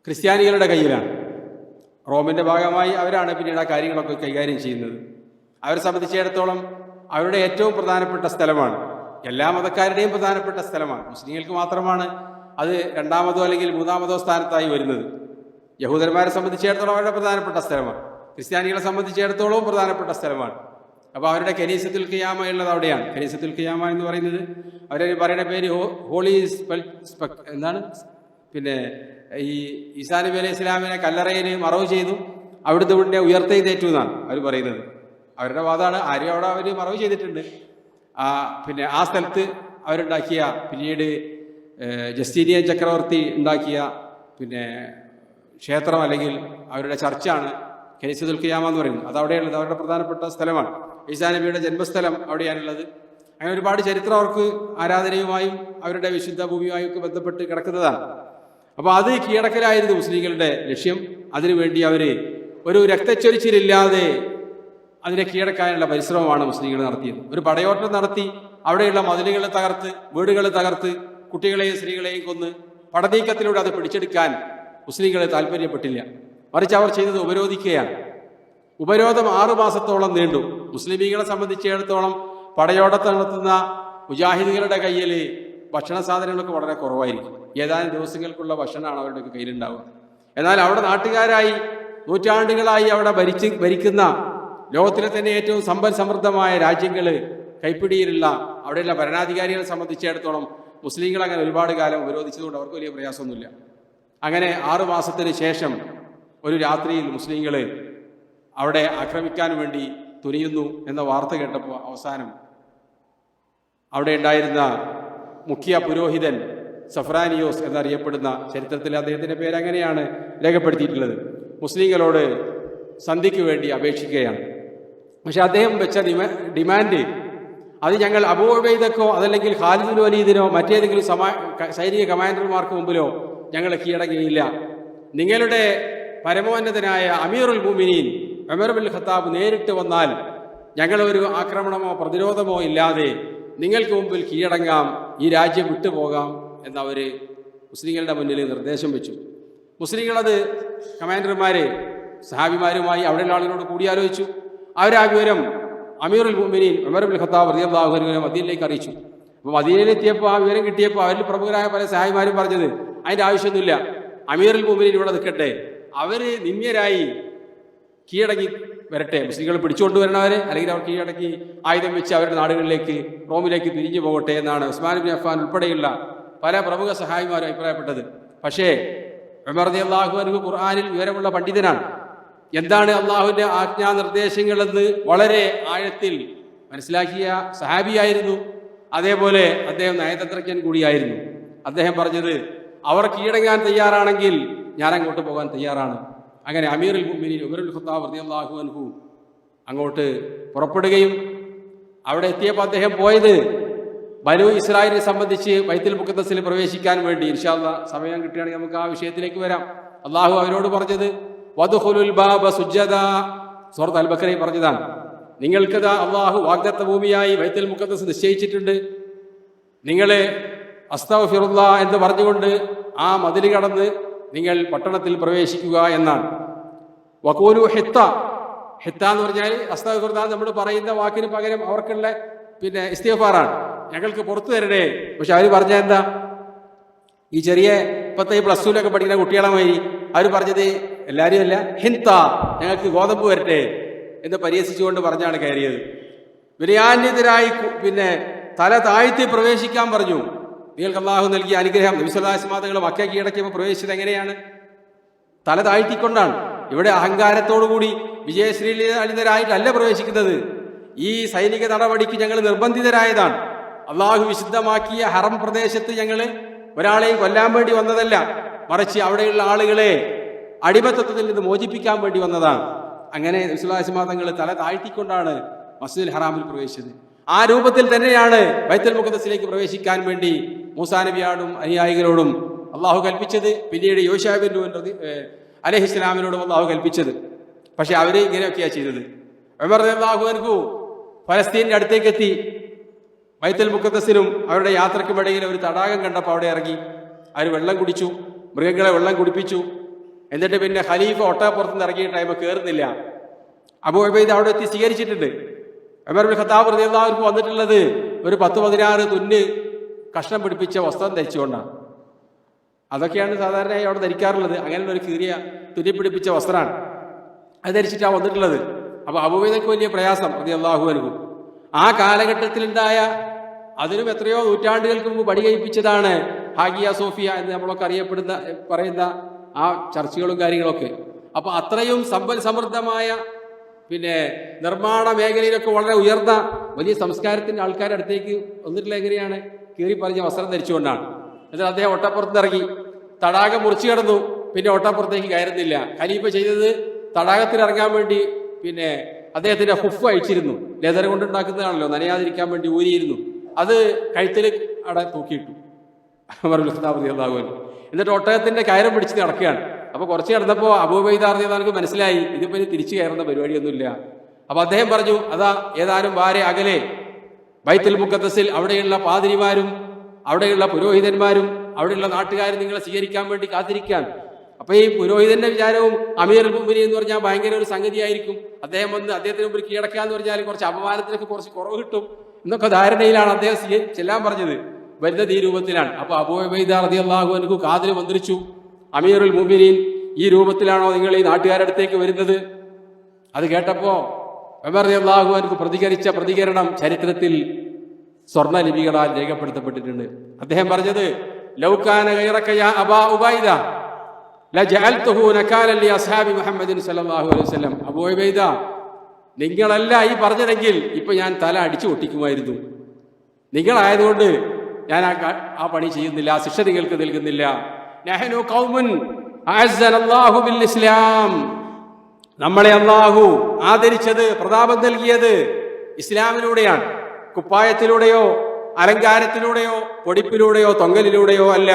ക്രിസ്ത്യാനികളുടെ കയ്യിലാണ്. റോമിൻ്റെ ഭാഗമായി അവരാണ് പിന്നീട് ആ കാര്യങ്ങളൊക്കെ കൈകാര്യം ചെയ്യുന്നത്. അവരെ സംബന്ധിച്ചിടത്തോളം അവരുടെ ഏറ്റവും പ്രധാനപ്പെട്ട സ്ഥലമാണ്, എല്ലാ മതക്കാരുടെയും പ്രധാനപ്പെട്ട സ്ഥലമാണ്. മുസ്ലിങ്ങൾക്ക് മാത്രമാണ് അത് രണ്ടാമതോ അല്ലെങ്കിൽ മൂന്നാമതോ സ്ഥാനത്തായി വരുന്നത്. യഹൂദന്മാരെ സംബന്ധിച്ചിടത്തോളം അവരുടെ പ്രധാനപ്പെട്ട സ്ഥലമാണ്, ക്രിസ്ത്യാനികളെ സംബന്ധിച്ചിടത്തോളവും പ്രധാനപ്പെട്ട സ്ഥലമാണ്. അപ്പോൾ അവരുടെ കനീസത്തുൽ ഖിയാമ ഉള്ളത് അവിടെയാണ്. കനീസത്തുൽ ഖിയാമ എന്ന് പറയുന്നത് അവർ പറയുന്ന പേര് ഹോളി എന്താണ്, പിന്നെ ഈ ഈസാ നബി അലൈഹി ഇസ്ലാമിനെ കല്ലറയിൽ മറവ് ചെയ്തു, അവിടുത്തെ ഉടനെ ഉയർത്തെഴുന്നേറ്റു എന്നാണ് അവർ പറയുന്നത്. അവരുടെ വാദമാണ്. ആരും അവിടെ അവർ മറവ് ചെയ്തിട്ടുണ്ട്. പിന്നെ ആ സ്ഥലത്ത് അവരുണ്ടാക്കിയ, പിന്നീട് ജസ്റ്റീനിയൻ ചക്രവർത്തി ഉണ്ടാക്കിയ പിന്നെ ക്ഷേത്രം അല്ലെങ്കിൽ അവരുടെ ചർച്ചാണ് കനീസത്തുൽ ഖിയാമ എന്ന് പറയുന്നത്. അത് അവിടെയുള്ളത് അവരുടെ പ്രധാനപ്പെട്ട സ്ഥലമാണ്. ഈസാ നബിയുടെ ജന്മസ്ഥലം അവിടെയാണുള്ളത്. അങ്ങനെ ഒരുപാട് ചരിത്രം അവർക്ക് ആരാധനയുമായും അവരുടെ വിശുദ്ധ ഭൂമിയുമായും ഒക്കെ ബന്ധപ്പെട്ട് കിടക്കുന്നതാണ്. അപ്പോൾ അത് കീഴടക്കലായിരുന്നു മുസ്ലിങ്ങളുടെ ലക്ഷ്യം. അതിനുവേണ്ടി അവർ ഒരു രക്തച്ചൊരിച്ചിലില്ലാതെ അതിനെ കീഴടക്കാനുള്ള പരിശ്രമമാണ് മുസ്ലിങ്ങൾ നടത്തിയത്. ഒരു പടയോട്ടം നടത്തി അവിടെയുള്ള മതിലുകൾ തകർത്ത്, വീടുകൾ തകർത്ത്, കുട്ടികളെയും സ്ത്രീകളെയും കൊന്ന് പടനീക്കത്തിലൂടെ അത് പിടിച്ചെടുക്കാൻ മുസ്ലിങ്ങൾ താല്പര്യപ്പെട്ടില്ല. മറിച്ച് അവർ ചെയ്തത് ഉപരോധിക്കുകയാണ്. ഉപരോധം 6 മാസത്തോളം നീണ്ടു. മുസ്ലിമീങ്ങളെ സംബന്ധിച്ചിടത്തോളം പടയോട്ടം നടത്തുന്ന മുജാഹിദുകളുടെ കയ്യിൽ ഭക്ഷണ സാധനങ്ങളൊക്കെ വളരെ കുറവായിരിക്കും. ഏതാനും ദിവസങ്ങൾക്കുള്ള ഭക്ഷണമാണ് അവരുടെ കയ്യിലുണ്ടാവുക. എന്നാൽ അവിടെ നാട്ടുകാരായി നൂറ്റാണ്ടുകളായി അവിടെ ഭരിക്കുന്ന ലോകത്തിലെ തന്നെ ഏറ്റവും സമ്പൽ സമൃദ്ധമായ രാജ്യങ്ങൾ കൈപ്പിടിയിലുള്ള അവിടെയുള്ള ഭരണാധികാരികളെ സംബന്ധിച്ചിടത്തോളം മുസ്ലിങ്ങൾ അങ്ങനെ ഒരുപാട് കാലം ഉപരോധിച്ചതുകൊണ്ട് അവർക്ക് വലിയ പ്രയാസമൊന്നുമില്ല. അങ്ങനെ 6 മാസത്തിന് ശേഷം ഒരു രാത്രിയിൽ മുസ്ലിങ്ങൾ അവിടെ ആക്രമിക്കാൻ വേണ്ടി തുനിയുന്നു എന്ന വാർത്ത കേട്ടപ്പോൾ അവസാനം അവിടെ ഉണ്ടായിരുന്ന മുഖ്യ പുരോഹിതൻ സഫ്രാനിയോസ് എന്നറിയപ്പെടുന്ന, ചരിത്രത്തിൽ അദ്ദേഹത്തിൻ്റെ പേര് അങ്ങനെയാണ് രേഖപ്പെടുത്തിയിട്ടുള്ളത്, മുസ്ലിങ്ങളോട് സന്ധിക്ക് വേണ്ടി അപേക്ഷിക്കുകയാണ്. പക്ഷെ അദ്ദേഹം വെച്ച ഡിമാൻഡ് അത് ഞങ്ങൾ അബൂ ഉബൈദക്കോ അതല്ലെങ്കിൽ ഖാലിദുൽ വലീദിനോ മറ്റേതെങ്കിലും സൈനിക കമാൻഡർമാർക്ക് മുമ്പിലോ ഞങ്ങൾ കീഴടങ്ങുകയില്ല. നിങ്ങളുടെ പരമോന്നതനായ അമീറുൽ മുഅ്മിനീൻ ഉമർ ബിൻ ഖത്താബ് നേരിട്ട് വന്നാൽ ഞങ്ങളൊരു ആക്രമണമോ പ്രതിരോധമോ ഇല്ലാതെ നിങ്ങൾക്ക് മുമ്പിൽ കീഴടങ്ങാം, ഈ രാജ്യം വിട്ടുപോകാം എന്നവർ മുസ്ലിങ്ങളുടെ മുന്നിൽ നിർദ്ദേശം വെച്ചു. മുസ്ലിങ്ങളത് കമാൻഡർമാരെ സഹാബിമാരുമായി അവിടെയുള്ള ആളുകളോട് കൂടിയാലോചിച്ചു. അവരാ വിവരം അമീറുൽ മുഅ്മിനീൻ ഉമർ ബിൻ ഖത്താബ് റളിയല്ലാഹു അൻഹു മദീനയിലേക്ക് അറിയിച്ചു. അപ്പോൾ മദീനയിലെത്തിയപ്പോൾ ആ വിവരം കിട്ടിയപ്പോൾ അവരിൽ പ്രമുഖരായ പല സഹായിമാരും പറഞ്ഞത് അതിൻ്റെ ആവശ്യമൊന്നുമില്ല, അമീറുൽ മുഅ്മിനീൻ ഇവിടെ നിൽക്കട്ടെ, അവർ നിന്ദ്യരായി കീഴടങ്ങി വരട്ടെ, മുസ്ലിങ്ങൾ പിടിച്ചുകൊണ്ടുവരണവരെ അല്ലെങ്കിൽ അവർ കീഴടക്കി ആയുധം വെച്ച് അവരുടെ നാടുകളിലേക്ക് റോമിലേക്ക് തിരിഞ്ഞു പോകട്ടെ എന്നാണ് ഉസ്മാൻ ബിൻ അഫ്ഫാൻ ഉൾപ്പെടെയുള്ള പല പ്രമുഖ സഹായിമാരും അഭിപ്രായപ്പെട്ടത്. പക്ഷേ ഉമർ റളിയല്ലാഹു അൻഹു ഖുർആനിൽ വിവരമുള്ള പണ്ഡിതനാണ്. എന്താണ് അള്ളാഹുവിൻ്റെ ആജ്ഞാനിർദ്ദേശങ്ങളെന്ന് വളരെ ആഴത്തിൽ മനസ്സിലാക്കിയ സഹാബിയായിരുന്നു. അതേപോലെ അദ്ദേഹം നയതന്ത്രജ്ഞൻ കൂടിയായിരുന്നു. അദ്ദേഹം പറഞ്ഞത് അവർ കീഴടങ്ങാൻ തയ്യാറാണെങ്കിൽ ഞാൻ അങ്ങോട്ട് പോകാൻ തയ്യാറാണ്. അങ്ങനെ അമീറുൽ മുഅ്മിനീൻ ഉമർ ബിൻ ഖത്താബ് റളിയല്ലാഹു അൻഹു അങ്ങോട്ട് പുറപ്പെടുകയും അവിടെ എത്തിയപ്പോൾ അദ്ദേഹം പോയത് ബനൂ ഇസ്രായേലിനെ സംബന്ധിച്ച് ബൈത്തുൽ മുഖദ്ദസിൽ പ്രവേശിക്കാൻ വേണ്ടി. ഇൻഷാ അല്ലാഹ് സമയം കിട്ടുകയാണെങ്കിൽ നമുക്ക് ആ വിഷയത്തിലേക്ക് വരാം. അള്ളാഹു അവരോട് പറഞ്ഞത് വദ്ഖുലുൽ ബാബ സുജ്ജദാ, സൂറത്ത് അൽ ബഖറയിൽ പറഞ്ഞതാണ്. നിങ്ങൾക്കതാ അള്ളാഹു വാഗ്ദത്ത ഭൂമിയായി ബൈത്തുൽ മുഖദ്ദസ് നിശ്ചയിച്ചിട്ടുണ്ട്, നിങ്ങൾ അസ്തഗ്ഫിറുല്ലാഹ് എന്ന് പറഞ്ഞുകൊണ്ട് ആ മതിൽ കടന്ന് നിങ്ങൾ പട്ടണത്തിൽ പ്രവേശിക്കുക എന്നാണ്. വഖൂലു ഹിത്ത, ഹിത്ത എന്ന് പറഞ്ഞാൽ അസ്തഗ്ഫിറുല്ലാഹ് നമ്മൾ പറയുന്ന വാക്കിന് പകരം അവർക്കുള്ള ഇസ്തിഗ്ഫാറാണ്, ഞങ്ങൾക്ക് പുറത്തു തരണേ. പക്ഷെ അവർ പറഞ്ഞ എന്താ, ഈ ചെറിയ ഇപ്പത്തെ +2 പഠിക്കുന്ന കുട്ടികളെ മാതിരി അവർ പറഞ്ഞത് എല്ലാവരും അല്ല, ഹിന്ത, ഞങ്ങൾക്ക് ഗോതമ്പ് വരട്ടെ എന്ന് പരിഹസിച്ചുകൊണ്ട് പറഞ്ഞാണ് കയറിയത്. വിനയാന്യതരായി തല താഴ്ത്തി പ്രവേശിക്കാൻ പറഞ്ഞു. നിങ്ങൾക്ക് അള്ളാഹു നൽകിയ അനുഗ്രഹം. നബി സല്ലല്ലാഹു അലൈഹി വസല്ലം തങ്ങൾ മക്ക കീഴടക്കിയപ്പോൾ പ്രവേശിച്ചത് എങ്ങനെയാണ്? തല താഴ്ത്തിക്കൊണ്ടാണ്. ഇവിടെ അഹങ്കാരത്തോടുകൂടി വിജയശ്രീലിതരായിട്ടല്ല പ്രവേശിക്കുന്നത്. ഈ സൈനിക നടപടിക്ക് ഞങ്ങൾ നിർബന്ധിതരായതാണ്. അള്ളാഹു വിശുദ്ധമാക്കിയ ഹറം പ്രദേശത്ത് ഞങ്ങൾ ഒരാളെയും കൊല്ലാൻ വേണ്ടി വന്നതല്ല, മറിച്ച് അവിടെയുള്ള ആളുകളെ അടിമത്തത്തിൽ നിന്ന് മോചിപ്പിക്കാൻ വേണ്ടി വന്നതാണ്. അങ്ങനെ നബി സല്ലല്ലാഹു അലൈഹി വസല്ലം തങ്ങൾ തല താഴ്ത്തിക്കൊണ്ടാണ് മസ്ജിദുൽ ഹറാമിൽ പ്രവേശിച്ചത്. ആ രൂപത്തിൽ തന്നെയാണ് ബൈത്തുൽ മുഖദ്ദസിലേക്ക് പ്രവേശിക്കാൻ വേണ്ടി മൂസാ നബിയോടും അനുയായികളോടും അള്ളാഹു കൽപ്പിച്ചത്. പിന്നീട് യോശുവ ബിൻ നൂൻ അലൈഹിസ്സലാമിനോടും അള്ളാഹു കൽപ്പിച്ചത്. പക്ഷെ അവർ ഇങ്ങനെയൊക്കെയാണ് ചെയ്തത്. ഉമർ റളിയല്ലാഹു അൻഹു ഫലസ്തീനിന്റെ അടുത്തേക്ക് എത്തി. ബൈത്തുൽ മുഖദ്ദസിനും അവരുടെ യാത്രക്കുമിടയിൽ ഒരു തടാകം കണ്ടപ്പോൾ അവിടെ ഇറങ്ങി. അവർ വെള്ളം കുടിച്ചു, മൃഗങ്ങളെ വെള്ളം കുടിപ്പിച്ചു. എന്നിട്ട് പിന്നെ ഖലീഫ ഒട്ടകപ്പുറത്തുനിന്ന് ഇറങ്ങിയ ടൈം കയറുന്നില്ല. അബൂ ഉബൈദ അവിടെ എത്തി സ്വീകരിച്ചിട്ടുണ്ട്. ഉമർ ബിൻ ഖത്താബ് റളിയല്ലാഹു അൻഹു വന്നിട്ടുള്ളത് ഒരു 10-16 തുന്ന് കഷ്ണം പിടിപ്പിച്ച വസ്ത്രം ധരിച്ചുകൊണ്ടാണ്. അതൊക്കെയാണ് സാധാരണയായി അവിടെ ധരിക്കാറുള്ളത്. അങ്ങനെ ഒരു കീറിയ തുന്നി പിടിപ്പിച്ച വസ്ത്രമാണ് അത് ധരിച്ചിട്ടാണ് വന്നിട്ടുള്ളത്. അപ്പോൾ അബൂ ഉബൈദയ്ക്ക് വലിയ പ്രയാസം റളിയല്ലാഹു അൻഹു. ആ കാലഘട്ടത്തിലുണ്ടായ, അതിനും എത്രയോ നൂറ്റാണ്ടുകൾക്ക് മുമ്പ് പടി കഴിപ്പിച്ചതാണ് ഹാഗിയ സോഫിയ എന്ന് നമ്മളൊക്കെ പറയുന്ന ആ ചർച്ചകളും കാര്യങ്ങളൊക്കെ. അപ്പൊ അത്രയും സമ്പൽ സമൃദ്ധമായ നിർമ്മാണ മേഖലയിലൊക്കെ വളരെ ഉയർന്ന വലിയ സംസ്കാരത്തിന്റെ ആൾക്കാരുടെ അടുത്തേക്ക് വന്നിട്ടുള്ള എങ്ങനെയാണ്? കീറി പറഞ്ഞ വസ്ത്രം ധരിച്ചുകൊണ്ടാണ്. എന്നിട്ട് അദ്ദേഹം ഒട്ടപ്പുറത്ത് ഇറങ്ങി തടാകം മുറിച്ചു കിടന്നു. പിന്നെ ഒട്ടപ്പുറത്തേക്ക് കയറുന്നില്ല. ഖലീഫ ചെയ്തത് തടാകത്തിൽ ഇറങ്ങാൻ വേണ്ടി അദ്ദേഹത്തിന്റെ ഹുഫ് അഴിച്ചിരുന്നു. ലെതർ കൊണ്ടുണ്ടാക്കുന്നതാണല്ലോ, നനയാതിരിക്കാൻ വേണ്ടി ഊരിയിരുന്നു. അത് കഴുത്തിൽ അവിടെ തൂക്കിയിട്ടു ഉമർ ബിൻ ഖത്താബ് റളിയല്ലാഹു അൻഹു. എന്നിട്ട് ഒട്ടകത്തിന്റെ കയറും പിടിച്ച് നടക്കുകയാണ്. അപ്പൊ കുറച്ച് കിടന്നപ്പോൾ അബൂ ഉബൈദ റളിയല്ലാഹു മനസ്സിലായി ഇതിപ്പോ തിരിച്ചു കയറുന്ന പരിപാടിയൊന്നുമില്ല. അപ്പൊ അദ്ദേഹം പറഞ്ഞു, അതാ ഏതാനും വാരെ അകലെ ബൈത്തുൽ മുഖദ്ദസിൽ അവിടെയുള്ള പാതിരിമാരും അവിടെയുള്ള പുരോഹിതന്മാരും അവിടെയുള്ള നാട്ടുകാരും നിങ്ങളെ സ്വീകരിക്കാൻ വേണ്ടി കാത്തിരിക്കാൻ. അപ്പൊ ഈ പുരോഹിതന്റെ വിചാരവും അമീറുൽ മുഅ്മിനീൻ എന്ന് പറഞ്ഞാൽ ഭയങ്കര ഒരു സംഗതിയായിരിക്കും. അദ്ദേഹം വന്ന് അദ്ദേഹത്തിന് മുമ്പിൽ കീഴടക്കാന്ന് പറഞ്ഞാൽ കുറച്ച് അപമാനത്തിനൊക്കെ കുറച്ച് കുറവ് കിട്ടും എന്നൊക്കെ ധാരണയിലാണ് അദ്ദേഹം ചെല്ലാൻ പറഞ്ഞത്. വരുന്നത് ഈ രൂപത്തിലാണ്. അപ്പൊ അബൂ ഉബൈദ റളിയല്ലാഹു അൻഹു കാതിൽ മന്ത്രിച്ചു, അമീറുൽ മുഅ്മിനീൻ ഈ രൂപത്തിലാണോ നിങ്ങൾ ഈ നാട്ടുകാരുടെ അടുത്തേക്ക് വരുന്നത്? അത് കേട്ടപ്പോ ഉമർ റളിയല്ലാഹു അൻഹു പ്രതികരിച്ച പ്രതികരണം ചരിത്രത്തിൽ സ്വർണ്ണലിപികളാൽ രേഖപ്പെടുത്തപ്പെട്ടിട്ടുണ്ട്. അദ്ദേഹം പറഞ്ഞത്, ലൗ കാന ഗൈറക യാ അബാ ഉബൈദ ലജഅൽതുഹു നകാലൻ ലി അസ്ഹാബി മുഹമ്മദിൻ സല്ലല്ലാഹു അലൈഹി വസല്ലം. അബൂ ഉബൈദ, നിങ്ങളല്ല ഈ പറഞ്ഞതെങ്കിൽ ഇപ്പൊ ഞാൻ തല അടിച്ചു പൊട്ടിക്കുമായിരുന്നു. നിങ്ങളായതുകൊണ്ട് ഞാൻ ആ പണി ചെയ്യുന്നില്ല, ആ ശിക്ഷ നിങ്ങൾക്ക് നൽകുന്നില്ല. നഹ്നു ഖൗമുൻ അഅസ്സനല്ലാഹു ബിൽ ഇസ്ലാം. നമ്മളെ അല്ലാഹു ആദരിച്ചത്, പ്രതാപം നൽകിയത് ഇസ്ലാമിലൂടെയാണ്. കുപ്പായത്തിലൂടെയോ അലങ്കാരത്തിലൂടെയോ പൊടിപ്പിലൂടെയോ തൊങ്ങലിലൂടെയോ അല്ല.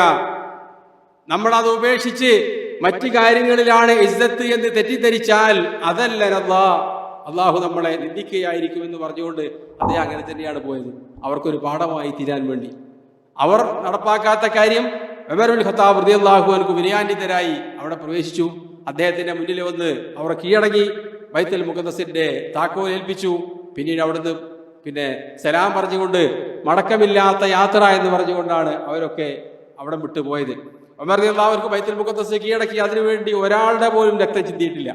നമ്മളത് ഉപേക്ഷിച്ച് മറ്റു കാര്യങ്ങളിലാണ് ഇസ്സത്ത് എന്ന് തെറ്റിദ്ധരിച്ചാൽ അതല്ല അള്ളാഹു നമ്മളെ നിന്ദിക്കുകയായിരിക്കുമെന്ന് പറഞ്ഞുകൊണ്ട് അദ്ദേഹം അങ്ങനെ തന്നെയാണ് പോയത്. അവർക്കൊരു പാഠമായി തീരാൻ വേണ്ടി. അവർ നടപ്പാക്കാത്ത കാര്യം ഉമറുൽ ഖത്താബ് റളിയല്ലാഹു അൻഹു വിനയാന്വിതരായി അവിടെ പ്രവേശിച്ചു. അദ്ദേഹത്തിന്റെ മുന്നിൽ വന്ന് അവർ കീഴടങ്ങി ബൈത്തുൽ മുഖദ്ദസിന്റെ താക്കോൽ ഏൽപ്പിച്ചു. പിന്നീട് അവിടുന്ന് സലാം പറഞ്ഞുകൊണ്ട് മടക്കമില്ലാത്ത യാത്ര എന്ന് പറഞ്ഞുകൊണ്ടാണ് അവരൊക്കെ അവിടെ വിട്ടുപോയത്. ഉമർ റളിയല്ലാഹു അൻഹു ബൈത്തുൽ മുഖദ്ദസ് കീഴടക്കി. അതിനുവേണ്ടി ഒരാളുടെ പോലും രക്തം ചിന്തിയിട്ടില്ല.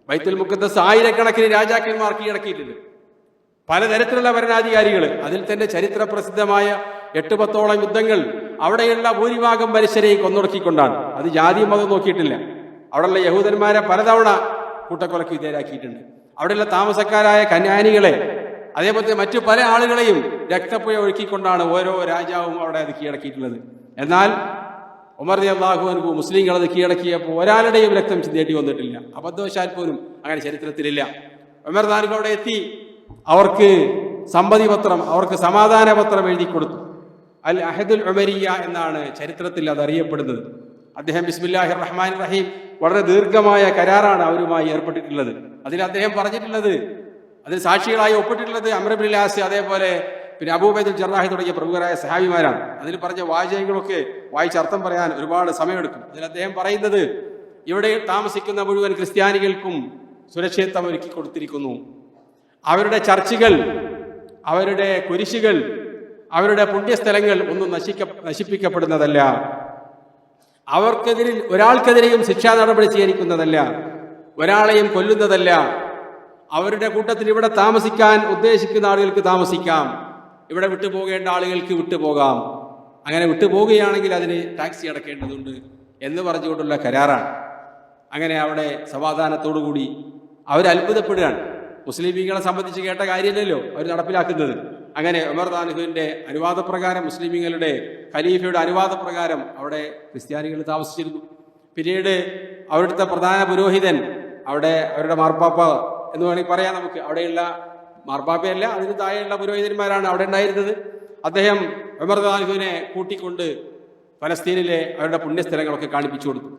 ബൈത്തുൽ മുഖദ്ദസ് ആയിരക്കണക്കിന് രാജാക്കന്മാർ കീഴടക്കിയിട്ടുണ്ട്. പലതരത്തിലുള്ള ഭരണാധികാരികൾ. അതിൽ തന്നെ ചരിത്ര പ്രസിദ്ധമായ 8-10ഓളം യുദ്ധങ്ങൾ അവിടെയുള്ള ഭൂരിഭാഗം മനുഷ്യരെയും കൊന്നൊടുക്കിക്കൊണ്ടാണ്. അത് ജാതി മതം നോക്കിയിട്ടില്ല. അവിടെയുള്ള യഹൂദന്മാരെ പലതവണ കൂട്ടക്കൊലയ്ക്ക് വിധേയരാക്കിയിട്ടുണ്ട്. അവിടെയുള്ള താമസക്കാരായ കന്യാനികളെ, അതേപോലെ മറ്റു പല ആളുകളെയും രക്തപ്പുഴ ഒഴുക്കിക്കൊണ്ടാണ് ഓരോ രാജാവും അവിടെ അത് കീഴടക്കിയിട്ടുള്ളത്. എന്നാൽ ഉമർ റളിയല്ലാഹു അൻഹു മുസ്ലിങ്ങൾ അത് കീഴടക്കിയപ്പോൾ ഒരാളുടെയും രക്തം ചിന്തേണ്ടി വന്നിട്ടില്ല. അബദ്ധവശാൽ പോലും അങ്ങനെ ചരിത്രത്തിലില്ല. ഉമർ താനുകൾ അവിടെ എത്തി. അവർക്ക് സമ്മതി പത്രം, അവർക്ക് സമാധാന പത്രം എഴുതി കൊടുത്തു. അൽ അഹദുൽ ഉമരിയ എന്നാണ് ചരിത്രത്തിൽ അത് അറിയപ്പെടുന്നത്. അദ്ദേഹം ബിസ്മില്ലാഹിർ റഹ്മാനിർ റഹീം, വളരെ ദീർഘമായ കരാറാണ് അവരുമായി ഏർപ്പെട്ടിട്ടുള്ളത്. അതിൽ അദ്ദേഹം പറഞ്ഞിട്ടുള്ളത്, അതിൽ സാക്ഷികളായി ഒപ്പിട്ടിട്ടുള്ളത് അംർ ഇബ്നുൽ ആസ്, അതേപോലെ അബൂ ഉബൈദുൽ ജറാഹ് തുടങ്ങിയ പ്രമുഖരായ സഹാബിമാരാണ്. അതിൽ പറഞ്ഞ വാചകങ്ങളൊക്കെ വായിച്ചർത്ഥം പറയാൻ ഒരുപാട് സമയമെടുക്കും. അതിൽ അദ്ദേഹം പറയുന്നത്, ഇവിടെ താമസിക്കുന്ന മുഴുവൻ ക്രിസ്ത്യാനികൾക്കും സുരക്ഷിതത്വം ഒരുക്കി കൊടുത്തിരിക്കുന്നു. അവരുടെ ചർച്ചുകൾ, അവരുടെ കുരിശുകൾ, അവരുടെ പുണ്യസ്ഥലങ്ങൾ ഒന്നും നശിപ്പിക്കപ്പെടുന്നതല്ല. അവർക്കെതിരിൽ ഒരാൾക്കെതിരെയും ശിക്ഷാ നടപടി സ്വീകരിക്കുന്നതല്ല, ഒരാളെയും കൊല്ലുന്നതല്ല. അവരുടെ കൂട്ടത്തിൽ ഇവിടെ താമസിക്കാൻ ഉദ്ദേശിക്കുന്ന ആളുകൾക്ക് താമസിക്കാം, ഇവിടെ വിട്ടുപോകേണ്ട ആളുകൾക്ക് വിട്ടുപോകാം. അങ്ങനെ വിട്ടുപോകുകയാണെങ്കിൽ അതിന് ടാക്സി അടക്കേണ്ടതുണ്ട് എന്ന് പറഞ്ഞുകൊണ്ടുള്ള കരാറാണ്. അങ്ങനെ അവിടെ സമാധാനത്തോടുകൂടി അവർ അത്ഭുതപ്പെടുകയാണ്. മുസ്ലിമീങ്ങളെ സംബന്ധിച്ച് കേട്ട കാര്യമല്ലല്ലോ അവർ നടപ്പിലാക്കുന്നത്. അങ്ങനെ ഉമർ താനുഹുവിന്റെ അനുവാദപ്രകാരം, മുസ്ലിമീങ്ങളുടെ ഖലീഫയുടെ അനുവാദപ്രകാരം അവിടെ ക്രിസ്ത്യാനികൾ താമസിച്ചിരുന്നു. പിന്നീട് അവിടുത്തെ പ്രധാന പുരോഹിതൻ, അവിടെ അവരുടെ മാർപ്പാപ്പ എന്ന് വേണമെങ്കിൽ പറയാം നമുക്ക്, അവിടെയുള്ള മാർപ്പാപ്പയല്ല, അതിന് താഴെയുള്ള പുരോഹിതന്മാരാണ് അവിടെ ഉണ്ടായിരുന്നത്. അദ്ദേഹം ഉമർ താനുഹുവിനെ കൂട്ടിക്കൊണ്ട് ഫലസ്തീനിലെ അവരുടെ പുണ്യസ്ഥലങ്ങളൊക്കെ കാണിപ്പിച്ചു കൊടുത്തു.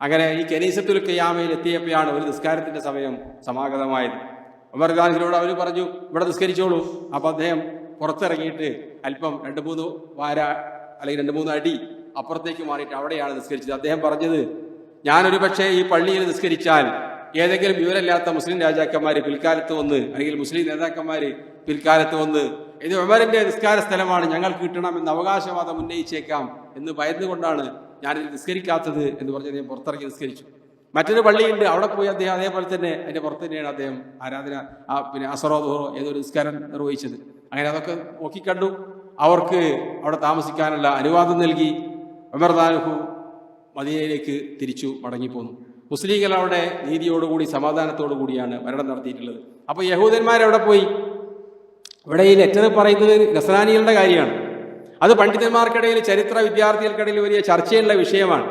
അങ്ങനെ ഈ കനീസത്തുൽ ഖിയാമയിൽ എത്തിയപ്പോഴാണ് ഒരു നിസ്കാരത്തിന്റെ സമയം സമാഗതമായത്. ഉമർ താനുഹിനോട് അവർ പറഞ്ഞു, ഇവിടെ നിസ്കരിച്ചോളൂ. അപ്പൊ അദ്ദേഹം പുറത്തിറങ്ങിയിട്ട് അല്പം 2-3 വാര അല്ലെങ്കിൽ 2-3 അടി അപ്പുറത്തേക്ക് മാറിയിട്ട് അവിടെയാണ് നിസ്കരിച്ചത്. അദ്ദേഹം പറഞ്ഞത്, ഞാനൊരു പക്ഷേ ഈ പള്ളിയിൽ നിസ്കരിച്ചാൽ ഏതെങ്കിലും വിവരമില്ലാത്ത മുസ്ലിം രാജാക്കന്മാർ പിൽക്കാലത്ത് വന്ന്, അല്ലെങ്കിൽ മുസ്ലിം നേതാക്കന്മാർ പിൽക്കാലത്ത് വന്ന് ഇത് ഉമറിന്റെ നിസ്കാര സ്ഥലമാണ്, ഞങ്ങൾക്ക് കിട്ടണമെന്ന് അവകാശവാദം ഉന്നയിച്ചേക്കാം എന്ന് ഭയന്നുകൊണ്ടാണ് ഞാനിത് നിസ്കരിക്കാത്തത് എന്ന് പറഞ്ഞ് അദ്ദേഹം പുറത്തിറങ്ങി നിസ്കരിച്ചു. മറ്റൊരു പള്ളിയുണ്ട്, അവിടെ പോയി അദ്ദേഹം അതേപോലെ തന്നെ അതിന്റെ പുറത്ത് തന്നെയാണ് അദ്ദേഹം ആരാധന അസറോ ദുഹറോ ഏതൊരു നിസ്കാരം നിർവഹിച്ചത്. അങ്ങനെ അതൊക്കെ നോക്കിക്കണ്ടു. അവർക്ക് അവിടെ താമസിക്കാനുള്ള അനുവാദം നൽകി. ഉമർ താനുഹു മദീനയിലേക്ക് തിരിച്ചു മടങ്ങിപ്പോന്നു. മുസ്ലിങ്ങൾ അവിടെ നീതിയോടുകൂടി സമാധാനത്തോടു കൂടിയാണ് മരണം നടത്തിയിട്ടുള്ളത്. അപ്പൊ യഹൂദന്മാരവിടെ പോയി. ഇവിടെ ഈ ലെറ്റർ പറയുന്നത് നസ്രാനികളുടെ കാര്യമാണ്. അത് പണ്ഡിതന്മാർക്കിടയിൽ, ചരിത്ര വിദ്യാർത്ഥികൾക്കിടയിൽ വലിയ ചർച്ചയുള്ള വിഷയമാണ്.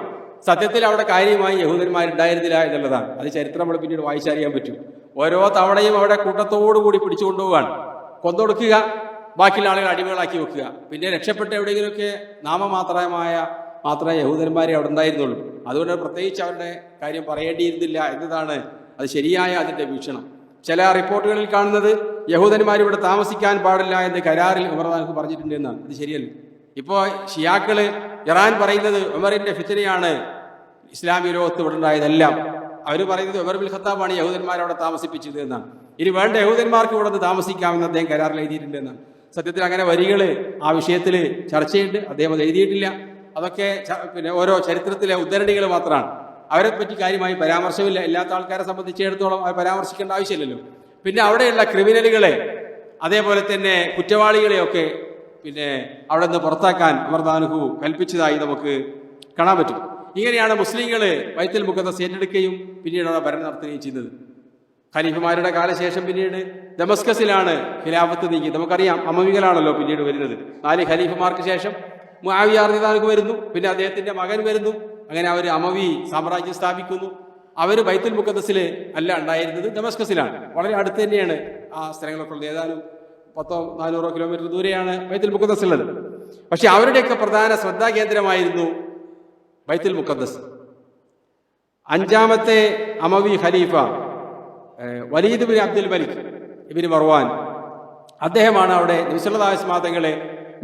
സത്യത്തിൽ അവിടെ കാര്യമായി യഹൂദന്മാരുണ്ടായിരുന്നില്ല എന്നുള്ളതാണ്. അത് ചരിത്രം നമ്മൾ പിന്നീട് വായിച്ചറിയാൻ പറ്റും. ഓരോ തവണയും അവിടെ കൂട്ടത്തോടുകൂടി പിടിച്ചുകൊണ്ടുപോവാണ്, കൊന്നൊടുക്കുക, ബാക്കിയുള്ള ആളുകൾ അടിമകളാക്കി വെക്കുക. പിന്നെ രക്ഷപ്പെട്ട എവിടെയെങ്കിലുമൊക്കെ മാത്രമേ യഹൂദന്മാരെ അവിടെ ഉണ്ടായിരുന്നുള്ളൂ. അതുകൊണ്ട് പ്രത്യേകിച്ച് അവരുടെ കാര്യം പറയേണ്ടിയിരുന്നില്ല എന്നതാണ് അത് ശരിയായ അതിന്റെ വീക്ഷണം. ചില റിപ്പോർട്ടുകളിൽ കാണുന്നത് യഹൂദന്മാർ ഇവിടെ താമസിക്കാൻ പാടില്ല എന്ന് കരാറിൽ ഉമർ താനുഹു പറഞ്ഞിട്ടുണ്ട് എന്നാണ്. ഇത് ശരിയല്ല. ഇപ്പോൾ ഷിയാക്കള് ഇറാൻ പറയുന്നത് ഉമറിന്റെ ഫിത്നയാണ്, ഇസ്ലാമിക ലോകത്ത് ഇവിടെ ഉണ്ടായതെല്ലാം അവർ പറയുന്നത് ഉമർ ബിൻ ഖത്താബാണ് യഹൂദന്മാരെ അവിടെ താമസിപ്പിച്ചത് എന്നാണ്. ഇനി വേണ്ട യഹൂദന്മാർക്ക് ഇവിടെ നിന്ന് താമസിക്കാമെന്ന് അദ്ദേഹം കരാറിൽ എഴുതിയിട്ടുണ്ട് എന്നാണ്. സത്യത്തിൽ അങ്ങനെ വരികൾ ആ വിഷയത്തിൽ ചർച്ചയുണ്ട്, അദ്ദേഹം അത് എഴുതിയിട്ടില്ല. അതൊക്കെ പിന്നെ ഓരോ ചരിത്രത്തിലെ ഉദ്ധരണികൾ മാത്രമാണ്. അവരെ പറ്റി കാര്യമായി പരാമർശമില്ല. ഇല്ലാത്ത ആൾക്കാരെ സംബന്ധിച്ചിടത്തോളം അവർ പരാമർശിക്കേണ്ട ആവശ്യമില്ലല്ലോ. പിന്നെ അവിടെയുള്ള ക്രിമിനലുകളെ അതേപോലെ തന്നെ കുറ്റവാളികളെയൊക്കെ പിന്നെ അവിടെ നിന്ന് പുറത്താക്കാൻ അമർദാനുഹു കൽപ്പിച്ചതായി നമുക്ക് കാണാൻ പറ്റും. ഇങ്ങനെയാണ് മുസ്ലിങ്ങൾ ബൈത്തുൽ മുഖദ്ദസ് ഏറ്റെടുക്കുകയും പിന്നീട് അവിടെ ഭരണം നടത്തുകയും ചെയ്യുന്നത്. ഖലീഫമാരുടെ കാലശേഷം പിന്നീട് ദമസ്കസിലാണ് ഖിലാഫത്ത് നീക്കി. നമുക്കറിയാം അമവികളാണല്ലോ പിന്നീട് വരുന്നത്. 4 ഖലീഫമാർക്ക് ശേഷം മുആവിയ റളിയല്ലാഹു വരുന്നു, പിന്നെ അദ്ദേഹത്തിന്റെ മകൻ വരുന്നു. അങ്ങനെ അവർ അമവി സാമ്രാജ്യം സ്ഥാപിക്കുന്നു. അവർ ബൈത്തുൽ മുഖദ്ദസിൽ അല്ല ഉണ്ടായിരുന്നത്, ദമസ്കസിലാണ്. വളരെ അടുത്ത് തന്നെയാണ് ആ സ്ഥലങ്ങളൊക്കെ ഉള്ളത്. ഏതാനും 100-400 കിലോമീറ്റർ ദൂരെയാണ് ബൈത്തുൽ മുഖദ്ദസ് ഉള്ളത്. പക്ഷെ അവരുടെയൊക്കെ പ്രധാന ശ്രദ്ധാകേന്ദ്രമായിരുന്നു ബൈത്തുൽ മുഖദ്ദസ്. 5ാമത്തെ അമവി ഖലീഫ വലീദ് ബിൻ അബ്ദുൽ മലിക് ഇബ്നു മർവാൻ, അദ്ദേഹമാണ് അവിടെ നബി സല്ലല്ലാഹു അലൈഹി വസല്ലം തങ്ങളെ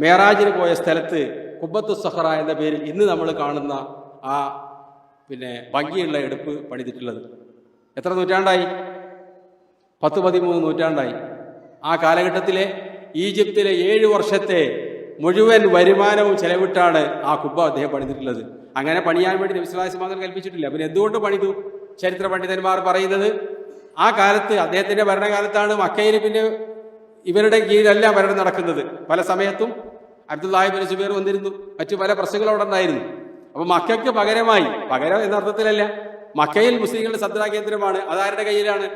മേറാജിന് പോയ സ്ഥലത്ത് ഖുബ്ബത്തു സഖറ എന്ന പേരിൽ ഇന്ന് നമ്മൾ കാണുന്ന ആ പിന്നെ ഭംഗിയുള്ള എടുപ്പ് പണിതിട്ടുള്ളത്. എത്ര നൂറ്റാണ്ടായി? 10-13 നൂറ്റാണ്ടായി. ആ കാലഘട്ടത്തിലെ ഈജിപ്തിലെ 7 വർഷത്തെ മുഴുവൻ വരുമാനവും ചെലവിട്ടാണ് ആ കുബ്ബ അദ്ദേഹം പണിതിട്ടുള്ളത്. അങ്ങനെ പണിയാൻ വേണ്ടി നബി സല്ലല്ലാഹു അലൈഹി വസല്ലം കൽപ്പിച്ചിട്ടില്ല. പിന്നെ എന്തുകൊണ്ട് പണിതു? ചരിത്ര പണ്ഡിതന്മാർ പറയുന്നത് ആ കാലത്ത് അദ്ദേഹത്തിന്റെ ഭരണകാലത്താണ് മക്കയിൽ പിന്നെ ഇവരുടെ കീഴിലല്ല ഭരണം നടക്കുന്നത്. പല സമയത്തും അബ്ദുല്ലാഹി ഇബ്നു സുബൈർ വന്നിരുന്നു, മറ്റു പല പ്രശ്നങ്ങളും അവിടെ ഉണ്ടായിരുന്നു. അപ്പൊ മക്കയ്ക്ക് പകരം എന്ന അർത്ഥത്തിലല്ല, മക്കയിൽ മുസ്ലിങ്ങളുടെ ശ്രദ്ധാകേന്ദ്രമാണ്. അതാരുടെ കയ്യിലാണ്?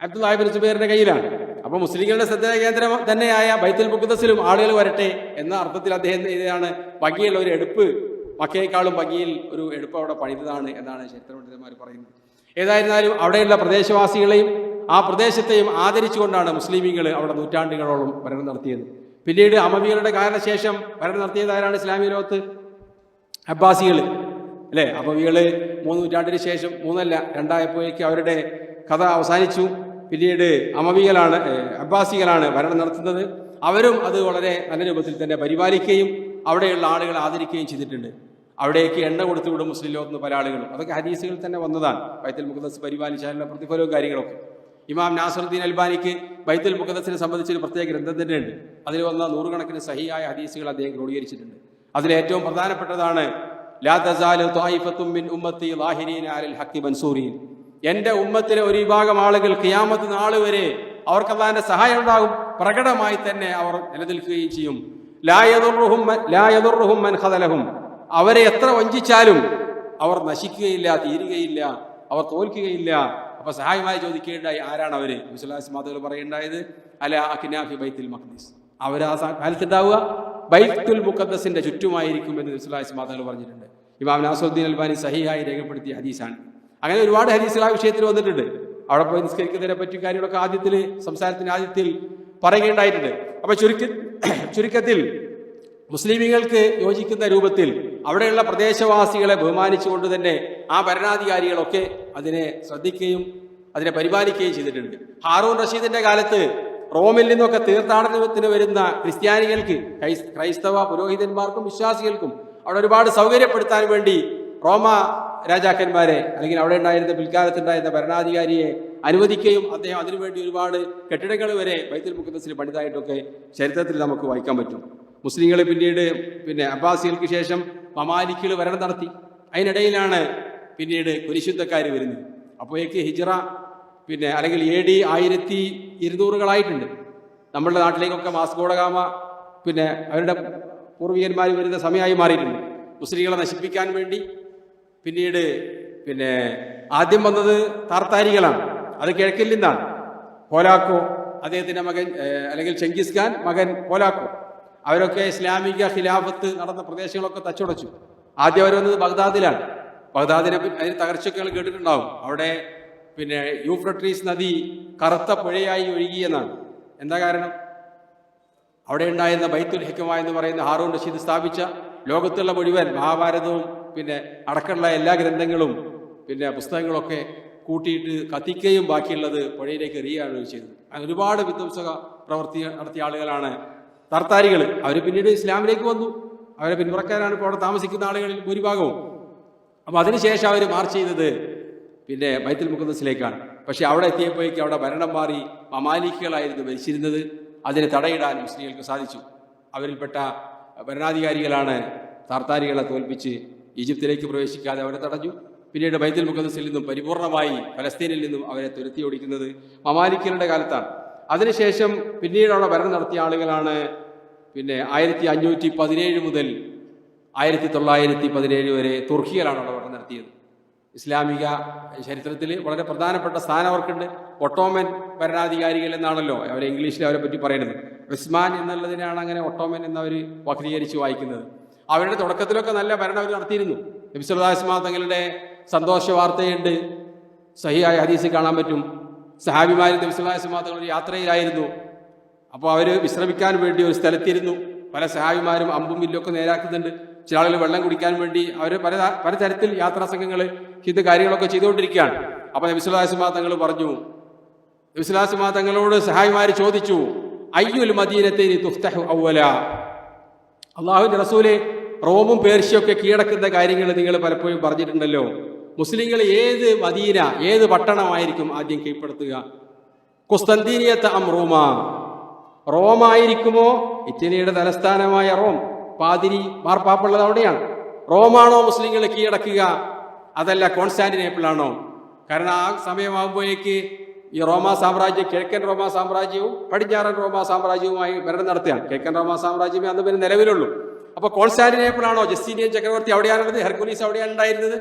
അബ്ദുല്ലാഹി ഇബ്നു സുബൈറിന്റെ കയ്യിലാണ്. അപ്പൊ മുസ്ലിങ്ങളുടെ ശ്രദ്ധാകേന്ദ്രം തന്നെയായ ബൈത്തുൽ മുഖദ്ദസിലും ആളുകൾ വരട്ടെ എന്ന അർത്ഥത്തിൽ അദ്ദേഹം ഇതാണ് ഭംഗിയുള്ള ഒരു എടുപ്പ്, മക്കയേക്കാളും ഭംഗിയിൽ ഒരു എടുപ്പ് അവിടെ പണിതതാണ് എന്നാണ് ചരിത്ര പണ്ഡിതന്മാർ പറയുന്നത്. ഏതായിരുന്നാലും അവിടെയുള്ള പ്രദേശവാസികളെയും ആ പ്രദേശത്തെയും ആദരിച്ചുകൊണ്ടാണ് മുസ്ലിമീങ്ങൾ അവിടെ നൂറ്റാണ്ടുകളോളം ഭരണം നടത്തിയത്. പിന്നീട് അമവികളുടെ കാലശേഷം ഭരണം നടത്തിയതാരാണ് ഇസ്ലാമിക ലോകത്ത്? അബ്ബാസികൾ അല്ലേ? അമവികൾ 3 നൂറ്റാണ്ടിന് ശേഷം, 3 2 അവരുടെ കഥ അവസാനിച്ചു. പിന്നീട് അബ്ബാസികളാണ് ഭരണം നടത്തുന്നത്. അവരും അത് വളരെ നല്ല രൂപത്തിൽ തന്നെ പരിപാലിക്കുകയും അവിടെയുള്ള ആളുകളെ ആദരിക്കുകയും ചെയ്തിട്ടുണ്ട്. അവിടേക്ക് എണ്ണ കൊടുത്തുവിടും മുസ്ലിം ലോകത്ത് നിന്ന് പല ആളുകളും. അതൊക്കെ ഹദീസുകൾ തന്നെ വന്നതാണ്. ബൈത്തുൽ മുഖദ്ദസ് പരിപാലിച്ചാലുള്ള പ്രതിഫലവും കാര്യങ്ങളൊക്കെ. ഇമാം നാസറുദ്ദീൻ അൽബാനിക്ക് ബൈത്തുൽ മുഖദ്ദസിനെ സംബന്ധിച്ചൊരു പ്രത്യേക ഗ്രന്ഥം തന്നെയുണ്ട്. അതിൽ വന്ന 100 കണക്കിന് സഹിയായ ഹദീസുകൾ അദ്ദേഹം ക്രോഡീകരിച്ചിട്ടുണ്ട്. അതിലേറ്റവും പ്രധാനപ്പെട്ടതാണ് ലാ തസാലു ത്വായിഫത്തും മിൻ ഉമ്മത്തി ളാഹിരീന അലൽ ഹഖി മൻസൂരീൻ. എന്റെ ഉമ്മത്തിലെ ഒരു വിഭാഗം ആളുകൾ ഖിയാമത്ത് നാൾ വരെ അവർക്ക് അല്ലാഹുവിന്റെ സഹായം ഉണ്ടാകും, പ്രകടമായി തന്നെ അവർ നിലനിൽക്കുകയും ചെയ്യും. ലാ യദുർറുഹും മൻ ഖദലഹും. അവരെ എത്ര വഞ്ചിച്ചാലും അവർ നശിക്കുകയില്ല, തീരുകയില്ല, അവർ തോൽക്കുകയില്ല. അപ്പൊ സഹായമായി ചോദിക്കേണ്ടായി ആരാണ് അവര്? മുസ്ലിം പറയേണ്ടായത് അല അഖ്നാഫി ബൈത്തുൽ മഖ്ദിസ്. അവർ ആ കാലത്തുണ്ടാവുക ബൈത്തുൽ മുഖദ്ദസിന്റെ ചുറ്റുമായിരിക്കും എന്ന് മുസ്ലിം പറഞ്ഞിട്ടുണ്ട്. ഇമാം നാസറുദ്ദീൻ അൽബാനി സഹിഹായി രേഖപ്പെടുത്തിയ ഹദീസാണ്. അങ്ങനെ ഒരുപാട് ഹദീസുകൾ ആ വിഷയത്തിൽ വന്നിട്ടുണ്ട്. അവിടെ പോയി നിസ്കരിക്കുന്നതിനെ പറ്റി കാര്യങ്ങളൊക്കെ സംസാരത്തിന്റെ ആദ്യത്തിൽ പറയുകയുണ്ടായിട്ടുണ്ട്. അപ്പൊ ചുരുക്കത്തിൽ മുസ്ലിമീങ്ങൾക്ക് യോജിക്കുന്ന രൂപത്തിൽ അവിടെയുള്ള പ്രദേശവാസികളെ ബഹുമാനിച്ചുകൊണ്ട് തന്നെ ആ ഭരണാധികാരികളൊക്കെ അതിനെ ശ്രദ്ധിക്കുകയും അതിനെ പരിപാലിക്കുകയും ചെയ്തിട്ടുണ്ട്. ഹാറൂൺ റഷീദിന്റെ കാലത്ത് റോമിൽ നിന്നൊക്കെ തീർത്ഥാടനത്തിന് വരുന്ന ക്രിസ്ത്യാനികൾക്ക്, ക്രൈസ്തവ പുരോഹിതന്മാർക്കും വിശ്വാസികൾക്കും അവിടെ ഒരുപാട് സൗകര്യപ്പെടുത്താൻ വേണ്ടി റോമ രാജാക്കന്മാരെ അല്ലെങ്കിൽ അവിടെ ഉണ്ടായിരുന്ന പിൽക്കാലത്തുണ്ടായിരുന്ന ഭരണാധികാരിയെ അനുവദിക്കുകയും അദ്ദേഹം അതിനുവേണ്ടി ഒരുപാട് കെട്ടിടങ്ങൾ വരെ ബൈത്തുൽ മുഖദ്ദസിൽ പണിതായിട്ടൊക്കെ ചരിത്രത്തിൽ നമുക്ക് വായിക്കാൻ പറ്റും. മുസ്ലിങ്ങൾ പിന്നീട് അബ്ബാസികൾക്ക് ശേഷം മമാലിക്കുകൾ ഭരണം നടത്തി. അതിനിടയിലാണ് പിന്നീട് കുരിശുദ്ധക്കാർ വരുന്നത്. അപ്പോഴേക്ക് ഹിജ്റ അല്ലെങ്കിൽ AD 1200 നമ്മളുടെ നാട്ടിലേക്കൊക്കെ വാസ്കോഡഗാമ അവരുടെ പൂർവികന്മാർ വരുന്ന സമയമായി മാറിയിട്ടുണ്ട്. മുസ്ലിങ്ങളെ നശിപ്പിക്കാൻ വേണ്ടി പിന്നീട് ആദ്യം വന്നത് താർത്താരികളാണ്. അത് കിഴക്കിൽ നിന്നാണ്. ഹോലാക്കോ അദ്ദേഹത്തിന്റെ മകൻ അല്ലെങ്കിൽ ചെങ്കിസ് ഖാൻ മകൻ ഹോലാക്കോ, അവരൊക്കെ ഇസ്ലാമിക ഖിലാഫത്ത് നടന്ന പ്രദേശങ്ങളൊക്കെ തച്ചുടച്ചു. ആദ്യം അവർ വന്നത് ബഗ്ദാദിലാണ്. ബഗ്ദാദിനെ അതിന് തകർച്ചയൊക്കെ കേട്ടിട്ടുണ്ടാവും. അവിടെ യൂഫ്രട്ടീസ് നദി കറുത്ത പുഴയായി ഒഴുകിയെന്നാണ്. എന്താ കാരണം? അവിടെ ഉണ്ടായിരുന്ന ബൈത്തുൽ ഹിക്മ എന്ന് പറയുന്ന ഹാറൂൺ റഷീദ് സ്ഥാപിച്ച ലോകത്തുള്ള മുഴുവൻ മഹാഭാരതവും അടക്കമുള്ള എല്ലാ ഗ്രന്ഥങ്ങളും പുസ്തകങ്ങളൊക്കെ കൂട്ടിയിട്ട് കത്തിക്കുകയും ബാക്കിയുള്ളത് പുഴയിലേക്ക് എറിയുകയാണ് ചെയ്തത്. അങ്ങനെ ഒരുപാട് വിധ്വംസക പ്രവൃത്തി നടത്തിയ ആളുകളാണ് താർത്താരികൾ. അവർ പിന്നീട് ഇസ്ലാമിലേക്ക് വന്നു. അവരെ പിന്മുറക്കാരാണ് ഇപ്പോൾ അവിടെ താമസിക്കുന്ന ആളുകളിൽ ഭൂരിഭാഗവും. അപ്പോൾ അതിനുശേഷം അവർ മാർച്ച് ചെയ്തത് പിന്നെ ബൈത്തുൽ മുഖദ്ദസിലേക്കാണ്. പക്ഷേ അവിടെ എത്തിയപ്പോഴേക്കും അവിടെ ഭരണം മാറി മമാലിക്കുകളായിരുന്നു ഭരിച്ചിരുന്നത്. അതിന് തടയിടാൻ മുസ്ലിങ്ങൾക്ക് സാധിച്ചു. അവരിൽപ്പെട്ട ഭരണാധികാരികളാണ് താർത്താരികളെ തോൽപ്പിച്ച് ഈജിപ്തിലേക്ക് പ്രവേശിക്കാതെ അവരെ തടഞ്ഞു. പിന്നീട് ബൈത്തുൽ മുഖദ്ദസിൽ നിന്നും പരിപൂർണമായി ഫലസ്തീനിൽ നിന്നും അവരെ തുരത്തി ഓടിക്കുന്നത് മമാലിക്കുകളുടെ കാലത്താണ്. അതിനുശേഷം പിന്നീട് അവിടെ ഭരണം നടത്തിയ ആളുകളാണ് പിന്നെ 1517 മുതൽ 1917 വരെ തുർക്കികളാണ് അവിടെ ഭരണം നടത്തിയത്. ഇസ്ലാമിക ചരിത്രത്തിൽ വളരെ പ്രധാനപ്പെട്ട സ്ഥാനം അവർക്കുണ്ട്. ഒട്ടോമൻ ഭരണാധികാരികൾ എന്നാണല്ലോ അവരെ ഇംഗ്ലീഷിൽ അവരെ പറ്റി പറയുന്നത്. ഉസ്മാൻ എന്നുള്ളതിനാണ് അങ്ങനെ ഒട്ടോമൻ എന്നവർ വക്രീകരിച്ച് വായിക്കുന്നത്. അവരുടെ തുടക്കത്തിലൊക്കെ നല്ല ഭരണം അവർ നടത്തിയിരുന്നു. നബി സല്ലല്ലാഹു അലൈഹി വസല്ലം തങ്ങളുടെ സന്തോഷ വാർത്തയുണ്ട്, സഹിയായ ഹദീസിൽ കാണാൻ പറ്റും. സഹാബിമാർ നബി സല്ലല്ലാഹു അലൈഹി വസല്ലം തങ്ങളുടെ യാത്രയിലായിരുന്നു. അപ്പോൾ അവർ വിശ്രമിക്കാൻ വേണ്ടി ഒരു സ്ഥലത്തിരുന്നു. പല സഹാബിമാരും അമ്പും വില്ലൊക്കെ നേരാക്കുന്നുണ്ട്. ചില ആളുകൾ വെള്ളം കുടിക്കാൻ വേണ്ടി അവർ പലതരത്തിൽ യാത്രാ സംഘങ്ങൾ ഇത് കാര്യങ്ങളൊക്കെ ചെയ്തുകൊണ്ടിരിക്കുകയാണ്. അപ്പോൾ നബി സല്ലല്ലാഹു അലൈഹി വസല്ലം തങ്ങൾ പറഞ്ഞു, നബി സല്ലല്ലാഹു അലൈഹി വസല്ലം തങ്ങളോട് സഹായിമാർ ചോദിച്ചു, അയ്യുൽ മദീനത്തൈനി തുഫ്തഹു അവ്വല, അള്ളാഹുവിന്റെ റസൂലെ, റോമും പേർഷ്യയൊക്കെ കീഴടക്കുന്ന കാര്യങ്ങൾ നിങ്ങൾ പലപ്പോഴും പറഞ്ഞിട്ടുണ്ടല്ലോ. മുസ്ലിങ്ങൾ ഏത് മദീന, ഏത് പട്ടണമായിരിക്കും ആദ്യം കീഴ്പ്പെടുത്തുക? കുസ്തന്തീനിയത്ത് അം റോമ, റോമായിരിക്കുമോ? ഇറ്റലിയുടെ തലസ്ഥാനമായ റോം, പാതിരി മാർപ്പാപ്പുള്ളത് അവിടെയാണ്. റോമാണോ മുസ്ലിങ്ങൾ കീഴടക്കുക, അതല്ല കോൺസ്റ്റാന്റിനോപ്പിളാണോ? കാരണം ആ സമയമാകുമ്പോഴേക്ക് ഈ റോമാ സാമ്രാജ്യം, കിഴക്കൻ റോമാ സാമ്രാജ്യവും പടിഞ്ഞാറൻ റോമാ സാമ്രാജ്യവുമായി ഭരണം നടത്തുകയാണ്. കിഴക്കൻ റോമാ സാമ്രാജ്യമേ അന്ന് പിന്നെ നിലവിലുള്ളൂ. അപ്പോൾ കോൺസ്റ്റാന്റിനോപ്പിളാണോ? ജസ്റ്റീനിയൻ ചക്രവർത്തി അവിടെയാണുള്ളത്, ഹെർക്കുലീസ് അവിടെയാണ് ഉണ്ടായിരുന്നത്.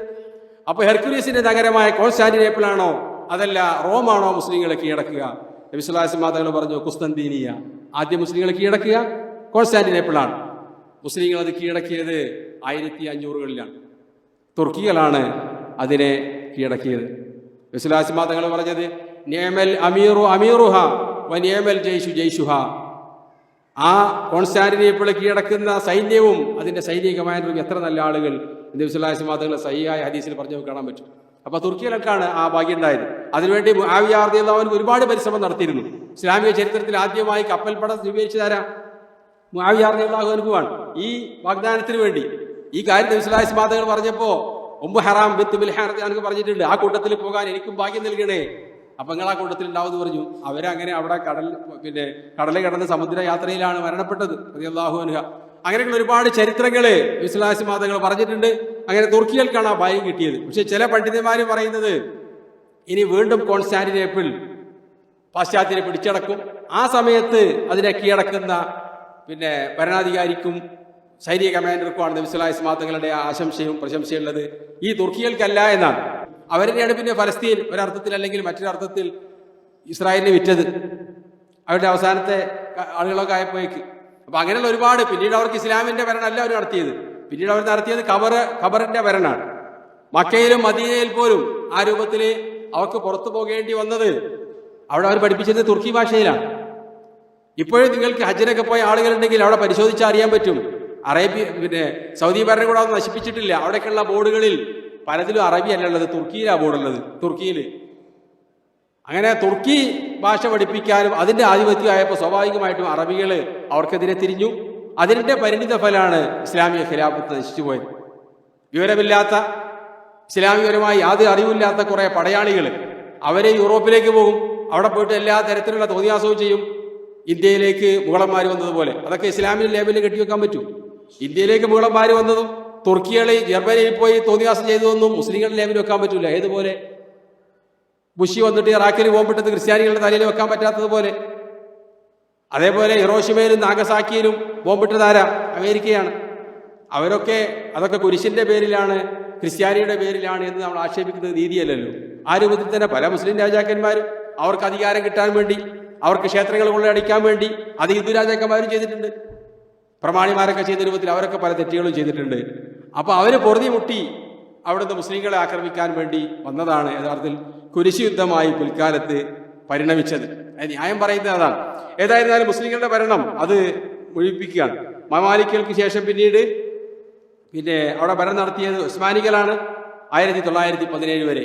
അപ്പോൾ ഹെർക്കുലീസിന്റെ നഗരമായ കോൺസ്റ്റാന്റിനോപ്പിളാണോ അതല്ല റോമാണോ മുസ്ലിങ്ങളെ കീഴടക്കുക? നബി സല്ലല്ലാഹു അലൈഹി വസല്ലം തങ്ങൾ പറഞ്ഞു, കുസ്തന്തീനിയ, ആദ്യം മുസ്ലിങ്ങളെ കീഴടക്കുക കോൺസ്റ്റാന്റിനോപ്പിളാണ്. മുസ്ലിങ്ങൾ അത് കീഴടക്കിയത് 1500കളിലാണ്. തുർക്കികളാണ് അതിനെ കീഴടക്കിയത്. നബി സല്ലല്ലാഹു അലൈഹി വസല്ലം തങ്ങൾ പറഞ്ഞത്, നിഅമൽ അമീറു അമീറുഹ വ നിഅമൽ ജയ്ഷു ജയ്ഷുഹ, ആ കോൺസ്റ്റാന്റിനോപ്പിൾ കീഴടക്കുന്ന സൈന്യവും അതിന്റെ സൈനിക കമാൻഡറും എത്ര നല്ല ആളുകൾ. നബി സല്ലല്ലാഹു അലൈഹി വസല്ലം തങ്ങൾ സഹിഹായ ഹദീസിൽ പറഞ്ഞു കാണാൻ പറ്റും. അപ്പൊ തുർക്കിയിലൊക്കെയാണ് ആ ഭാഗ്യം ഉണ്ടായത്. അതിനുവേണ്ടി മുആവിയ റളിയല്ലാഹു അൻഹു ഒരുപാട് പരിശ്രമം നടത്തിയിരുന്നു. ഇസ്ലാമിക ചരിത്രത്തിൽ ആദ്യമായി കപ്പൽപ്പട രൂപീകരിച്ചതാരാ? മുആവിയ റളിയല്ലാഹു അൻഹുവാണ്. ഈ വാഗ്ദാനത്തിന് വേണ്ടി ഈ കാര്യം നബി സല്ലല്ലാഹു അലൈഹി വസല്ലം തങ്ങൾ പറഞ്ഞപ്പോ ഉമ്മു ഹറാം ബിൻത് മിൽഹാൻ റളിയല്ലാഹു പറഞ്ഞിട്ടുണ്ട്, ആ കൂട്ടത്തിൽ പോകാൻ എനിക്കും ഭാഗ്യം നൽകണേ. അപ്പൊ നിങ്ങൾ ആ കൂട്ടത്തിൽ ഉണ്ടാവുമെന്ന് പറഞ്ഞു. അവരങ്ങനെ അവിടെ കടൽ കടന്ന് സമുദ്ര യാത്രയിലാണ് മരണപ്പെട്ടത് റളിയല്ലാഹു അൻഹ. അങ്ങനെയുള്ള ഒരുപാട് ചരിത്രങ്ങള് വിശ്വാസിമാതകൾ പറഞ്ഞിട്ടുണ്ട്. അങ്ങനെ തുർക്കികൾക്കാണ് ആ ഭാഗ്യം കിട്ടിയത്. പക്ഷെ ചില പണ്ഡിതന്മാർ പറയുന്നത് ഇനി വീണ്ടും കോൺസ്റ്റാന്റിനോപ്പിൾ പാശ്ചാത്യരെ പിടിച്ചടക്കും. ആ സമയത്ത് അതിനെ കീഴടക്കുന്ന ഭരണാധികാരിക്കും സൈനിക കമാൻഡർക്കുമാണ് നബി സല്ലല്ലാഹു അലൈഹി വസല്ലം തങ്ങളുടെ ആശംസയും പ്രശംസയുള്ളത്. ഈ തുർക്കികൾക്കല്ല എന്നാണ്. അവരെയാണ് പിന്നെ ഫലസ്തീൻ ഒരർത്ഥത്തിൽ അല്ലെങ്കിൽ മറ്റൊരർത്ഥത്തിൽ ഇസ്രായേലിനെ വിറ്റത് അവരുടെ അവസാനത്തെ ആളുകളൊക്കെ ആയപ്പോഴേക്ക്. അപ്പൊ അങ്ങനെയുള്ള ഒരുപാട്, പിന്നീട് അവർക്ക് ഇസ്ലാമിന്റെ ഭരണമല്ല അവർ നടത്തിയത്. പിന്നീട് അവർ നടത്തിയത് ഖബറിന്റെ ഭരണമാണ്. മക്കയിലും മദീനയിൽ പോലും ആ രൂപത്തിൽ അവർക്ക് പുറത്തു പോകേണ്ടി വന്നത് അവിടെ അവർ പഠിപ്പിച്ചത് തുർക്കി ഭാഷയിലാണ്. ഇപ്പോഴും നിങ്ങൾക്ക് ഹജ്ജിനൊക്കെ പോയ ആളുകളുണ്ടെങ്കിൽ അവിടെ പരിശോധിച്ചാൽ അറിയാൻ പറ്റും. സൗദി ഭരണകൂടം ഒന്നും നശിപ്പിച്ചിട്ടില്ല. അവിടേക്കുള്ള ബോർഡുകളിൽ പലതിലും അറബി അല്ല ഉള്ളത്, തുർക്കിയിലാണ് ബോർഡുള്ളത്. തുർക്കിയിൽ അങ്ങനെ തുർക്കി ഭാഷ പഠിപ്പിക്കാനും അതിന്റെ ആധിപത്യമായപ്പോൾ സ്വാഭാവികമായിട്ടും അറബികൾ അവർക്കെതിരെ തിരിഞ്ഞു. അതിന്റെ പരിണിത ഫലമാണ് ഇസ്ലാമിക ഖിലാഫത്ത് നശിച്ചുപോയത്. വിവരമില്ലാത്ത, ഇസ്ലാമികപരമായി യാതൊരു അറിവില്ലാത്ത കുറെ പടയാളികൾ അവരെ യൂറോപ്പിലേക്ക് പോകും. അവിടെ പോയിട്ട് എല്ലാ തരത്തിലുള്ള തോന്നിയാസവും ചെയ്യും. ഇന്ത്യയിലേക്ക് മുഗളന്മാർ വന്നതുപോലെ അതൊക്കെ ഇസ്ലാമിക ലേബലിൽ കെട്ടിവെക്കാൻ പറ്റും. ഇന്ത്യയിലേക്ക് മുഗളന്മാർ വന്നതും തുർക്കികൾ ജർമ്മനിയിൽ പോയി തോന്നിയാസം ചെയ്തതൊന്നും മുസ്ലിങ്ങളുടെ ലേബലിൽ വെക്കാൻ പറ്റില്ല. ഏതുപോലെ ബുഷി വന്നിട്ട് ഇറാഖിൽ ബോംബിട്ടത് ക്രിസ്ത്യാനികളുടെ തലയിൽ വെക്കാൻ പറ്റാത്തതുപോലെ, അതേപോലെ ഹിറോഷിമയിലും നാഗസാക്കിയിലും ബോംബിട്ടതാരാ? അമേരിക്കയാണ്. അതൊക്കെ കുരിശിന്റെ പേരിലാണ്, ക്രിസ്ത്യാനിയുടെ പേരിലാണ് എന്ന് നമ്മൾ ആക്ഷേപിക്കുന്നത് നീതിയല്ലല്ലോ. ആ രൂപത്തിൽ തന്നെ പല മുസ്ലിം രാജാക്കന്മാരും അവർക്ക് അധികാരം കിട്ടാൻ വേണ്ടി, അവർക്ക് ക്ഷേത്രങ്ങൾ കൊള്ളയടിക്കാൻ വേണ്ടി അത് ഹിന്ദു രാജാക്കന്മാരും ചെയ്തിട്ടുണ്ട്. പ്രമാണിമാരൊക്കെ ചെയ്ത രൂപത്തിൽ അവരൊക്കെ പല തെറ്റുകളും ചെയ്തിട്ടുണ്ട്. അപ്പൊ അവര് പൊറുതി മുട്ടി അവിടുന്ന് മുസ്ലിങ്ങളെ ആക്രമിക്കാൻ വേണ്ടി വന്നതാണ് യഥാർത്ഥത്തിൽ കുരിശ് യുദ്ധമായി പിൽക്കാലത്ത് പരിണമിച്ചത്. ന്യായം പറയുന്നത് അതാണ്. ഏതായിരുന്നാലും മുസ്ലിങ്ങളുടെ ഭരണം അത് മുഴിപ്പിക്കുകയാണ്. മമാലിക്കൾക്ക് ശേഷം പിന്നീട് അവിടെ ഭരണം നടത്തിയത് ഉസ്മാനികളാണ് 1917 വരെ.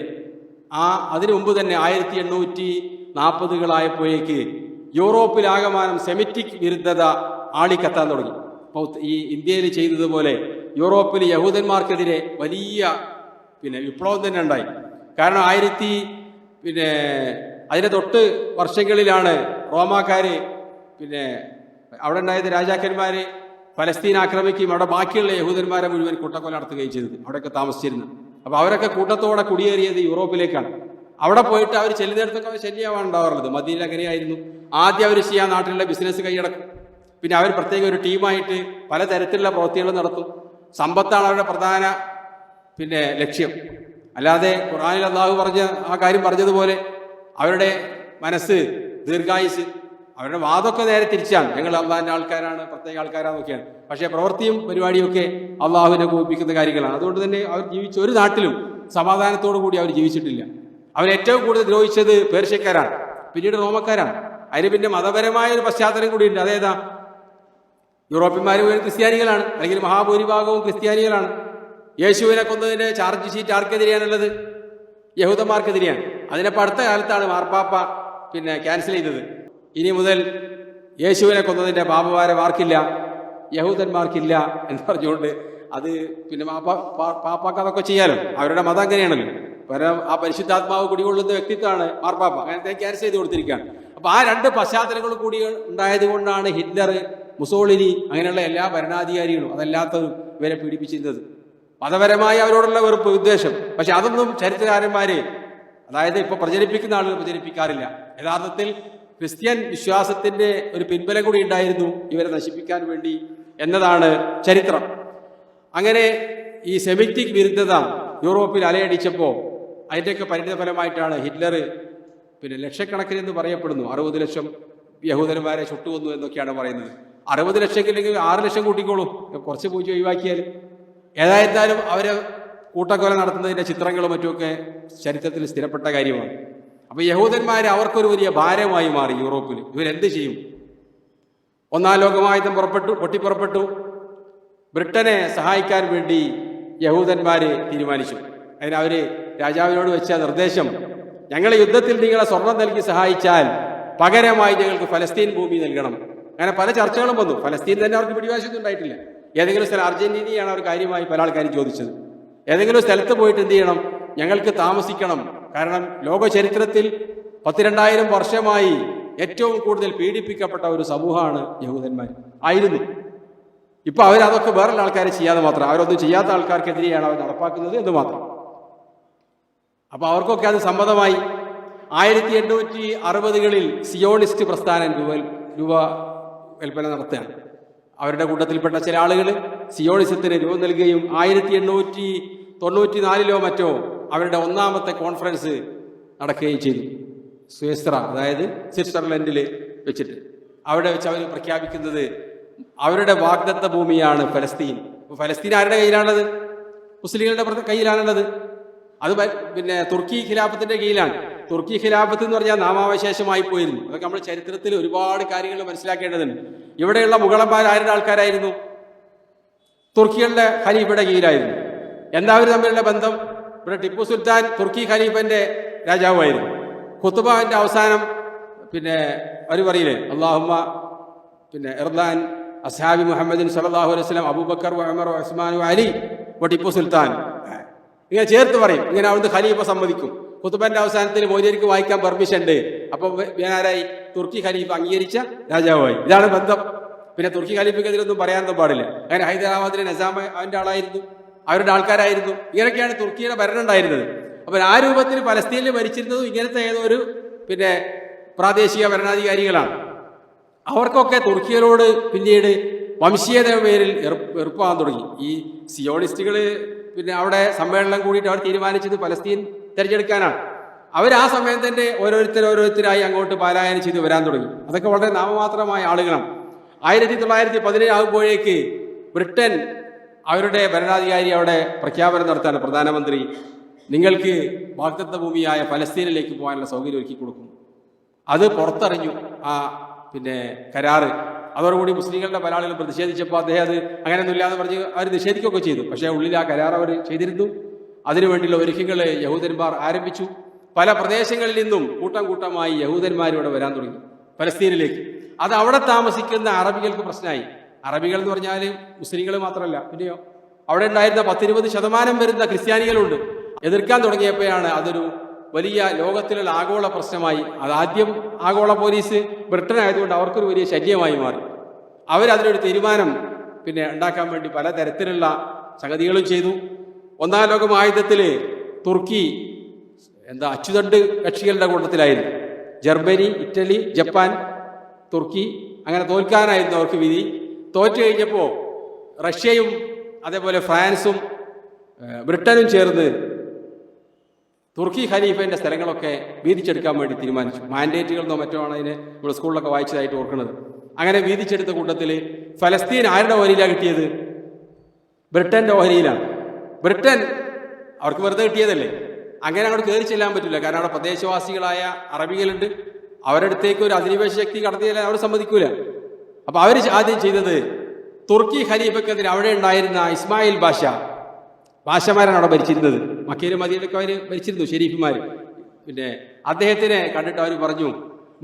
അതിനു മുമ്പ് തന്നെ 1840കളായപ്പോഴേക്ക് യൂറോപ്പിലാകമാനം സെമിറ്റിക് വിരുദ്ധത ആളിക്കത്താൻ തുടങ്ങി. ഈ ഇന്ത്യയിൽ ചെയ്തതുപോലെ യൂറോപ്പിൽ യഹൂദന്മാർക്കെതിരെ വലിയ വിപ്ലവം തന്നെ ഉണ്ടായി. കാരണം അതിന്റെ തൊട്ട് വർഷങ്ങളിലാണ് റോമാക്കാർ അവിടെ ഉണ്ടായത് രാജാക്കന്മാർ ഫലസ്തീൻ ആക്രമിക്കുകയും അവിടെ ബാക്കിയുള്ള യഹൂദന്മാരെ മുഴുവൻ കൂട്ടക്കൊല നടത്തുകയും ചെയ്തത് അവിടെയൊക്കെ താമസിച്ചിരുന്നു. അപ്പോൾ അവരൊക്കെ കൂട്ടത്തോടെ കുടിയേറിയത് യൂറോപ്പിലേക്കാണ്. അവിടെ പോയിട്ട് അവർ ചെല്ലുന്നിടത്തൊക്കെ അവർ ശല്യമാണ് ഉണ്ടാവാറുള്ളത്. മദീനയിൽ അങ്ങനെയായിരുന്നു. ആദ്യം അവർ ചെയ്യാൻ നാട്ടിലുള്ള ബിസിനസ് കൈയടക്കും. പിന്നെ അവർ പ്രത്യേക ഒരു ടീമായിട്ട് പലതരത്തിലുള്ള പ്രവൃത്തികൾ നടത്തും. സമ്പത്താണ് അവരുടെ പ്രധാന ലക്ഷ്യം. അല്ലാതെ ഖുർആനിൽ അല്ലാഹു പറഞ്ഞ ആ കാര്യം പറഞ്ഞതുപോലെ അവരുടെ മനസ്സ് ദീർഘായുസ്, അവരുടെ വാദമൊക്കെ നേരെ തിരിച്ചാണ്. ഞങ്ങൾ അള്ളാഹിൻ്റെ ആൾക്കാരാണ്, പ്രത്യേക ആൾക്കാരാണെന്നൊക്കെയാണ്. പക്ഷേ പ്രവൃത്തിയും പരിപാടിയൊക്കെ അള്ളാഹുവിനെ കോപിപ്പിക്കുന്ന കാര്യങ്ങളാണ്. അതുകൊണ്ട് തന്നെ അവർ ജീവിച്ച ഒരു നാട്ടിലും സമാധാനത്തോടു കൂടി അവർ ജീവിച്ചിട്ടില്ല. അവരേറ്റവും കൂടുതൽ ദ്രോഹിച്ചത് പേർഷ്യക്കാരാണ്, പിന്നീട് റോമക്കാരാണ്. അതിന് പിന്നെ മതപരമായ ഒരു പശ്ചാത്തലം കൂടിയുണ്ട്. അതേതാ? യൂറോപ്യന്മാർ ക്രിസ്ത്യാനികളാണ്, അല്ലെങ്കിൽ മഹാഭൂരിഭാഗവും ക്രിസ്ത്യാനികളാണ്. യേശുവിനെ കൊന്നതിൻ്റെ ചാർജ് ഷീറ്റ് ആർക്കെതിരെയാണുള്ളത്? യഹൂദന്മാർക്കെതിരെയാണ്. അതിനപ്പോൾ അടുത്ത കാലത്താണ് മാർപ്പാപ്പ ക്യാൻസൽ ചെയ്തത്. ഇനി മുതൽ യേശുവിനെ കൊന്നതിൻ്റെ പാപഭാരം ആർക്കില്ല? യഹൂദന്മാർക്കില്ല എന്ന് പറഞ്ഞുകൊണ്ട് അത് പാപ്പാക്ക് അതൊക്കെ ചെയ്യാലോ, അവരുടെ മതം അങ്ങനെയാണല്ലോ. പകരം ആ പരിശുദ്ധാത്മാവ് കുടികൊള്ളുന്ന വ്യക്തിത്വമാണ് മാർപ്പാപ്പ. അങ്ങനത്തെ ക്യാൻസൽ ചെയ്ത് കൊടുത്തിരിക്കുകയാണ്. അപ്പോൾ ആ രണ്ട് പശ്ചാത്തലങ്ങൾ കൂടി ഉണ്ടായത് കൊണ്ടാണ് ഹിറ്റ്ലർ, മുസോളിനി അങ്ങനെയുള്ള എല്ലാ ഭരണാധികാരികളും അതല്ലാത്തതും ഇവരെ പീഡിപ്പിച്ചിരുന്നത്. മതപരമായ അവരോടുള്ള വെറുപ്പ്, വിദ്വേഷം. പക്ഷെ അതൊന്നും ചരിത്രകാരന്മാര്, അതായത് ഇപ്പോൾ പ്രചരിപ്പിക്കുന്ന ആളുകൾ പ്രചരിപ്പിക്കാറില്ല. യഥാർത്ഥത്തിൽ ക്രിസ്ത്യൻ വിശ്വാസത്തിന്റെ ഒരു പിൻബലം കൂടി ഉണ്ടായിരുന്നു ഇവരെ നശിപ്പിക്കാൻ വേണ്ടി എന്നതാണ് ചരിത്രം. അങ്ങനെ ഈ സെമിറ്റിക് വിരുദ്ധത യൂറോപ്പിൽ അലയടിച്ചപ്പോൾ അതിൻ്റെയൊക്കെ പരിണിതഫലമായിട്ടാണ് ഹിറ്റ്ലർ ലക്ഷക്കണക്കിന് എന്ന് പറയപ്പെടുന്നു 60 ലക്ഷം യഹൂദന്മാരെ ചുട്ടുകൊന്നു എന്നൊക്കെയാണ് പറയുന്നത്. 60 ലക്ഷമെങ്കിൽ 6 ലക്ഷം കൂട്ടിക്കോളൂ, കുറച്ച് പൂച്ച ഒഴിവാക്കിയാൽ. ഏതായിരുന്നാലും അവരെ കൂട്ടക്കൊല നടത്തുന്നതിൻ്റെ ചിത്രങ്ങളും മറ്റുമൊക്കെ ചരിത്രത്തിൽ സ്ഥിരപ്പെട്ട കാര്യമാണ്. അപ്പോൾ യഹൂദന്മാർ അവർക്കൊരു വലിയ ഭാരമായി മാറി യൂറോപ്പിൽ. ഇവരെന്ത് ചെയ്യും? ഒന്നാം ലോകമായുധം പൊട്ടിപ്പുറപ്പെട്ടു. ബ്രിട്ടനെ സഹായിക്കാൻ വേണ്ടി യഹൂദന്മാർ തീരുമാനിച്ചു. അതിനവർ രാജാവിനോട് വെച്ച നിർദ്ദേശം, ഞങ്ങൾ യുദ്ധത്തിൽ നിങ്ങളെ സ്വർണം നൽകി സഹായിച്ചാൽ പകരമായി ഞങ്ങൾക്ക് ഫലസ്തീൻ ഭൂമി നൽകണം. അങ്ങനെ പല ചർച്ചകളും വന്നു. ഫലസ്തീൻ തന്നെ അവർക്ക് പിടിവാശൊന്നും ഉണ്ടായിട്ടില്ല. ഏതെങ്കിലും സ്ഥലം, അർജന്റീനയാണ് അവർ കാര്യമായി പല ആൾക്കാരും ചോദിച്ചത്. ഏതെങ്കിലും സ്ഥലത്ത് പോയിട്ട് എന്ത് ചെയ്യണം? ഞങ്ങൾക്ക് താമസിക്കണം. കാരണം ലോക ചരിത്രത്തിൽ 12,000 വർഷമായി ഏറ്റവും കൂടുതൽ പീഡിപ്പിക്കപ്പെട്ട ഒരു സമൂഹമാണ് യഹൂദന്മാർ ആയിരുന്നു. ഇപ്പൊ അവരതൊക്കെ വേറെ ആൾക്കാരെ ചെയ്യാതെ മാത്രം, അവരൊന്നും ചെയ്യാത്ത ആൾക്കാർക്കെതിരെയാണ് അവർ നടപ്പാക്കുന്നത് എന്ന് മാത്രം. അപ്പൊ അവർക്കൊക്കെ അത് സമ്മതമായി. 1860കളിൽ സിയോണിസ്റ്റ് പ്രസ്ഥാനം രൂപകൽപ്പന നടത്തുകയാണ്. അവരുടെ കൂട്ടത്തിൽപ്പെട്ട ചില ആളുകൾ സിയോണിസത്തിന് രൂപം നൽകുകയും 1894 മറ്റോ അവരുടെ ഒന്നാമത്തെ കോൺഫറൻസ് നടക്കുകയും ചെയ്തു. സ്വിസ്ര, അതായത് സ്വിറ്റ്സർലൻഡിൽ വെച്ചിട്ട്. അവിടെ വെച്ച് അവർ പ്രഖ്യാപിക്കുന്നത് അവരുടെ വാഗ്ദത്ത ഭൂമിയാണ് ഫലസ്തീൻ. ഫലസ്തീൻ ആരുടെ കയ്യിലാണുള്ളത്? മുസ്ലിങ്ങളുടെ കയ്യിലാണുള്ളത്. അത് തുർക്കി ഖിലാഫത്തിന്റെ കീഴിലാണ്. തുർക്കി ഖിലാഫത്ത് എന്ന് പറഞ്ഞാൽ നാമാവശേഷമായി പോയിരുന്നു. അതൊക്കെ നമ്മൾ ചരിത്രത്തിൽ ഒരുപാട് കാര്യങ്ങൾ മനസ്സിലാക്കേണ്ടതുണ്ട്. ഇവിടെയുള്ള മുഗളന്മാർ ആരുടെ ആൾക്കാരായിരുന്നു? തുർക്കികളുടെ ഖലീഫയുടെ കീഴിലായിരുന്നു. എന്താ അവർ തമ്മിലുള്ള ബന്ധം? ഇവിടെ ടിപ്പു സുൽത്താൻ തുർക്കി ഖലീഫന്റെ രാജാവായിരുന്നു. ഖുത്ബന്റെ അവസാനം അവർ പറയില്ലേ, അല്ലാഹുമ്മ ഇർദാൻ അസ്ഹാബി മുഹമ്മദിൻ സല്ലല്ലാഹു അലൈഹി വസല്ലം അബൂബക്കർ ഉമർ ഉസ്മാൻ അലി ടിപ്പു സുൽത്താൻ, ഇങ്ങനെ ചേർത്ത് പറയും. ഇങ്ങനെ അവിടുന്ന് ഖലീഫ സമ്മതിക്കും. ഖുത്ബന്റെ അവസാനത്തിൽ മൗര്യർക്ക് വായിക്കാൻ പെർമിഷൻ ഉണ്ട്. അപ്പം ആരായി? തുർക്കി ഖലീഫ അംഗീകരിച്ച രാജാവായി. ഇതാണ് ബന്ധം. പിന്നെ തുർക്കി ഖലീഫയ്ക്കെതിരൊന്നും പറയാനൊന്നും പാടില്ല. അങ്ങനെ ഹൈദരാബാദിലെ നിസാം അവന്റെ ആളായിരുന്നു, അവരുടെ ആൾക്കാരായിരുന്നു. ഇങ്ങനെയൊക്കെയാണ് തുർക്കിയുടെ ഭരണം ഉണ്ടായിരുന്നത്. അപ്പോൾ ആ രൂപത്തിൽ പലസ്തീനിൽ ഭരിച്ചിരുന്നതും ഇങ്ങനത്തെ ഏതൊരു പ്രാദേശിക ഭരണാധികാരികളാണ്. അവർക്കൊക്കെ തുർക്കികളോട് പിന്നീട് വംശീയത പേരിൽ വെറുപ്പാകാൻ തുടങ്ങി. ഈ സിയോണിസ്റ്റുകൾ അവിടെ സമ്മേളനം കൂടിയിട്ട് അവർ തീരുമാനിച്ചത് പലസ്തീൻ തിരഞ്ഞെടുക്കാനാണ്. അവർ ആ സമയം തന്നെ ഓരോരുത്തരായി അങ്ങോട്ട് പലായനം ചെയ്ത് വരാൻ തുടങ്ങി. അതൊക്കെ വളരെ നാമമാത്രമായ ആളുകളാണ്. 1917 ആകുമ്പോഴേക്ക് ബ്രിട്ടൻ അവരുടെ ഭരണാധികാരി അവിടെ പ്രഖ്യാപനം നടത്താണ്, പ്രധാനമന്ത്രി നിങ്ങൾക്ക് വാഗ്ദത്ത ഭൂമിയായ ഫലസ്തീനിലേക്ക് പോകാനുള്ള സൗകര്യം ഒരുക്കി കൊടുക്കും. അത് പുറത്തറിഞ്ഞു ആ കരാറ്. അതോടുകൂടി മുസ്ലിങ്ങളുടെ പല ആളുകൾ പ്രതിഷേധിച്ചപ്പോൾ അദ്ദേഹം അത് അങ്ങനെയൊന്നുമില്ല എന്ന് പറഞ്ഞ് അവർ നിഷേധിക്കുകയൊക്കെ ചെയ്തു. പക്ഷേ ഉള്ളിൽ ആ കരാർ അവർ ചെയ്തിരുന്നു. അതിനുവേണ്ടിയുള്ള ഒരുക്കങ്ങൾ യഹൂദന്മാർ ആരംഭിച്ചു. പല പ്രദേശങ്ങളിൽ നിന്നും കൂട്ടം കൂട്ടമായി യഹൂദന്മാരിവിടെ വരാൻ തുടങ്ങി ഫലസ്തീനിലേക്ക്. അത് അവിടെ താമസിക്കുന്ന അറബികൾക്ക് പ്രശ്നമായി. അറബികൾ എന്ന് പറഞ്ഞാൽ മുസ്ലിങ്ങൾ മാത്രമല്ല, പിന്നെയോ അവിടെ ഉണ്ടായിരുന്ന 10-20% വരുന്ന ക്രിസ്ത്യാനികളുണ്ട്. എതിർക്കാൻ തുടങ്ങിയപ്പോഴാണ് അതൊരു വലിയ ലോകത്തിലുള്ള ആഗോള പ്രശ്നമായി. അതാദ്യം ആഗോള പോലീസ് ബ്രിട്ടൻ ആയതുകൊണ്ട് അവർക്കൊരു വലിയ ശല്യമായി മാറി. അവരതിനൊരു തീരുമാനം ഉണ്ടാക്കാൻ വേണ്ടി പലതരത്തിലുള്ള സംഗതികളും ചെയ്തു. ഒന്നാം ലോക മഹായുദ്ധത്തിൽ തുർക്കി അച്ചുതണ്ട് കക്ഷികളുടെ കൂട്ടത്തിലായിരുന്നു. ജർമ്മനി, ഇറ്റലി, ജപ്പാൻ, തുർക്കി അങ്ങനെ തോൽക്കാനായിരുന്നു അവർക്ക് വിധി. തോറ്റു കഴിഞ്ഞപ്പോൾ റഷ്യയും അതേപോലെ ഫ്രാൻസും ബ്രിട്ടനും ചേർന്ന് തുർക്കി ഖലീഫേൻ്റെ സ്ഥലങ്ങളൊക്കെ വീതിച്ചെടുക്കാൻ വേണ്ടി തീരുമാനിച്ചു. മാൻഡേറ്റുകളെന്നോ മറ്റോ ആണ് അതിന് നമ്മൾ സ്കൂളിലൊക്കെ വായിച്ചതായിട്ട് ഓർക്കുന്നത്. അങ്ങനെ വീതിച്ചെടുത്ത കൂട്ടത്തിൽ ഫലസ്തീൻ ആരുടെ ഓഹരിയിലാണ് കിട്ടിയത്? ബ്രിട്ടൻ്റെ ഓഹരിയിലാണ്. ബ്രിട്ടൻ അവർക്ക് വെറുതെ കിട്ടിയതല്ലേ, അങ്ങനെ അങ്ങോട്ട് കയറി ചെല്ലാൻ പറ്റില്ല. കാരണം അവിടെ പ്രദേശവാസികളായ അറബികളുണ്ട്. അവരുടെ അടുത്തേക്ക് ഒരു അധിനിവേശ ശക്തി കടത്തിയാൽ അവർ സമ്മതിക്കൂല. അപ്പൊ അവർ ആദ്യം ചെയ്തത് തുർക്കി ഖലീഫക്കെതിരെ അവിടെ ഉണ്ടായിരുന്ന ഇസ്മായിൽ ബാഷമാരാണ് അവിടെ ഭരിച്ചിരുന്നത്. മക്കയിലും മദീനയിലൊക്കെ അവർ ഭരിച്ചിരുന്നു, ഷെരീഫുമാർ. അദ്ദേഹത്തിനെ കണ്ടിട്ട് അവർ പറഞ്ഞു,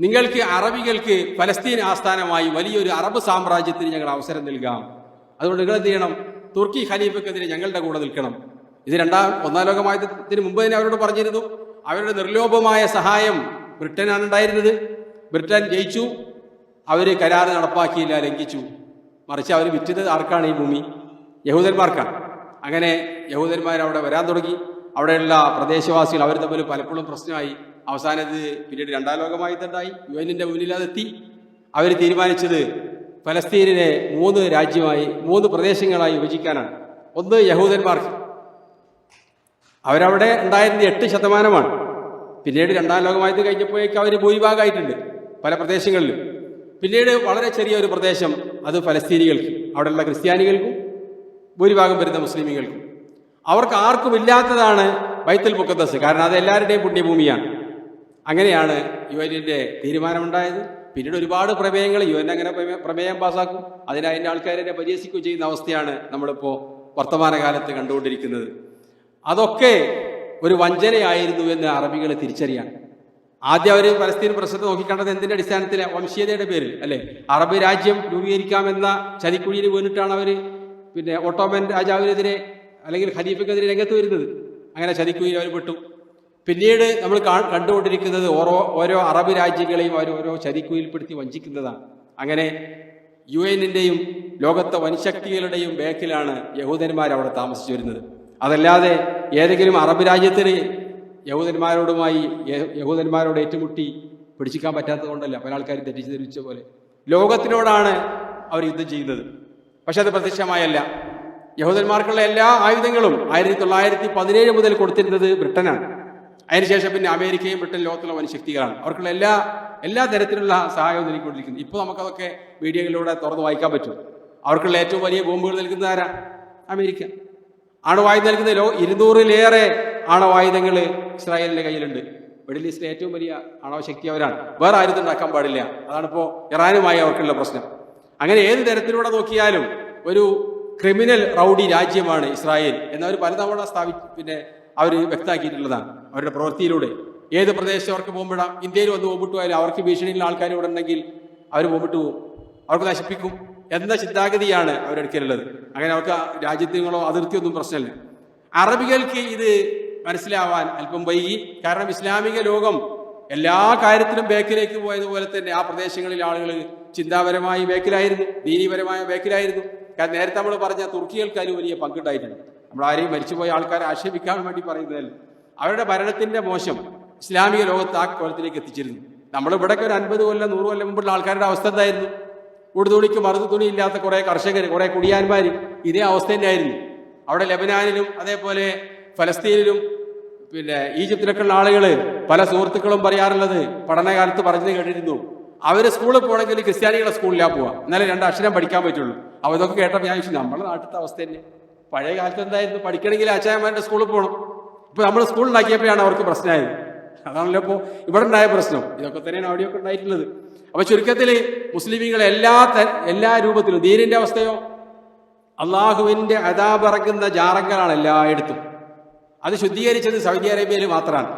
നിങ്ങൾക്ക് അറബികൾക്ക് ഫലസ്തീൻ ആസ്ഥാനമായി വലിയൊരു അറബ് സാമ്രാജ്യത്തിന് ഞങ്ങൾ അവസരം നൽകാം. അതുകൊണ്ട് നിങ്ങൾ എന്ത് ചെയ്യണം? തുർക്കി ഖലീഫക്കെതിരെ ഞങ്ങളുടെ കൂടെ നിൽക്കണം. ഇത് ഒന്നാം ലോക മഹായുദ്ധത്തിന് മുമ്പ് തന്നെ അവരോട് പറഞ്ഞിരുന്നു. അവരുടെ നിർലോഭമായ സഹായം ബ്രിട്ടനാണ് ഉണ്ടായിരുന്നത്. ബ്രിട്ടൻ ജയിച്ചു. അവർ കരാർ നടപ്പാക്കിയില്ല, ലംഘിച്ചു. മറിച്ച് അവർ വിറ്റത് ആർക്കാണ്? ഈ ഭൂമി യഹൂദന്മാർക്കാണ്. അങ്ങനെ യഹൂദന്മാർ അവിടെ വരാൻ തുടങ്ങി. അവിടെയുള്ള പ്രദേശവാസികൾ അവർ തമ്മിൽ പലപ്പോഴും പ്രശ്നമായി. അവസാനത് പിന്നീട് രണ്ടാം ലോക മഹായുദ്ധമുണ്ടായി. UN-ന്റെ മുന്നിൽ അതെത്തി. അവർ തീരുമാനിച്ചത് ഫലസ്തീനിനെ 3 രാജ്യമായി 3 പ്രദേശങ്ങളായി വിഭജിക്കാനാണ്. ഒന്ന് യഹൂദന്മാർക്ക്, അവരവിടെ ഉണ്ടായിരുന്നത് 8%. പിന്നീട് രണ്ടാം ലോക മഹായുദ്ധം കഴിഞ്ഞപ്പോഴേക്ക് അവർ ഭൂരിഭാഗമായിട്ടുണ്ട് പല പ്രദേശങ്ങളിലും. പിന്നീട് വളരെ ചെറിയൊരു പ്രദേശം അത് ഫലസ്തീനികൾക്ക്, അവിടെയുള്ള ക്രിസ്ത്യാനികൾക്കും ഭൂരിഭാഗം വരുന്ന മുസ്ലിമുകൾക്കും. അവർക്ക് ആർക്കും ഇല്ലാത്തതാണ് ബൈത്തുൽ മുഖദ്ദസ്. കാരണം അത് എല്ലാവരുടെയും പുണ്യഭൂമിയാണ്. അങ്ങനെയാണ് UN-ന്റെ തീരുമാനമുണ്ടായത്. പിന്നീട് ഒരുപാട് പ്രമേയങ്ങൾ UN അങ്ങനെ പ്രമേയം പാസ്സാക്കും, അതിന്റെ ആൾക്കാരെ പരിഹസിക്കുകയും ചെയ്യുന്ന അവസ്ഥയാണ് നമ്മളിപ്പോൾ വർത്തമാനകാലത്ത് കണ്ടുകൊണ്ടിരിക്കുന്നത്. അതൊക്കെ ഒരു വഞ്ചനയായിരുന്നു എന്ന് അറബികൾ തിരിച്ചറിയാൻ. ആദ്യം അവർ ഫലസ്തീൻ പ്രശ്നത്തെ നോക്കിക്കണ്ടത് എന്തിന്റെ അടിസ്ഥാനത്തിൽ? വംശീയതയുടെ പേരിൽ അല്ലെ? അറബ് രാജ്യം രൂപീകരിക്കാമെന്ന ചതിക്കുഴിയിൽ വീണിട്ടാണ് അവർ ഒട്ടോമൻ രാജാവിനെതിരെ അല്ലെങ്കിൽ ഖലീഫയ്ക്കെതിരെ രംഗത്ത് വരുന്നത്. അങ്ങനെ ചതിക്കുഴിയിൽ അവർ പെട്ടു. പിന്നീട് നമ്മൾ കണ്ടുകൊണ്ടിരിക്കുന്നത് ഓരോ അറബ് രാജ്യങ്ങളെയും അവർ ഓരോ ചതിക്കുഴിയിൽപ്പെടുത്തി വഞ്ചിക്കുന്നതാണ്. അങ്ങനെ UN-ന്റെയും ലോകത്തെ വൻശക്തികളുടെയും ബേക്കിലാണ് യഹൂദന്മാർ അവിടെ താമസിച്ചു വരുന്നത്. അതല്ലാതെ ഏതെങ്കിലും അറബ് രാജ്യത്തിന് യഹൂദന്മാരോട് ഏറ്റുമുട്ടി പിടിച്ചിക്കാൻ പറ്റാത്തത് കൊണ്ടല്ല. പല ആൾക്കാരും തെറ്റിദ്ധരിച്ച പോലെ യഹൂദത്തിനോടാണ് അവർ യുദ്ധം ചെയ്യുന്നത്. പക്ഷെ അത് പ്രത്യക്ഷമായല്ല. യഹൂദന്മാർക്കുള്ള എല്ലാ ആയുധങ്ങളും 1917 മുതൽ കൊടുത്തിരുന്നത് ബ്രിട്ടനാണ്. അതിനുശേഷം പിന്നെ അമേരിക്കയും ബ്രിട്ടൻ ലോകത്തുള്ള വൻശക്തികളാണ്. അവർക്കുള്ള എല്ലാ തരത്തിലുള്ള സഹായവും നൽകിക്കൊണ്ടിരിക്കുന്നത്. ഇപ്പോൾ നമുക്കതൊക്കെ മീഡിയകളിലൂടെ തുറന്ന് വായിക്കാൻ പറ്റും. അവർക്കുള്ള ഏറ്റവും വലിയ ബോംബുകൾ നൽകുന്ന ആരാ? അമേരിക്ക. ആണവായുധം നൽകുന്ന 200-ലേറെ ആണവായുധങ്ങൾ ഇസ്രായേലിന്റെ കയ്യിലുണ്ട്. മിഡിൽ ഈസ്റ്റിലെ ഏറ്റവും വലിയ ആണവശക്തി അവരാണ്. വേറെ ആരും ഉണ്ടാക്കാൻ പാടില്ല. അതാണിപ്പോൾ ഇറാനുമായി അവർക്കുള്ള പ്രശ്നം. അങ്ങനെ ഏത് തരത്തിലൂടെ നോക്കിയാലും ഒരു ക്രിമിനൽ റൗഡി രാജ്യമാണ് ഇസ്രായേൽ എന്നവർ പലതവണ അവർ വ്യക്തമാക്കിയിട്ടുള്ളതാണ് അവരുടെ പ്രവൃത്തിയിലൂടെ. ഏത് പ്രദേശത്ത് അവർക്ക് ബോംബിടാം. ഇന്ത്യയിൽ വന്ന് ബോംബിട്ട് പോയാലും അവർക്ക് ഭീഷണിയുള്ള ആൾക്കാർ ഇവിടെ ഉണ്ടെങ്കിൽ അവർ ബോംബിട്ട് പോകും, അവർക്ക് നശിപ്പിക്കും എന്ന ചിന്താഗതിയാണ് അവരെടുക്കലുള്ളത്. അങ്ങനെ അവർക്ക് രാജ്യത്തിനോ അതിർത്തിയൊന്നും പ്രശ്നമില്ല. അറബികൾക്ക് ഇത് മനസ്സിലാവാൻ അല്പം വൈകി. കാരണം ഇസ്ലാമിക ലോകം എല്ലാ കാര്യത്തിലും ബേക്കിലേക്ക് പോയതുപോലെ തന്നെ ആ പ്രദേശങ്ങളിൽ ആളുകൾ ചിന്താപരമായി ബേക്കിലായിരുന്നു, ദീനീപരമായ ബേക്കിലായിരുന്നു. കാരണം നേരത്തെ നമ്മൾ പറഞ്ഞ തുർക്കികൾക്ക് അതിന് വലിയ പങ്കുണ്ടായിട്ടുണ്ട്. നമ്മൾ ആരെയും മരിച്ചുപോയ ആൾക്കാരെ ആക്ഷേപിക്കാൻ വേണ്ടി പറയുന്നതല്ല. അവരുടെ ഭരണത്തിന്റെ മോശം ഇസ്ലാമിക ലോകത്ത് ആ കോലത്തിലേക്ക് എത്തിച്ചിരുന്നു. നമ്മളിവിടേക്ക് ഒരു 50 കൊല്ലം 100 കൊല്ലം മുമ്പുള്ള ആൾക്കാരുടെ അവസ്ഥ എന്തായിരുന്നു? ഉടുതുണിക്ക് മറുതു തുണി ഇല്ലാത്ത കുറെ കർഷകർ, കുറെ കുടിയാന്മാർ ഇതേ അവസ്ഥ തന്നെയായിരുന്നു. അവിടെ ലെബനാനിലും അതേപോലെ ഫലസ്തീനിലും ഈജിപ്തിലൊക്കെ ഉള്ള ആളുകൾ പല സുഹൃത്തുക്കളും പറയാറുള്ളത്, പഠനകാലത്ത് പറഞ്ഞു കേട്ടിരുന്നു, അവര് സ്കൂളിൽ പോകണമെങ്കിൽ ക്രിസ്ത്യാനികളെ സ്കൂളിലാണ് പോവുക, എന്നാലേ 2 അക്ഷരം പഠിക്കാൻ പറ്റുള്ളൂ. അപ്പോൾ ഇതൊക്കെ കേട്ടപ്പോൾ ഞാൻ ചോദിച്ചു, നമ്മുടെ നാട്ടിലത്തെ അവസ്ഥ തന്നെ. പഴയ കാലത്ത് എന്തായിരുന്നു? പഠിക്കണമെങ്കിൽ അച്ചായന്മാരുടെ സ്കൂളിൽ പോകണം. ഇപ്പൊ നമ്മൾ സ്കൂളിലാക്കിയപ്പോഴാണ് അവർക്ക് പ്രശ്നമായത്. അതാണല്ലോ ഇപ്പോൾ ഇവിടെ ഉണ്ടായ പ്രശ്നം. ഇതൊക്കെ തന്നെയാണ് അവിടെയൊക്കെ ഉണ്ടായിട്ടുള്ളത്. അപ്പൊ ചുരുക്കത്തിൽ മുസ്ലിമീങ്ങളെ എല്ലാ രൂപത്തിലും ദീനിന്റെ അവസ്ഥയോ അള്ളാഹുവിന്റെ അദാബ് ഇറങ്ങുന്ന ജാറങ്ങളാണ് എല്ലായിടത്തും. അത് ശുദ്ധീകരിച്ചത് സൗദി അറേബ്യയിൽ മാത്രമാണ്.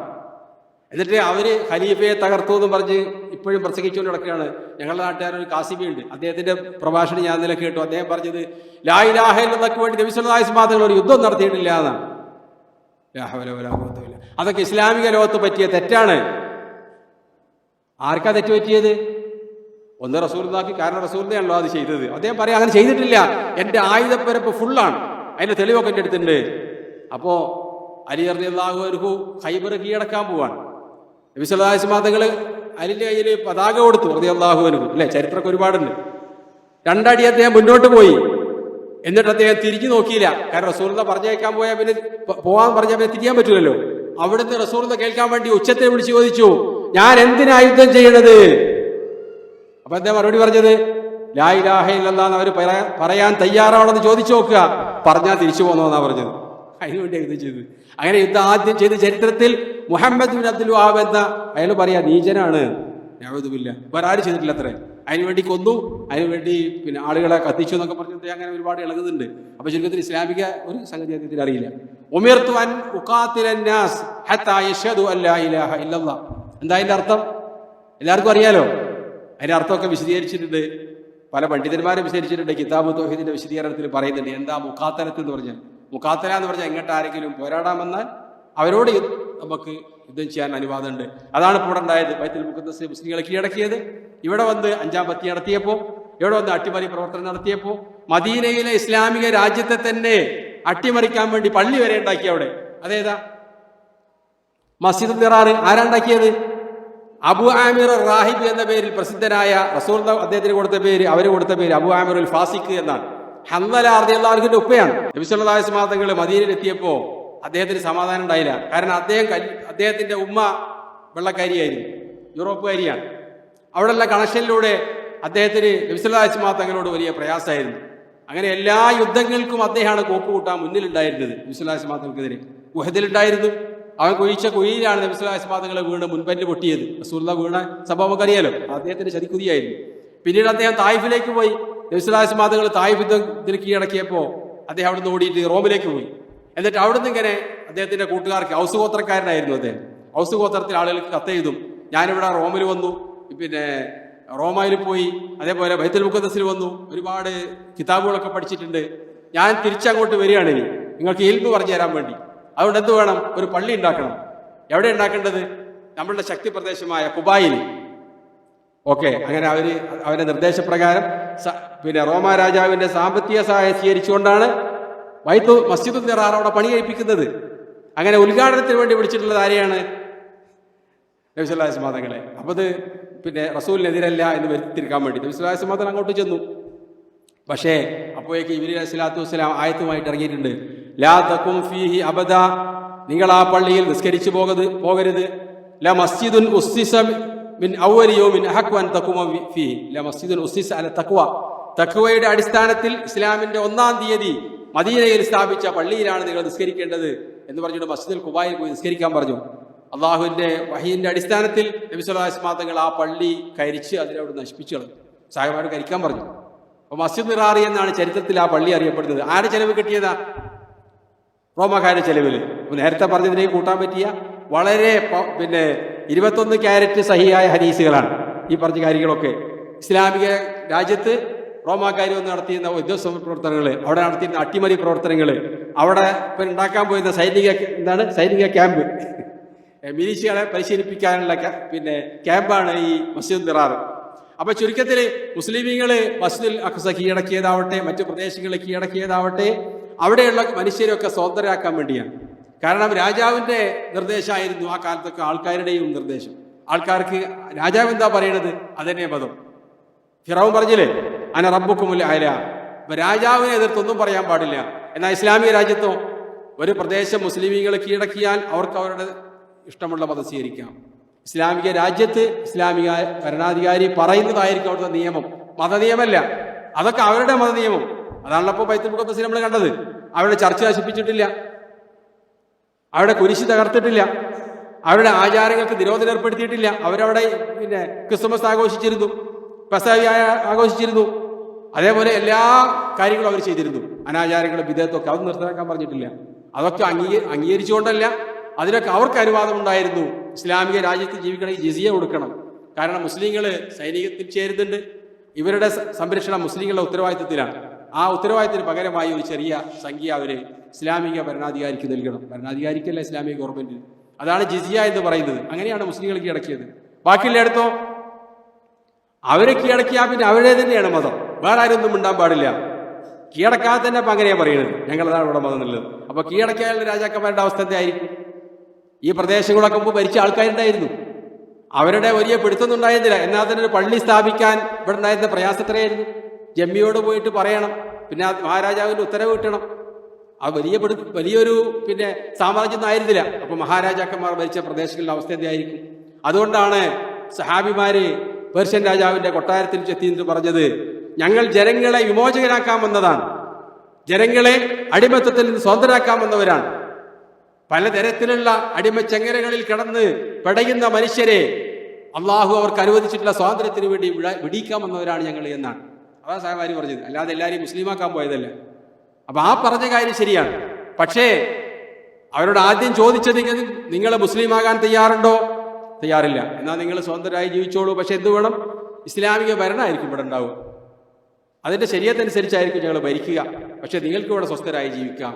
എന്നിട്ട് അവര് ഖലീഫയെ തകർത്തു എന്ന് പറഞ്ഞ് ഇപ്പോഴും പ്രസംഗിച്ചുകൊണ്ട് നടക്കുകയാണ്. ഞങ്ങളുടെ നാട്ടുകാരൊരു കാസിമി ഉണ്ട്, അദ്ദേഹത്തിന്റെ പ്രഭാഷണം ഞാൻ ഇന്നലെ കേട്ടു. അദ്ദേഹം പറഞ്ഞത് ലാ ഇലാഹ ഇല്ലല്ലാഹ്ക്ക് വേണ്ടി നബി സല്ലല്ലാഹു അലൈഹി വസല്ലം ഒരു യുദ്ധം നടത്തിയിട്ടില്ല എന്നാണ്. ലാ ഹൗല വലാ ഖുവത ഇല്ലാ ബില്ലാഹ്. അതൊക്കെ ഇസ്ലാമിക ലോകത്ത് പറ്റിയ തെറ്റാണ്. ആർക്കാ തെറ്റ് പറ്റിയത്? ഒന്ന് റസൂലുള്ളാഹിക്ക്. കാരണം റസൂലിനെയാണല്ലോ അത് ചെയ്തത്. അദ്ദേഹം പറയാം അങ്ങനെ ചെയ്തിട്ടില്ല, എൻ്റെ ആയുധപ്പരപ്പ് ഫുള്ളാണ്, അതിൻ്റെ തെളിവൊക്കെ എൻ്റെ അടുത്തുണ്ട്. അപ്പോൾ അലി റളിയല്ലാഹു അൻഹു ഖൈബർ കീഴടക്കാൻ പോവാണ്. നബി സല്ലല്ലാഹു അലൈഹി വസല്ലം തങ്ങൾ അലിൻ്റെ കയ്യിൽ പതാക കൊടുത്തു റളിയല്ലാഹു അൻഹു. അല്ലേ, ചരിത്രമൊക്കെ ഒരുപാടുണ്ട്. രണ്ടടി അദ്ദേഹം മുന്നോട്ട് പോയി. എന്നിട്ട് അദ്ദേഹം തിരിഞ്ഞു നോക്കിയില്ല. കാരണം റസൂലുള്ളാഹി പറഞ്ഞേക്കാൻ പോയാൽ പിന്നെ പോവാൻ പറഞ്ഞാൽ പിന്നെ തിരിയാൻ പറ്റൂലല്ലോ. അവിടുന്ന് റസൂലുള്ളാഹി കേൾക്കാൻ വേണ്ടി ഉച്ചത്തെ വിളിച്ച് ചോദിച്ചു, ഞാൻ എന്തിനാ യുദ്ധം ചെയ്യണത്? അപ്പൊ എന്താ മറുപടി പറഞ്ഞത്? ലാ ഇലാഹ ഇല്ലല്ലാഹ് എന്ന് അവർ പറയാൻ തയ്യാറാണെന്ന് ചോദിച്ചു നോക്കുക, പറഞ്ഞാൽ തിരിച്ചു പോന്നോന്നാ പറഞ്ഞത്. അതിനുവേണ്ടി യുദ്ധം ചെയ്തത്. അങ്ങനെ യുദ്ധം ആദ്യം ചെയ്ത ചരിത്രത്തിൽ മുഹമ്മദ് ബിൻ അബ്ദുൽ വഹാബ് എന്ന അയാൾ പറയാ നീചനാണ്, നഅൂദുബില്ല, വേറെ ആരും ചെയ്തിട്ടില്ല അത്രേ. അതിനുവേണ്ടി കൊന്നു, അതിനുവേണ്ടി പിന്നെ ആളുകളെ കത്തിച്ചു എന്നൊക്കെ പറഞ്ഞിട്ട് അങ്ങനെ ഒരുപാട് ഇളകുന്നുണ്ട്. അപ്പൊ ചുരുക്കത്തിൽ ഇസ്ലാമിക ഒരു സംഗതി അദ്ദേഹത്തിന് അറിയില്ല. ഉമിർതു അൻ ഉഖാതിലൻ നാസ് ഹത്താ യശ്ഹദു അല്ലാ ഇലാഹ ഇല്ലല്ലാഹ്. എന്താ അതിന്റെ അർത്ഥം? എല്ലാവർക്കും അറിയാലോ. അതിന്റെ അർത്ഥമൊക്കെ വിശദീകരിച്ചിട്ടുണ്ട്, പല പണ്ഡിതന്മാരും വിശദീകരിച്ചിട്ടുണ്ട്. കിതാബ് തൗഹീദിന്റെ വിശദീകരണത്തിൽ പറയുന്നുണ്ട് എന്താ മുഖാത്തലത്ത് എന്ന് പറഞ്ഞാൽ. മുഖാത്തല എന്ന് പറഞ്ഞാൽ എങ്ങോട്ട് ആരെങ്കിലും പോരാടാൻ വന്നാൽ അവരോട് നമുക്ക് യുദ്ധം ചെയ്യാൻ അനുവാദമുണ്ട്. അതാണ് ഇപ്പോൾ ഇവിടെ ഉണ്ടായത്. ബൈത്തുൽ മുഖദ്ദസ് മുസ്ലിങ്ങളെ കീഴടക്കിയത്. ഇവിടെ വന്ന് 5-ാം പത്തി നടത്തിയപ്പോൾ, ഇവിടെ വന്ന് അട്ടിമറി പ്രവർത്തനം നടത്തിയപ്പോൾ, മദീനയിലെ ഇസ്ലാമിക രാജ്യത്തെ തന്നെ അട്ടിമറിക്കാൻ വേണ്ടി പള്ളി വരെ ഉണ്ടാക്കി അവിടെ. അതേതാ? മസ്ജിദുൽ ദിറാർ. ആരാണ്ടാക്കിയത്? അബു ആമിർ റാഹിബ് എന്ന പേരിൽ പ്രസിദ്ധനായ റസൂൽ അദ്ദേഹത്തിന് കൊടുത്ത പേര്, അവർ കൊടുത്ത പേര് അബു ആമിർ അൽ ഫാസിഖ് എന്നാണ്. ഹൻദല റളിയല്ലാഹു അൻഹുവിന്റെ ഉപ്പയാണ്. നബി സല്ലല്ലാഹു അലൈഹി വസല്ലം തങ്ങൾ മദീനയിൽ എത്തിയപ്പോൾ അദ്ദേഹത്തിന് സമാധാനം ഉണ്ടായില്ല. കാരണം അദ്ദേഹത്തിന്റെ ഉമ്മ വെള്ളക്കാരിയായിരുന്നു, യൂറോപ്പുകാരിയാണ്. അവിടെയുള്ള കണക്ഷനിലൂടെ അദ്ദേഹത്തിന് നബി സല്ലല്ലാഹു അലൈഹി വസല്ലം തങ്ങളോട് വലിയ പ്രയാസമായിരുന്നു. അങ്ങനെ എല്ലാ യുദ്ധങ്ങൾക്കും അദ്ദേഹമാണ് കോപ്പ് കൂട്ടാൻ മുന്നിലുണ്ടായിരുന്നത്. നബി സല്ലല്ലാഹു അലൈഹി വസല്ലം തങ്ങൾക്കെതിരെ ഉഹദിലുണ്ടായിരുന്നു. അവൻ കുഴിച്ച കുഴിയിലാണ് നബി സല്ലല്ലാഹു അലൈഹി വസല്ലം തങ്ങളെ വീണ് മുൻപല്ല് പൊട്ടിയത്. റസൂലുള്ളാഹി വീണ സംഭവം അറിയാലോ. അദ്ദേഹത്തിന്റെ ചതിക്കുതിയായിരുന്നു. പിന്നീട് അദ്ദേഹം തായിഫിലേക്ക് പോയി. നബി സല്ലല്ലാഹു അലൈഹി വസല്ലം തങ്ങൾ തായിഫ് യുദ്ധത്തിന് കീഴടക്കിയപ്പോൾ അദ്ദേഹം അവിടുന്ന് ഓടിയിട്ട് റോമിലേക്ക് പോയി. എന്നിട്ട് അവിടുന്ന് ഇങ്ങനെ അദ്ദേഹത്തിന്റെ കൂട്ടുകാർക്ക്, ഔസ് ഗോത്രക്കാരനായിരുന്നു അദ്ദേഹം, ഔസ് ഗോത്രത്തിൽ ആളുകൾക്ക് കത്തെഴുതും, ഞാനിവിടെ റോമിൽ വന്നു, പിന്നെ റോമയിൽ പോയി, അതേപോലെ ബൈത്തുൽ മുഖദ്ദസിൽ വന്നു, ഒരുപാട് കിതാബുകളൊക്കെ പഠിച്ചിട്ടുണ്ട്, ഞാൻ തിരിച്ചങ്ങോട്ട് വരികയാണ്, ഇനി നിങ്ങൾക്ക് ഇൽമു പറഞ്ഞു തരാൻ വേണ്ടി. അതുകൊണ്ട് എന്ത് വേണം? ഒരു പള്ളി ഉണ്ടാക്കണം. എവിടെ ഉണ്ടാക്കേണ്ടത്? നമ്മളുടെ ശക്തി പ്രദേശമായ ഖുബായിൽ. ഓക്കെ, അങ്ങനെ അവരുടെ നിർദ്ദേശപ്രകാരം പിന്നെ റോമ രാജാവിന്റെ സാമ്പത്തിക സഹായം സ്വീകരിച്ചുകൊണ്ടാണ് മസ്ജിദുൽ ദിറാർ അവിടെ പണി കഴിപ്പിക്കുന്നത്. അങ്ങനെ ഉദ്ഘാടനത്തിന് വേണ്ടി വിളിച്ചിട്ടുള്ളത് ആരെയാണ്? നബി സല്ലല്ലാഹു അലൈഹി വസല്ലം തങ്ങളെ. അപ്പോൾ അത് പിന്നെ റസൂലിനെതിരല്ല എന്ന് വരുത്തിരിക്കാൻ വേണ്ടി നബി സല്ലല്ലാഹു അലൈഹി വസല്ലം തങ്ങൾ അങ്ങോട്ട് ചെന്നു. പക്ഷേ അപ്പോഴേക്ക് ജിബ്രീൽ അലൈഹിസ്സലാത്തു വസ്സലാം ആയത്തുമായിട്ട് ഇറങ്ങിയിട്ടുണ്ട്. ലാ തഖും ഫീഹി അബദ, നിങ്ങൾ ആ പള്ളിയിൽ നിസ്കരിച്ചു പോകരുത്. ല മസ്ജിദുൻ ഉസ്സിസ മിൻ അവ്വലി യൗമിൻ അഹഖു അൻ തഖുമ ഫീഹി. ല മസ്ജിദുൻ ഉസ്സിസ അല തഖ്വ, തഖ്വയുടെ അടിസ്ഥാനത്തിൽ ഇസ്ലാമിന്റെ 1-ാം തീയതി മദീനയിൽ സ്ഥാപിച്ച പള്ളിയിലാണ് നിങ്ങൾ നിസ്കരിക്കേണ്ടത് എന്ന് പറഞ്ഞിട്ട് മസ്ജിദുൽ ഖുബായിൽ പോയി നിസ്കരിക്കാൻ പറഞ്ഞു. അള്ളാഹുവിന്റെ വഹീന്റെ അടിസ്ഥാനത്തിൽ നബി സല്ലല്ലാഹു അലൈഹി വസല്ലം തങ്ങൾ ആ പള്ളി കരിച്ച് അതിനവിടെ നശിപ്പിച്ചു കളഞ്ഞു. സാഹിബാട് കരിക്കാൻ പറഞ്ഞു. അപ്പൊ മസ്ജിദ് ദിറാർ എന്നാണ് ചരിത്രത്തിൽ ആ പള്ളി അറിയപ്പെടുന്നത്. ആരുടെ ചെലവ് കിട്ടിയതാ? റോമാക്കാരുടെ ചെലവിൽ. നേരത്തെ പറഞ്ഞതിനെ കൂട്ടാൻ പറ്റിയ വളരെ പിന്നെ 21 ക്യാരറ്റ് സഹിയായ ഹദീസുകളാണ് ഈ പറഞ്ഞ കാര്യങ്ങളൊക്കെ. ഇസ്ലാമിക രാജ്യത്ത് റോമാക്കാർ വന്ന് നടത്തിയിരുന്ന യുദ്ധ പ്രവർത്തനങ്ങൾ, അവിടെ നടത്തിയിരുന്ന അട്ടിമറി പ്രവർത്തനങ്ങൾ, അവിടെ ഇപ്പം ഉണ്ടാക്കാൻ പോയിരുന്ന സൈനിക ക്യാമ്പ്, മിലിഷ്യകളെ പരിശീലിപ്പിക്കാനുള്ള പിന്നെ ക്യാമ്പാണ് ഈ മസ്ജിദുൽ ദിറാർ. അപ്പൊ ചുരുക്കത്തിൽ മുസ്ലിമീങ്ങൾ മസ്ജിദുൽ അഖ്സ കീഴടക്കിയതാവട്ടെ, മറ്റു പ്രദേശങ്ങളെ കീഴടക്കിയതാവട്ടെ, അവിടെയുള്ള മനുഷ്യരെയൊക്കെ സ്വതന്ത്രരാക്കാൻ വേണ്ടിയാണ്. കാരണം രാജാവിന്റെ നിർദ്ദേശമായിരുന്നു ആ കാലത്തൊക്കെ ആൾക്കാരുടെയും നിർദ്ദേശം. ആൾക്കാർക്ക് രാജാവ് എന്താ പറയണത് അതന്നെ മതം. ഫിറഔൻ പറഞ്ഞില്ലേ അന റബ്ബുക്കുമുൽ അഅല. അപ്പൊ രാജാവിനെ എതിർത്തൊന്നും പറയാൻ പാടില്ല. എന്നാൽ ഇസ്ലാമിക രാജ്യത്തോ ഒരു പ്രദേശം മുസ്ലിമീങ്ങൾ കീഴടക്കിയാൽ അവർക്ക് അവരുടെ ഇഷ്ടമുള്ള മതം സ്വീകരിക്കാം. ഇസ്ലാമിക രാജ്യത്ത് ഇസ്ലാമിക ഭരണാധികാരി പറയുന്നതായിരിക്കും അവിടുത്തെ നിയമം, മതനിയമല്ല. അതൊക്കെ അവരുടെ മതനിയമം. അതാണല്ലോ ഇപ്പോൾ ബൈത്തുൽ മുഖദ്ദസിൽ നമ്മൾ കണ്ടത്. അവരുടെ ചർച്ച നശിപ്പിച്ചിട്ടില്ല, അവരുടെ കുരിശ് തകർത്തിട്ടില്ല, അവരുടെ ആചാരങ്ങൾക്ക് നിരോധനം ഏർപ്പെടുത്തിയിട്ടില്ല. അവരവിടെ പിന്നെ ക്രിസ്മസ് ആഘോഷിച്ചിരുന്നു, പെസഹ ആഘോഷിച്ചിരുന്നു, അതേപോലെ എല്ലാ കാര്യങ്ങളും അവർ ചെയ്തിരുന്നു. അനാചാരങ്ങളും വിധേയത്വമൊക്കെ അത് നിർത്തലാക്കാൻ പറഞ്ഞിട്ടില്ല. അതൊക്കെ അംഗീകരിച്ചുകൊണ്ടല്ല, അതിനൊക്കെ അവർക്ക് അനുവാദം ഉണ്ടായിരുന്നു. ഇസ്ലാമിക രാജ്യത്ത് ജീവിക്കണമെങ്കിൽ ജിസിയ കൊടുക്കണം. കാരണം മുസ്ലിങ്ങൾ സൈനികത്തിൽ ചേരുന്നുണ്ട്, ഇവരുടെ സംരക്ഷണം മുസ്ലിങ്ങളുടെ ഉത്തരവാദിത്വത്തിലാണ്. ആ ഉത്തരവാദിത്തത്തിന് പകരമായി ഒരു ചെറിയ സംഖ്യ അവർ ഇസ്ലാമിക ഭരണാധികാരിക്ക് നൽകണം. ഭരണാധികാരിക്കല്ല, ഇസ്ലാമിക ഗവൺമെന്റിന്. അതാണ് ജിസിയ എന്ന് പറയുന്നത്. അങ്ങനെയാണ് മുസ്ലിങ്ങൾ കീഴടക്കിയത്. ബാക്കിയുള്ളിടത്തോ അവരെ കീഴടക്കിയാൽ പിന്നെ അവരെ തന്നെയാണ് മതം, വേറെ ആരൊന്നും ഉണ്ടാൻ പാടില്ല. കീഴടക്കാതെ തന്നെ അപ്പം അങ്ങനെയാണ് പറയുന്നത്, ഞങ്ങളതാണ് ഇവിടെ മതം എന്നുള്ളത്. അപ്പോൾ കീഴടക്കാനുള്ള രാജാക്കന്മാരുടെ അവസ്ഥ എന്തായിരിക്കും? ഈ പ്രദേശങ്ങളൊക്കെ മുമ്പ് ഭരിച്ച ആൾക്കാരുണ്ടായിരുന്നു, അവരുടെ വലിയ പിടുത്തൊന്നും ഉണ്ടായിരുന്നില്ല. എന്നാൽ തന്നെ ഒരു പള്ളി സ്ഥാപിക്കാൻ ഇവിടെ ഉണ്ടായിരുന്ന പ്രയാസം എത്രയായിരുന്നു? ജമ്മിയോട് പോയിട്ട് പറയണം, പിന്നെ മഹാരാജാവിൻ്റെ ഉത്തരവ് കിട്ടണം. ആ വലിയൊരു സാമ്രാജ്യമൊന്നും ആയിരുന്നില്ല. അപ്പോൾ മഹാരാജാക്കന്മാർ ഭരിച്ച പ്രദേശങ്ങളുടെ അവസ്ഥ എന്തായിരിക്കും? അതുകൊണ്ടാണ് സഹാബിമാര് പേർഷ്യൻ രാജാവിന്റെ കൊട്ടാരത്തിൽ ചെത്തിയെന്ന് പറഞ്ഞത്, ഞങ്ങൾ ജനങ്ങളെ വിമോചകരാക്കാൻ വന്നതാണ്, ജനങ്ങളെ അടിമത്തത്തിൽ നിന്ന് സ്വതന്ത്രരാക്കാൻ വന്നവരാണ്. പലതരത്തിലുള്ള അടിമച്ചങ്ങലകളിൽ കിടന്ന് പെടയുന്ന മനുഷ്യരെ അള്ളാഹു അവർക്ക് അനുവദിച്ചിട്ടുള്ള സ്വാതന്ത്ര്യത്തിന് വേണ്ടി വിടിയിക്കാൻ വന്നവരാണ് ഞങ്ങൾ എന്നാണ് അതാ സാഹബാരി പറഞ്ഞത്. അല്ലാതെ എല്ലാവരെയും മുസ്ലിമാക്കാൻ പോയതല്ല. അപ്പൊ ആ പറഞ്ഞ കാര്യം ശരിയാണ്. പക്ഷേ അവരോട് ആദ്യം ചോദിച്ചത്, നിങ്ങൾ മുസ്ലിമാകാൻ തയ്യാറുണ്ടോ? തയ്യാറില്ല. എന്നാൽ നിങ്ങൾ സ്വതന്ത്രരായി ജീവിച്ചോളൂ, പക്ഷെ എന്ത് വേണം? ഇസ്ലാമിക ഭരണമായിരിക്കും ഇവിടെ ഉണ്ടാവുക, അതിന്റെ ശരീഅത്തനുസരിച്ചായിരിക്കും ഞങ്ങൾ ഭരിക്കുക, പക്ഷെ നിങ്ങൾക്ക് ഇവിടെ സ്വസ്ഥരായി ജീവിക്കാം.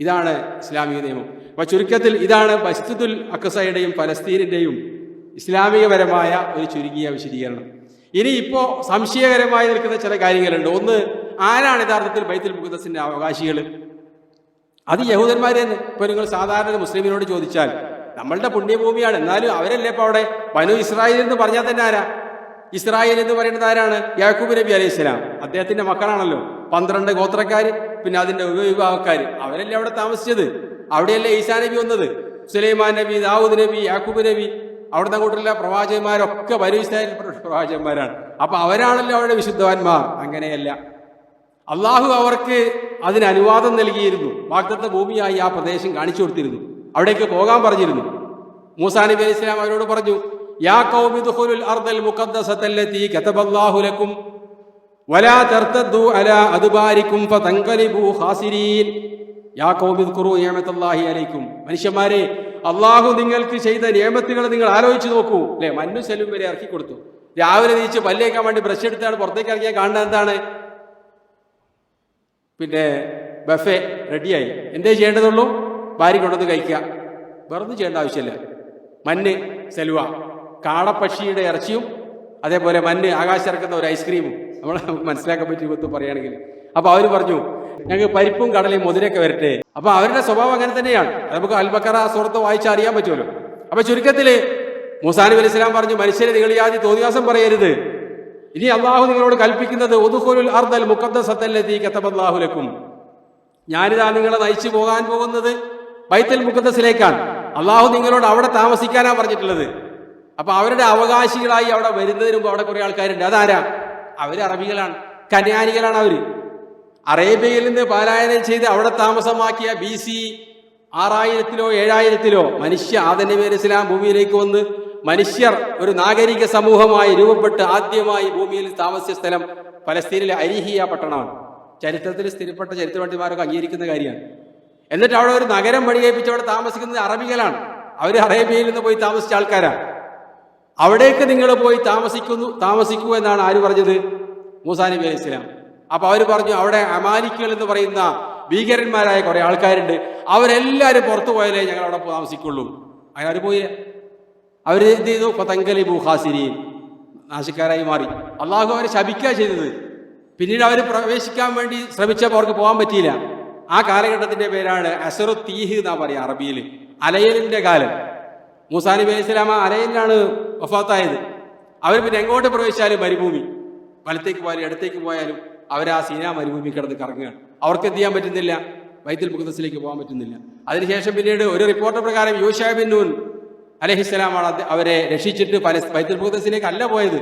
ഇതാണ് ഇസ്ലാമിക നിയമം. അപ്പൊ ചുരുക്കത്തിൽ ഇതാണ് മസ്ജിദുൽ അഖ്സയുടെയും ഫലസ്തീനിന്റെയും ഇസ്ലാമികപരമായ ഒരു ചുരുങ്ങിയ വിശദീകരണം. ഇനി ഇപ്പോ സംശയകരമായി നിൽക്കുന്ന ചില കാര്യങ്ങളുണ്ട്. ഒന്ന്, ആരാണ് യഥാർത്ഥത്തിൽ ബൈത്തുൽ മുഖദ്ദസിന്റെ അവകാശികൾ? അത് യഹൂദന്മാർ തന്നെ. ഇപ്പൊ നിങ്ങൾ സാധാരണ മുസ്ലിമിനോട് ചോദിച്ചാൽ, നമ്മളുടെ പുണ്യഭൂമിയാണ്, എന്നാലും അവരല്ലേ ഇപ്പൊ അവിടെ ബനു ഇസ്രായേൽ എന്ന് പറഞ്ഞാൽ തന്നെ ആരാ? ഇസ്രായേൽ എന്ന് പറയുന്നത് ആരാണ്? യാക്കൂബ് നബി അലൈഹി സ്വലാം, അദ്ദേഹത്തിന്റെ മക്കളാണല്ലോ 12 ഗോത്രക്കാര്, പിന്നെ അതിന്റെ ഉപവിഭാഗക്കാര്. അവരല്ലേ അവിടെ താമസിച്ചത്, അവിടെയല്ലേ ഈസാ നബി വന്നത്, സുലൈമാൻ നബി, ദാവൂദ് നബി, യാക്കൂബ് നബി, അവിടുന്ന് അങ്ങോട്ടുള്ള പ്രവാചകന്മാരൊക്കെ ബനു ഇസ്രായേൽ പ്രവാചകന്മാരാണ്. അപ്പൊ അവരാണല്ലോ അവരുടെ വിശുദ്ധവാന്മാർ. അങ്ങനെയല്ല, അള്ളാഹു അവർക്ക് അതിന് അനുവാദം നൽകിയിരുന്നു. വാഗ്ദത്ത ഭൂമിയായി ആ പ്രദേശം കാണിച്ചു കൊടുത്തിരുന്നു, അവിടേക്ക് പോകാൻ പറഞ്ഞിരുന്നു. മൂസാ നബി അലൈഹി സ്വലാം അവരോട് പറഞ്ഞു, യാ ഖൗമി ദുഖുലുൽ അർദൽ മുഖദ്ദസതല്ലതി കതബല്ലാഹു ലക്കും വലാ തർതദ്ദു അലാ അദ്ബാരിക്കും ഫതൻഖലിബു ഖാസിരീൻ. യാ ഖൗമി ദുഖുറു നിഅമത്തല്ലാഹി അലൈക്കും. മനുഷ്യന്മാരെ, അള്ളാഹു നിങ്ങൾക്ക് ചെയ്ത നിയമത്തുകൾ നിങ്ങൾ ആലോചിച്ച് നോക്കൂ. അല്ലെ, മന്നു സെലും വരെ ഇറക്കി കൊടുത്തു. രാവിലെ നീച്ച് പല്ലേക്കാൻ വേണ്ടി ബ്രഷ് എടുത്താണ് പുറത്തേക്ക് ഇറങ്ങിയാൽ കാണുന്നത് എന്താണ്? ബഫെ റെഡിയായി. എന്തേ ചെയ്യേണ്ടതുള്ളൂ? ഭാര്യ കൊണ്ടൊന്ന് കഴിക്കുക, വെറുതെ ചെയ്യേണ്ട ആവശ്യമില്ല. മഞ്ഞ് സെലുവ, കാടപ്പക്ഷിയുടെ ഇറച്ചിയും അതേപോലെ മഞ്ഞ് ആകാശിറക്കുന്ന ഒരു ഐസ്ക്രീമും നമ്മളെ മനസ്സിലാക്കാൻ പറ്റി പറയുകയാണെങ്കിൽ. അപ്പൊ അവര് പറഞ്ഞു, ഞങ്ങൾക്ക് പരിപ്പും കടലയും മുതിരയൊക്കെ വരട്ടെ. അപ്പൊ അവരുടെ സ്വഭാവം അങ്ങനെ തന്നെയാണ്. നമുക്ക് അൽബക്കറ സൂറത്ത് വായിച്ചാൽ അറിയാൻ പറ്റുമല്ലോ. അപ്പൊ ചുരുക്കത്തില് മൂസാ നബി അലൈഹി സ്വലാം പറഞ്ഞു, മനുഷ്യരെ നിങ്ങൾ യാതി തോന്നിവാസം പറയരുത്. ഇനി അള്ളാഹു നിങ്ങളോട് കൽപ്പിക്കുന്നത് ഉദ്ഖുലുൽ അർദൽ മുഖദ്ദസതല്ലതി കതബല്ലാഹു ലക്കും. ഞാനിതാ നിങ്ങളെ നയിച്ചു പോകാൻ പോകുന്നത് ബൈത്തുൽ മുഖദ്ദസിലേക്കാണ്. അള്ളാഹു നിങ്ങളോട് അവിടെ താമസിക്കാനാണ് പറഞ്ഞിട്ടുള്ളത്. അപ്പൊ അവരുടെ അവകാശികളായി അവിടെ വരുന്നതിന് മുമ്പ് അവിടെ കുറെ ആൾക്കാരുണ്ട്. അതാരാ? അവര് അറബികളാണ്, കന്യാനികളാണ്. അവര് അറേബ്യയിൽ നിന്ന് പലായനം ചെയ്ത് അവിടെ താമസമാക്കിയ BC 6000-ലോ 7000-ലോ ആദം നബി അലൈഹി സ്വലാം ഭൂമിയിലേക്ക് വന്ന് മനുഷ്യർ ഒരു നാഗരിക സമൂഹമായി രൂപപ്പെട്ട് ആദ്യമായി ഭൂമിയിൽ താമസിച്ച സ്ഥലം ഫലസ്തീനിലെ അരിഹിയ പട്ടണമാണ്. ചരിത്രത്തിൽ സ്ഥിരപ്പെട്ട ചരിത്രപണ്ഡിതന്മാരൊക്കെ അംഗീകരിക്കുന്ന കാര്യമാണ്. എന്നിട്ട് അവിടെ ഒരു നഗരം പണികഴിപ്പിച്ച് അവിടെ താമസിക്കുന്നത് അറബികളാണ്. അവർ അറേബ്യയിൽ നിന്ന് പോയി താമസിച്ച ആൾക്കാരാണ്. അവിടേക്ക് നിങ്ങൾ പോയി താമസിക്കൂ എന്നാണ് ആര് പറഞ്ഞത്? മൂസാ നബി അലൈഹി സ്വലാം. അപ്പൊ അവർ പറഞ്ഞു, അവിടെ അമാലിക്കുകൾ എന്ന് പറയുന്ന ഭീകരന്മാരായ കുറെ ആൾക്കാരുണ്ട്, അവരെല്ലാവരും പുറത്തു പോയാലേ ഞങ്ങൾ അവിടെ താമസിക്കുള്ളൂ. അങ്ങനെ പോയി അവർ എന്ത് ചെയ്തു? ഫതൻഖലിബു ഖാസിരീൻ, നാശക്കാരായി മാറി. അള്ളാഹു അവരെ ശപിക്കുക ചെയ്തത്. പിന്നീട് അവർ പ്രവേശിക്കാൻ വേണ്ടി ശ്രമിച്ചപ്പോൾ അവർക്ക് പോകാൻ പറ്റിയില്ല. ആ കാലഘട്ടത്തിന്റെ പേരാണ് അസറു തീഹ് എന്നാ പറയാ അറബിയിൽ, അലയലിന്റെ കാലം. മൂസാ നബി അലൈഹി സ്വലാം അലയലിലാണ് വഫാത്തായത്. അവർ പിന്നെ എങ്ങോട്ട് പ്രവേശിച്ചാലും മരുഭൂമി, വലത്തേക്ക് പോയാലും ഇടത്തേക്ക് പോയാലും അവർ ആ സീനാ മരുഭൂമി കിടന്ന് കറങ്ങുകയാണ്. അവർക്ക് എന്ത് ചെയ്യാൻ പറ്റുന്നില്ല? ബൈത്തുൽ മുഖദ്ദസിലേക്ക് പോകാൻ പറ്റുന്നില്ല. അതിനുശേഷം പിന്നീട് ഒരു റിപ്പോർട്ട് പ്രകാരം യൂശാ ബിൻ നൂൻ അലൈഹിസ്സലാമാണ് അവരെ രക്ഷിച്ചിട്ട് ബൈത്തുൽ മുഖദ്ദസിലേക്ക് അല്ല പോയത്.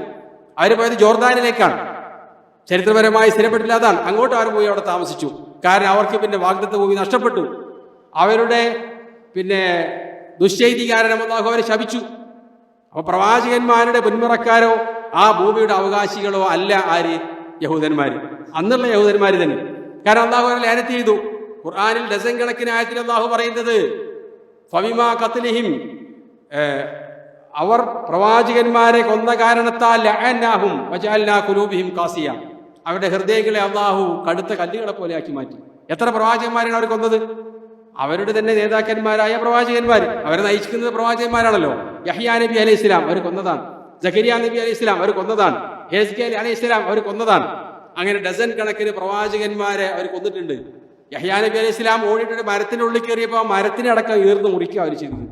അവർ പോയത് ജോർദാനിലേക്കാണ്. ചരിത്രപരമായി സ്ഥിരപ്പെട്ടില്ല അതാണ്. അങ്ങോട്ട് അവർ പോയി അവിടെ താമസിച്ചു. കാരണം അവർക്ക് പിന്നെ വാഗ്ദത്ത ഭൂമി നഷ്ടപ്പെട്ടു. അവരുടെ ദുശ്ചൈതി കാരണം അല്ലാഹു അവരെ ശപിച്ചു. അപ്പൊ പ്രവാചകന്മാരുടെ പിന്മുറക്കാരോ ആ ഭൂമിയുടെ അവകാശികളോ അല്ല ആര്? യഹൂദന്മാര്, അന്നുള്ള യഹൂദന്മാര് തന്നെ. കാരണം അല്ലാഹു അവരെ ലാനത്ത് ചെയ്തു. ഖുർആനിൽ ഡസൻ കണക്കിന് ആയത്തിൽ അല്ലാഹു പറയുന്നത് ഫബിമാ ഖത്ലിഹിം, അവർ പ്രവാചകന്മാരെ കൊന്ന കാരണത്താൽ ലഅന്നാഹും വജഅൽനാ ഖുലൂബിഹിം ഖാസിയ, അവരുടെ ഹൃദയങ്ങളെ അള്ളാഹു കടുത്ത കല്ലുകളെ പോലെ ആക്കി മാറ്റി. എത്ര പ്രവാചകന്മാരാണ് അവർ കൊന്നത്? അവരുടെ തന്നെ നേതാക്കന്മാരായ പ്രവാചകന്മാർ, അവരെ നയിക്കുന്നത് പ്രവാചകന്മാരാണല്ലോ. യഹ്യാ നബി അലൈഹി ഇസ്ലാം അവർ കൊന്നതാണ്, സക്കരിയ നബി അലൈഹി ഇസ്ലാം അവർ കൊന്നതാണ്, ഹെസ്കേൽ അലൈഹി ഇസ്ലാം അവർ കൊന്നതാണ്. അങ്ങനെ ഡസൻ കണക്കിന് പ്രവാചകന്മാരെ അവർ കൊന്നിട്ടുണ്ട്. യഹ്യാ നബി അലൈഹി ഇസ്ലാം ഓടിയിട്ട് മരത്തിന്റെ ഉള്ളിൽ കയറിയപ്പോൾ ആ മരത്തിനെ അടക്കം ഈർന്ന് മുറിക്കുക അവർ ചെയ്തത്.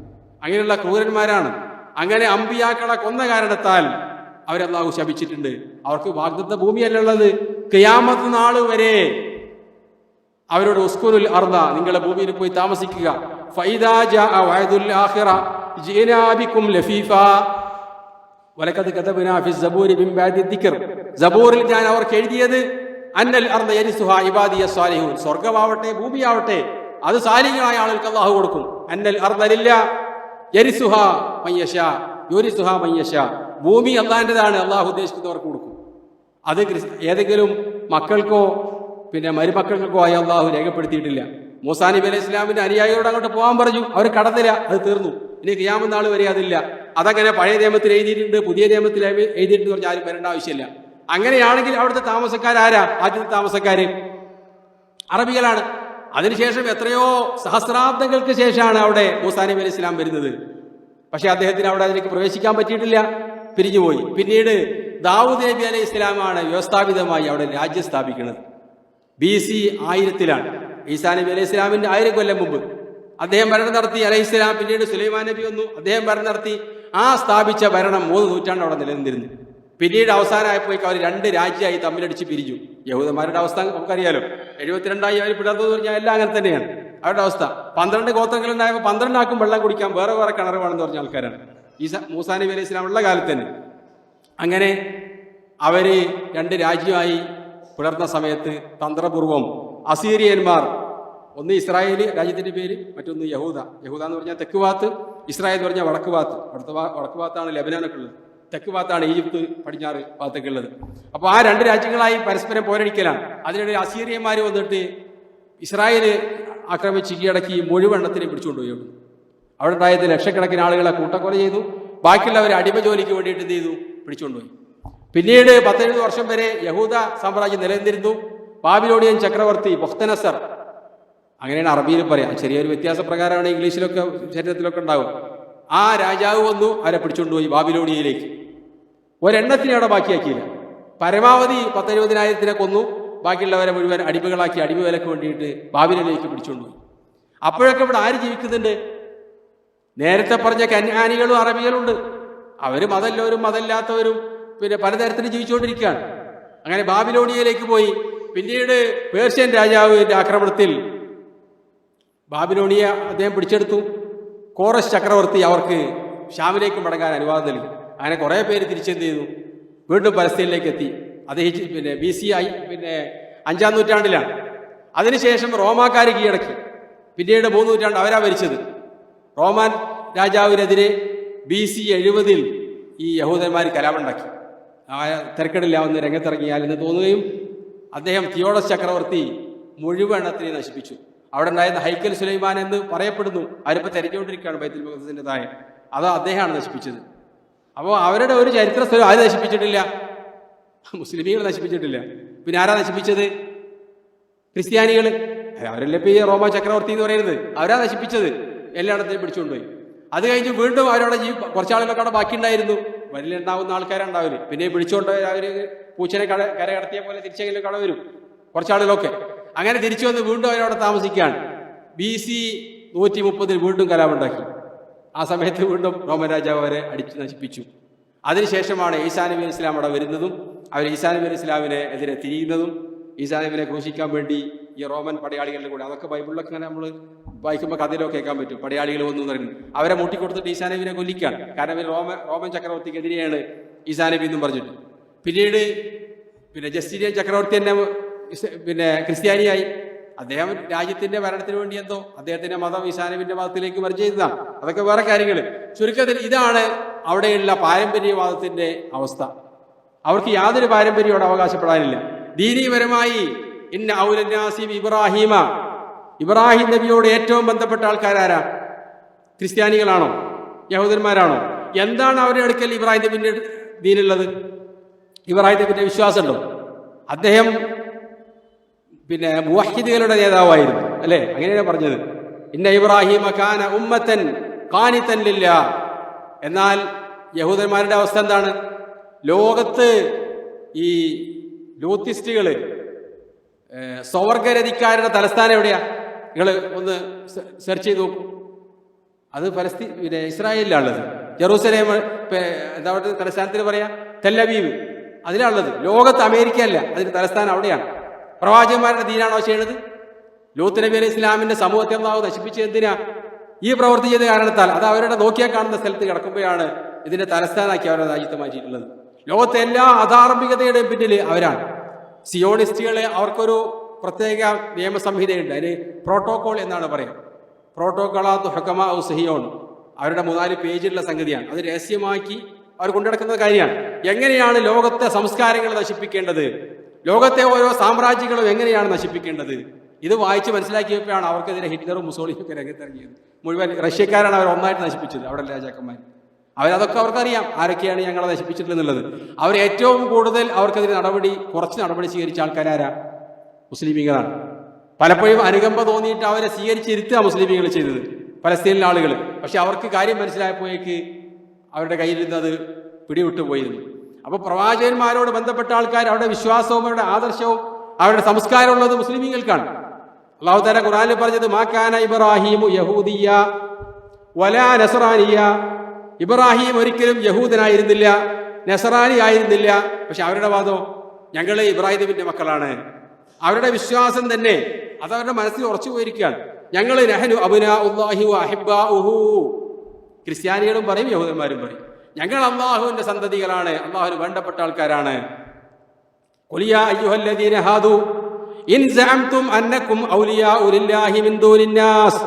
അങ്ങനെയുള്ള ക്രൂരന്മാരാണ്. അങ്ങനെ അമ്പിയാക്കളെ കൊന്ന കാരണത്താൽ അവരല്ലാഹു ശപിച്ചിട്ടുണ്ട്. അവർക്ക് വാഗ്ദത്ത ഭൂമിയല്ല ഉള്ളത്. ഖിയാമത്ത് നാൾ വരെ അവരോട് ഉസ്കുനുൽ അർദ, നിങ്ങളെ ഭൂമിയിൽ പോയി താമസിക്കുക. ഫൈദാ ജാഅ വഅദുൽ ആഖിറ ജിനാ ബികും ലഫീഫാ വലഖദ് കതബ്നാ ഫി സബൂരി മിൻ ബഅദി ദിക്ർ. സബൂറിൽ ഞാൻ അവർക്ക് എഴുതിയത് അന്നൽ അർദ യരിസുഹാ ഇബാദിയ സ്വാലിഹൂൻ, സ്വർഗ്ഗമാവട്ടെ ഭൂമിയാവട്ടെ അത് സാലിഹ്യങ്ങളായ ആളുകൾക്ക് അല്ലാഹു കൊടുക്കും. അന്നൽ അർദ ലില്ലാ യരിസുഹാ മയ്യശാ യുരിസുഹാ മയ്യശാ, ഭൂമി അള്ളാഹിൻ്റെതാണ്, അള്ളാഹു ഉദ്ദേശിക്കുന്നവർക്ക് കൊടുക്കും. അത് ഏതെങ്കിലും മക്കൾക്കോ പിന്നെ മരുമക്കൾക്കോ ആയി അള്ളാഹു രേഖപ്പെടുത്തിയിട്ടില്ല. മൂസാ നബി അലൈഹി ഇസ്ലാമിന്റെ അനുയായികളോട് അങ്ങോട്ട് പോകാൻ പറഞ്ഞു, അവർ കടന്നില്ല, അത് തീർന്നു. ഇനി ഖിയാമത്ത് നാൾ വരെ അതില്ല. അതങ്ങനെ പഴയ നിയമത്തിൽ എഴുതിയിട്ടുണ്ട്, പുതിയ നിയമത്തിൽ എഴുതിയിട്ടുണ്ട് പറഞ്ഞാൽ ആരും വരേണ്ട ആവശ്യമില്ല. അങ്ങനെയാണെങ്കിൽ അവിടുത്തെ താമസക്കാരാരാ? ആദ്യത്തെ താമസക്കാര് അറബികളാണ്. അതിനുശേഷം എത്രയോ സഹസ്രാബ്ദങ്ങൾക്ക് ശേഷമാണ് അവിടെ മൂസാ നബി അലൈഹി ഇസ്ലാം വരുന്നത്. പക്ഷെ അദ്ദേഹത്തിന് അവിടെ അതിലേക്ക് പ്രവേശിക്കാൻ പറ്റിയിട്ടില്ല, പിരിഞ്ഞുപോയി. പിന്നീട് ദാവൂദ് നബി അലൈഹി ഇസ്ലാമാണ് വ്യവസ്ഥാപിതമായി അവിടെ രാജ്യം സ്ഥാപിക്കുന്നത്. BC 1000-ലാണ്. ഈസാ നബി അലൈഹി ഇസ്ലാമിന്റെ 1000 കൊല്ലം മുമ്പ് അദ്ദേഹം ഭരണം നടത്തി. അലൈഹി ഇസ്ലാം പിന്നീട് സുലൈമാൻ നബി വന്നു, അദ്ദേഹം ഭരണം നടത്തി. ആ സ്ഥാപിച്ച ഭരണം 3 നൂറ്റാണ്ട് അവിടെ നിലനിന്നിരുന്നു. പിന്നീട് അവസാനമായപ്പോഴേക്കും അവർ 2 രാജ്യമായി തമ്മിലടിച്ച് പിരിഞ്ഞു. യഹൂദന്മാരുടെ അവസ്ഥ നമുക്കറിയാലോ. 72 അവർ പിളർന്നു പറഞ്ഞാൽ എല്ലാം അങ്ങനെ തന്നെയാണ് അവരുടെ അവസ്ഥ. 12 ഗോത്രങ്ങളുണ്ടായപ്പോൾ 12 ആക്കും വെള്ളം കുടിക്കാൻ വേറെ വേറെ കിണർ വേണമെന്ന് പറഞ്ഞ ആൾക്കാരാണ് മൂസാ നബി അലൈഹി ഇസ്ലാം ഉള്ള കാലത്ത് തന്നെ. അങ്ങനെ അവര് 2 രാജ്യമായി പിളർന്ന സമയത്ത് തന്ത്രപൂർവം അസീറിയന്മാർ, ഒന്ന് ഇസ്രായേൽ രാജ്യത്തിന്റെ പേര്, മറ്റൊന്ന് യഹൂദ. യഹൂദ എന്ന് പറഞ്ഞാൽ തെക്ക് ഭാഗത്ത്, ഇസ്രായേൽ എന്ന് പറഞ്ഞാൽ വടക്ക് ഭാഗത്ത്. വടക്ക് ഭാഗത്താണ് ലെബനാനൊക്കെ ഉള്ളത്, തെക്ക് ഭാഗത്താണ് ഈജിപ്ത് പടിഞ്ഞാറ് ഭാഗത്തൊക്കെ ഉള്ളത്. അപ്പോൾ ആ 2 രാജ്യങ്ങളായി പരസ്പരം പോരടിക്കലാണ്. അതിനിടയിൽ അസീറിയന്മാർ വന്നിട്ട് ഇസ്രായേൽ ആക്രമിച്ച് കീഴടക്കി മുഴുവെണ്ണത്തിനെയും പിടിച്ചുകൊണ്ടുപോയി. അവിടെ ഉണ്ടായത് ലക്ഷക്കണക്കിന് ആളുകളെ കൂട്ടക്കൊല ചെയ്തു. ബാക്കിയുള്ളവർ അടിമ ജോലിക്ക് വേണ്ടിയിട്ട് എന്ത് ചെയ്തു? പിടിച്ചുകൊണ്ടുപോയി. പിന്നീട് 17 വർഷം വരെ യഹൂദ സാമ്രാജ്യം നിലനിന്നിരുന്നു. ബാബിലോണിയൻ ചക്രവർത്തി ബുഖ്തനസർ, അങ്ങനെയാണ് അറബിയിൽ പറയാം, ചെറിയൊരു വ്യത്യാസപ്രകാരമാണ് ഇംഗ്ലീഷിലൊക്കെ ശരീരത്തിലൊക്കെ ഉണ്ടാവും. ആ രാജാവ് വന്നു, അവരെ പിടിച്ചുകൊണ്ടുപോയി ബാബിലോണിയയിലേക്ക്. ഒരെണ്ണത്തിനെ അവിടെ ബാക്കിയാക്കിയില്ല. പരമാവധി 10-20,000 കൊന്നു. ബാക്കിയുള്ളവരെ മുഴുവൻ അടിമകളാക്കി അടിമ വിലക്ക് വേണ്ടിയിട്ട് ബാബിലോണിലേക്ക് പിടിച്ചുകൊണ്ടുപോയി. അപ്പോഴൊക്കെ ഇവിടെ ആര് ജീവിക്കുന്നുണ്ട്? നേരത്തെ പറഞ്ഞ കന്യാനികളും അറബികളുണ്ട്. അവര് മതമുള്ളവരും മതമില്ലാത്തവരും പിന്നെ പലതരത്തിൽ ജീവിച്ചുകൊണ്ടിരിക്കുകയാണ്. അങ്ങനെ ബാബിലോണിയയിലേക്ക് പോയി. പിന്നീട് പേർഷ്യൻ രാജാവിന്റെ ആക്രമണത്തിൽ ബാബിലോണിയ അദ്ദേഹം പിടിച്ചെടുത്തു. കോറസ് ചക്രവർത്തി അവർക്ക് ഷാമിലേക്ക് മടങ്ങാൻ അനുവാദം നൽകി. അങ്ങനെ കുറേ പേര് തിരിച്ചെന്ത് ചെയ്തു? വീണ്ടും പലസ്തീനിലേക്ക് എത്തി. അത് പിന്നെ BC 5-ാം നൂറ്റാണ്ടിലാണ്. അതിനുശേഷം റോമാക്കാർ കീഴടക്കി. പിന്നീട് 3 നൂറ്റാണ്ട് അവരാ ഭരിച്ചത്. റോമാൻ രാജാവിനെതിരെ BC 70 ഈ യഹൂദന്മാർ കലാപമുണ്ടാക്കി. ആ തിരക്കടില്ലാവുന്ന രംഗത്തിറങ്ങിയാൽ എന്ന് തോന്നുകയും അദ്ദേഹം തിയോഡസ് ചക്രവർത്തി മുഴുവെണ്ണത്തിനെ നശിപ്പിച്ചു. അവിടെ ഉണ്ടായിരുന്ന ഹൈക്കൽ സുലൈമാൻ എന്ന് പറയപ്പെടുന്നു. അവരിപ്പോൾ തിരഞ്ഞുകൊണ്ടിരിക്കുകയാണ് ബൈത്തുൽ മുഖദ്ദസിന്റെ താഴെ. അത് അദ്ദേഹമാണ് നശിപ്പിച്ചത്. അപ്പോൾ അവരുടെ ഒരു ചരിത്ര സ്ഥലം അത് നശിപ്പിച്ചിട്ടില്ല, മുസ്ലിമീങ്ങൾ നശിപ്പിച്ചിട്ടില്ല. പിന്നെ ആരാ നശിപ്പിച്ചത്? ക്രിസ്ത്യാനികൾ. അവരല്ലേ ഇപ്പോൾ ഈ റോമ ചക്രവർത്തി എന്ന് പറയുന്നത്. അവരാ നശിപ്പിച്ചത്. എല്ലായിടത്തെയും പിടിച്ചുകൊണ്ടുപോയി. അത് കഴിഞ്ഞ് വീണ്ടും അവരവിടെ കുറച്ചാളുകളൊക്കെ അവിടെ ബാക്കിയുണ്ടായിരുന്നു. വലിയുണ്ടാവുന്ന ആൾക്കാരുണ്ടാവില്ല. പിന്നെ പിടിച്ചുകൊണ്ട് അവർ പൂച്ചനെ കരകടത്തിയ പോലെ തിരിച്ചെങ്കിലും കട വരും കുറച്ചാളുകളൊക്കെ. അങ്ങനെ തിരിച്ചു വന്ന് വീണ്ടും അവരവിടെ താമസിക്കുകയാണ്. BC 130 വീണ്ടും കലാപമുണ്ടാക്കി. ആ സമയത്ത് വീണ്ടും റോമൻ രാജാവ് അവരെ അടിച്ചു നശിപ്പിച്ചു. അതിനുശേഷമാണ് ഈസാ നബി അലൈഹി ഇസ്ലാം അവിടെ വരുന്നതും അവർ ഈസാ നബി അലൈഹി ഇസ്ലാമിനെ എതിരെ തിരിയുന്നതും ഈസാ നബിനെ ക്രൂശിക്കാൻ വേണ്ടി ഈ റോമൻ പടയാളികളുടെ കൂടെ, അതൊക്കെ ബൈബിളിലൊക്കെ അങ്ങനെ നമ്മൾ വായിക്കുമ്പോൾ കഥയിലൊക്കെ കേൾക്കാൻ പറ്റും. പടയാളികൾ വന്നു എന്ന് പറയുന്നത് അവരെ മുട്ടിക്കൊടുത്തിട്ട് ഈസാ നബിനെ കൊല്ലിക്കാണ്. കാരണം റോമൻ ചക്രവർത്തിക്കെതിരെയാണ് ഈസാ നബി എന്നും പറഞ്ഞിട്ട്. പിന്നീട് ജസ്റ്റീനിയൻ ചക്രവർത്തി തന്നെ ക്രിസ്ത്യാനിയായി. അദ്ദേഹം രാജ്യത്തിന്റെ ഭരണത്തിന് വേണ്ടി എന്തോ അദ്ദേഹത്തിന്റെ മതം ഈസാ നബിന്റെ മതത്തിലേക്ക് മർജ് ചെയ്തതാണ്. അതൊക്കെ വേറെ കാര്യങ്ങൾ. ചുരുക്കത്തിൽ ഇതാണ് അവിടെയുള്ള പാരമ്പര്യവാദത്തിന്റെ അവസ്ഥ. അവർക്ക് യാതൊരു പാരമ്പര്യത്തോട് അവകാശപ്പെടാനില്ല. ദീനീപരമായി ഇന്ന ഔലന്നാസിം ഇബ്രാഹിം നബിയോട് ഏറ്റവും ബന്ധപ്പെട്ട ആൾക്കാരാരാ? ക്രിസ്ത്യാനികളാണോ? യഹൂദന്മാരാണോ? എന്താണ് അവരുടെ അടുക്കൽ ഇബ്രാഹിം നബിന്റെ ദീനുള്ളത്? ഇബ്രാഹിം നബിന്റെ വിശ്വാസമുണ്ടോ? അദ്ദേഹം പിന്നെ മുവഹിദുകളുടെ നേതാവായിരുന്നു, അല്ലേ? അങ്ങനെയാണ് പറഞ്ഞത്. ഇന്ന ഇബ്രാഹിമ കാന ഉമ്മത്തൻ ഖാനിതൻ ലില്ലാ. എന്നാൽ യഹൂദന്മാരുടെ അവസ്ഥ എന്താണ്? ലോകത്ത് ഈ ലൂത്തിസ്റ്റുകള്, സ്വവർഗരതിക്കാരുടെ തലസ്ഥാനം എവിടെയാ? നിങ്ങൾ ഒന്ന് സെർച്ച് ചെയ്ത് നോക്കൂ. അത് പിന്നെ ഇസ്രായേലിലാണുള്ളത്. ജെറൂസലേം എന്താ പറയുക തലസ്ഥാനത്തിന് പറയാ? തെല്ലവീവ്, അതിലാണുള്ളത്. ലോകത്ത് അമേരിക്ക അല്ല, അതിന്റെ തലസ്ഥാനം അവിടെയാണ്. പ്രവാചകന്മാരുടെ ദീനാണോ ചെയ്യണത്? ലൂത്ത് നബി അലൈഹി ഇസ്ലാമിന്റെ സമൂഹത്തെ അല്ലാഹു നശിപ്പിച്ചത് എന്തിനാ? ഈ പ്രവൃത്തി ചെയ്ത കാരണത്താൽ. അത് അവരുടെ നോക്കിയാൽ കാണുന്ന സ്ഥലത്ത് കിടക്കുമ്പോഴാണ് ഇതിന്റെ തലസ്ഥാനമാക്കി അവരുടെ രാജ്യത്ത് മാറ്റിയിട്ടുള്ളത്. ലോകത്തെ എല്ലാ അധാർമികതയുടെയും പിന്നിൽ അവരാണ്. സിയോണിസ്റ്റുകളെ അവർക്കൊരു പ്രത്യേക നിയമസംഹിതയുണ്ട്, അതിന് പ്രോട്ടോകോൾ എന്നാണ് പറയുക. പ്രോട്ടോകോളാത്ത് ഹുക്കമാ ഔ സഹിയോൺ, അവരുടെ 3-4 പേജിലുള്ള സംഗതിയാണ്. അത് രഹസ്യമാക്കി അവർ കൊണ്ടുനടക്കുന്ന കാര്യമാണ്. എങ്ങനെയാണ് ലോകത്തെ സംസ്കാരങ്ങൾ നശിപ്പിക്കേണ്ടത്, ലോകത്തെ ഓരോ സാമ്രാജ്യങ്ങളും എങ്ങനെയാണ് നശിപ്പിക്കേണ്ടത്, ഇത് വായിച്ച് മനസ്സിലാക്കിയപ്പോഴാണ് അവർക്കെതിരെ ഹിറ്റ്ലറും മുസോളിയും ഒക്കെ രംഗത്തിറങ്ങിയത്. മുഴുവൻ റഷ്യക്കാരാണ് അവർ ഒന്നായിട്ട് നശിപ്പിച്ചത്, അവിടെ രാജാക്കന്മാർ. അവരതൊക്കെ അവർക്കറിയാം ആരൊക്കെയാണ് ഞങ്ങളെ നശിപ്പിച്ചിട്ടുള്ളത്. അവർ ഏറ്റവും കൂടുതൽ അവർക്കെതിരെ കുറച്ച് നടപടി സ്വീകരിച്ച ആൾക്കാരാരാ? മുസ്ലിമീങ്ങളാണ്. പലപ്പോഴും അനുകമ്പ തോന്നിയിട്ട് അവരെ സ്വീകരിച്ചിരുത്തുക മുസ്ലിമീങ്ങൾ ചെയ്തത്, പലസ്തീനിലെ ആളുകൾ. പക്ഷെ അവർക്ക് കാര്യം മനസ്സിലായപ്പോഴേക്ക് അവരുടെ കയ്യിൽ നിന്ന് അത് പിടിവിട്ടു പോയിരുന്നു. അപ്പോൾ പ്രവാചകന്മാരോട് ബന്ധപ്പെട്ട ആൾക്കാർ അവരുടെ വിശ്വാസവും അവരുടെ ആദർശവും അവരുടെ സംസ്കാരം ഉള്ളത് മുസ്ലിമീങ്ങൾക്കാണ്. അല്ലാഹു തആല ഖുർആനിൽ പറഞ്ഞത് മാ കാന ഇബ്രാഹീമു യഹൂദിയ വലാ നസ്റാനിയ. ഇബ്രാഹിം ഒരിക്കലും യഹൂദനായിരുന്നില്ല, നസ്റാനി ആയിരുന്നില്ല. പക്ഷെ അവരുടെ വാദം ഞങ്ങൾ ഇബ്രാഹിം നബിന്റെ മക്കളാണ്. അവരുടെ വിശ്വാസം തന്നെ അതവരുടെ മനസ്സിൽ ഉറച്ചു പോയിരിക്കുകയാണ്. ഞങ്ങൾ നഹ്നു അബ്നാഉല്ലാഹി വ അഹിബ്ബാഉഹു. ക്രിസ്ത്യാനികളും പറയും, യഹൂദന്മാരും പറയും, ഞങ്ങൾ അല്ലാഹുവിന്റെ സന്തതികളാണ്, അല്ലാഹുവിന് വേണ്ടപ്പെട്ട ആൾക്കാരാണ്. ഖുൽ യാ അയ്യുഹല്ലദീന ഹാദു ഇൻ സഅംതും അന്നകും ഔലിയാഉ ലില്ലാഹി മിൻ ദൂനിന്നാസ്.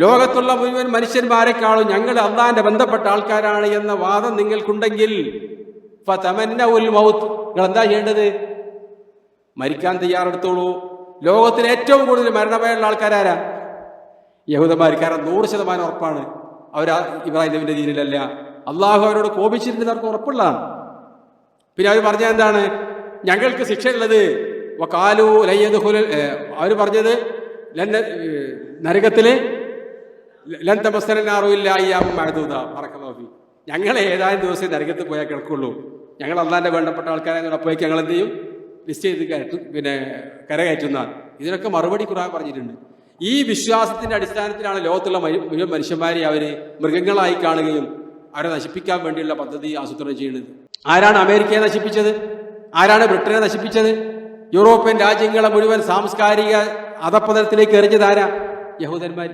ലോകത്തുള്ള മുഴുവൻ മനുഷ്യന്മാരെക്കാളും ഞങ്ങൾ അള്ളാഹിന്റെ ബന്ധപ്പെട്ട ആൾക്കാരാണ് എന്ന വാദം നിങ്ങൾക്കുണ്ടെങ്കിൽ ഫതമന്നഉൽ മൗത്ത്, നിങ്ങൾ എന്താ ചെയ്യേണ്ടത്? മരിക്കാൻ തയ്യാറെടുത്തോളൂ. ലോകത്തിൽ ഏറ്റവും കൂടുതൽ മരണഭയമുള്ള ആൾക്കാരാരാ? യഹൂദന്മാർ. കാരണം 100% ഉറപ്പാണ് അവർ ഇബ്രാഹിം നബിന്റെ ദീനിലല്ല. അള്ളാഹു അവരോട് കോപിച്ചിട്ടുണ്ട്, അവർക്ക് ഉറപ്പുള്ളതാണ്. പിന്നെ അവർ പറഞ്ഞത് എന്താണ്? ഞങ്ങൾക്ക് ശിക്ഷയുള്ളത് വഖാലു ലയ്യദ്ഖുൽ, അവർ പറഞ്ഞത് നരകത്തില് ലൻ തമസ്സന നാറു ഇല്ലാ അയ്യാമൻ മഅദൂദ. ബറകല്ലാഹു ഫീ. ഞങ്ങൾ ഏതാനും ദിവസം നരകത്തിൽ പോയാൽ കിടക്കുള്ളൂ, ഞങ്ങൾ അള്ളാഹിന്റെ വേണ്ടപ്പെട്ട ആൾക്കാരെ അപ്പോഴേക്ക് ഞങ്ങൾ എന്ത് ചെയ്യും? ലിസ്റ്റ് ചെയ്ത് കരകയറ്റുന്നതാണ്. ഇതിനൊക്കെ മറുപടി ഖുർആൻ പറഞ്ഞിട്ടുണ്ട്. ഈ വിശ്വാസത്തിന്റെ അടിസ്ഥാനത്തിലാണ് ലോകത്തുള്ള മുഴുവൻ മനുഷ്യന്മാരെ അവര് മൃഗങ്ങളായി കാണുകയും അവരെ നശിപ്പിക്കാൻ വേണ്ടിയുള്ള പദ്ധതി ആസൂത്രണം ചെയ്യുന്നത്. ആരാണ് അമേരിക്കയെ നശിപ്പിച്ചത്? ആരാണ് ബ്രിട്ടനെ നശിപ്പിച്ചത്? യൂറോപ്യൻ രാജ്യങ്ങളെ മുഴുവൻ സാംസ്കാരിക അധപ്പതനത്തിലേക്ക് എറിഞ്ഞതാരാ? യഹൂദന്മാർ.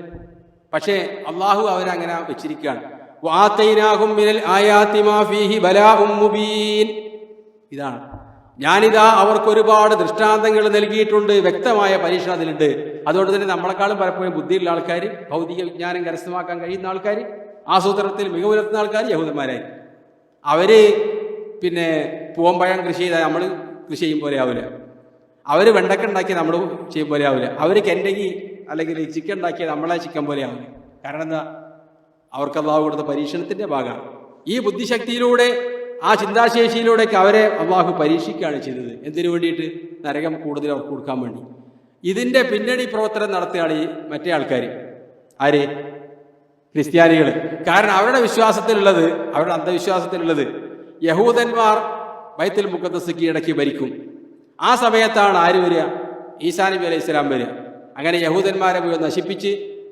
പക്ഷേ അള്ളാഹു അവരങ്ങനെ വെച്ചിരിക്കുകയാണ്. വആതൈനാഹും മിനൽ ആയാതി മാ ഫീഹി ബലാഉം മുബീൻ. ഇതാണ്, ഞാനിതാ അവർക്ക് ഒരുപാട് ദൃഷ്ടാന്തങ്ങൾ നൽകിയിട്ടുണ്ട്, വ്യക്തമായ പരീക്ഷണം അതിലുണ്ട്. അതുകൊണ്ട് തന്നെ നമ്മളെക്കാളും പലപ്പോഴും ബുദ്ധിയുള്ള ആൾക്കാർ, ഭൗതിക വിജ്ഞാനം കരസ്ഥമാക്കാൻ കഴിയുന്ന ആൾക്കാർ, ആസൂത്രണത്തിൽ മികവ് പുലർത്തുന്ന ആൾക്കാർ യഹൂദന്മാരായി. അവര് പിന്നെ പൂവമ്പഴം കൃഷി ചെയ്താൽ നമ്മൾ കൃഷി ചെയ്യും പോലെ ആവില്ല. അവർ വെണ്ടക്ക ഉണ്ടാക്കിയാൽ നമ്മൾ ചെയ്യും പോലെ ആവില്ല. അവർ കെൻഡക്കി അല്ലെങ്കിൽ ചിക്കൻ ഉണ്ടാക്കിയാൽ നമ്മളെ ചിക്കൻ പോലെ ആവില്ല. കാരണം എന്താ? അവർക്ക് അള്ളാഹു കൊടുത്ത പരീക്ഷണത്തിന്റെ ഭാഗമാണ്. ഈ ബുദ്ധിശക്തിയിലൂടെ, ആ ചിന്താശേഷിയിലൂടെയൊക്കെ അവരെ അള്ളാഹു പരീക്ഷിക്കുകയാണ് ചെയ്തത്. എന്തിനു വേണ്ടിയിട്ട്? നരകം കൂടുതൽ അവർക്ക് കൊടുക്കാൻ വേണ്ടി. ഇതിന്റെ പിന്നണി പ്രവർത്തനം നടത്തുകയാണ് ഈ മറ്റേ ആൾക്കാർ. ആര്? ക്രിസ്ത്യാനികൾ. കാരണം അവരുടെ വിശ്വാസത്തിലുള്ളത്, അവരുടെ അന്ധവിശ്വാസത്തിലുള്ളത്, യഹൂദന്മാർ ബൈത്തുൽ മുഖദ്ദസ് കീഴടക്കി ഭരിക്കും. ആ സമയത്താണ് ആര് വരിക? ഈസാ നബി അലൈഹി ഇസ്ലാം വരിക. അങ്ങനെ യഹൂദന്മാരെ മുഴുവൻ നശിപ്പിച്ച്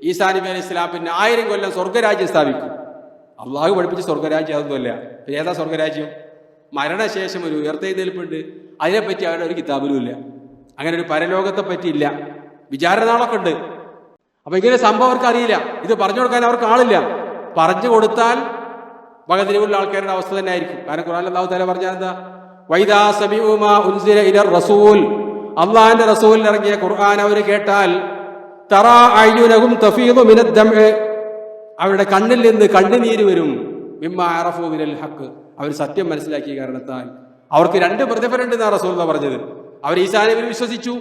ഈസാ നബി അലൈഹി ഇസ്ലാം പിന്നെ 1000 കൊല്ലം സ്വർഗരാജ്യം സ്ഥാപിക്കും. അള്ളാഹു പഠിപ്പിച്ച സ്വർഗരാജ്യം അതൊന്നുമല്ല. ഏതാ സ്വർഗരാജ്യം? മരണശേഷം ഒരു ഉയർത്തെഴുന്നേൽപ്പുണ്ട്, അതിനെപ്പറ്റി അവരുടെ ഒരു കിതാബിലും ഇല്ല. അങ്ങനെ ഒരു പരലോകത്തെ പറ്റിയില്ല. വിചാരണനാളൊക്കെ ഉണ്ട്. അപ്പൊ ഇങ്ങനെ സംഭവം അവർക്ക് അറിയില്ല. ഇത് പറഞ്ഞു കൊടുക്കാൻ അവർക്ക് ആളില്ല. പറഞ്ഞു കൊടുത്താൽ വകതിരിവുള്ള ആൾക്കാരുടെ അവസ്ഥ തന്നെ ആയിരിക്കും. കാരണം ഖുർആനിൽ അല്ലാഹു തആല പറഞ്ഞാൽ എന്താ? വൈദാ സമിഉ മാ ഉൻസില ഇലർ റസൂൽ. അള്ളാഹിന്റെ റസൂലിൽ ഇറങ്ങിയ ഖുർആൻ അവർ കേട്ടാൽ തറാ അയ്യുനഹും തഫീദു മിനദ് ദംഇ, അവരുടെ കണ്ണിൽ നിന്ന് കണ്ണുനീര് വരും. മിമ്മാ അറഫു മിനൽ ഹഖ്, അവർ സത്യം മനസ്സിലാക്കിയ കാരണത്താൽ. അവർക്ക് 2 പ്രതിഫലം ഉണ്ടെന്നാണ് റസൂൽ പറഞ്ഞത്. അവർ ഈസാ നബിയിൽ വിശ്വസിച്ചു,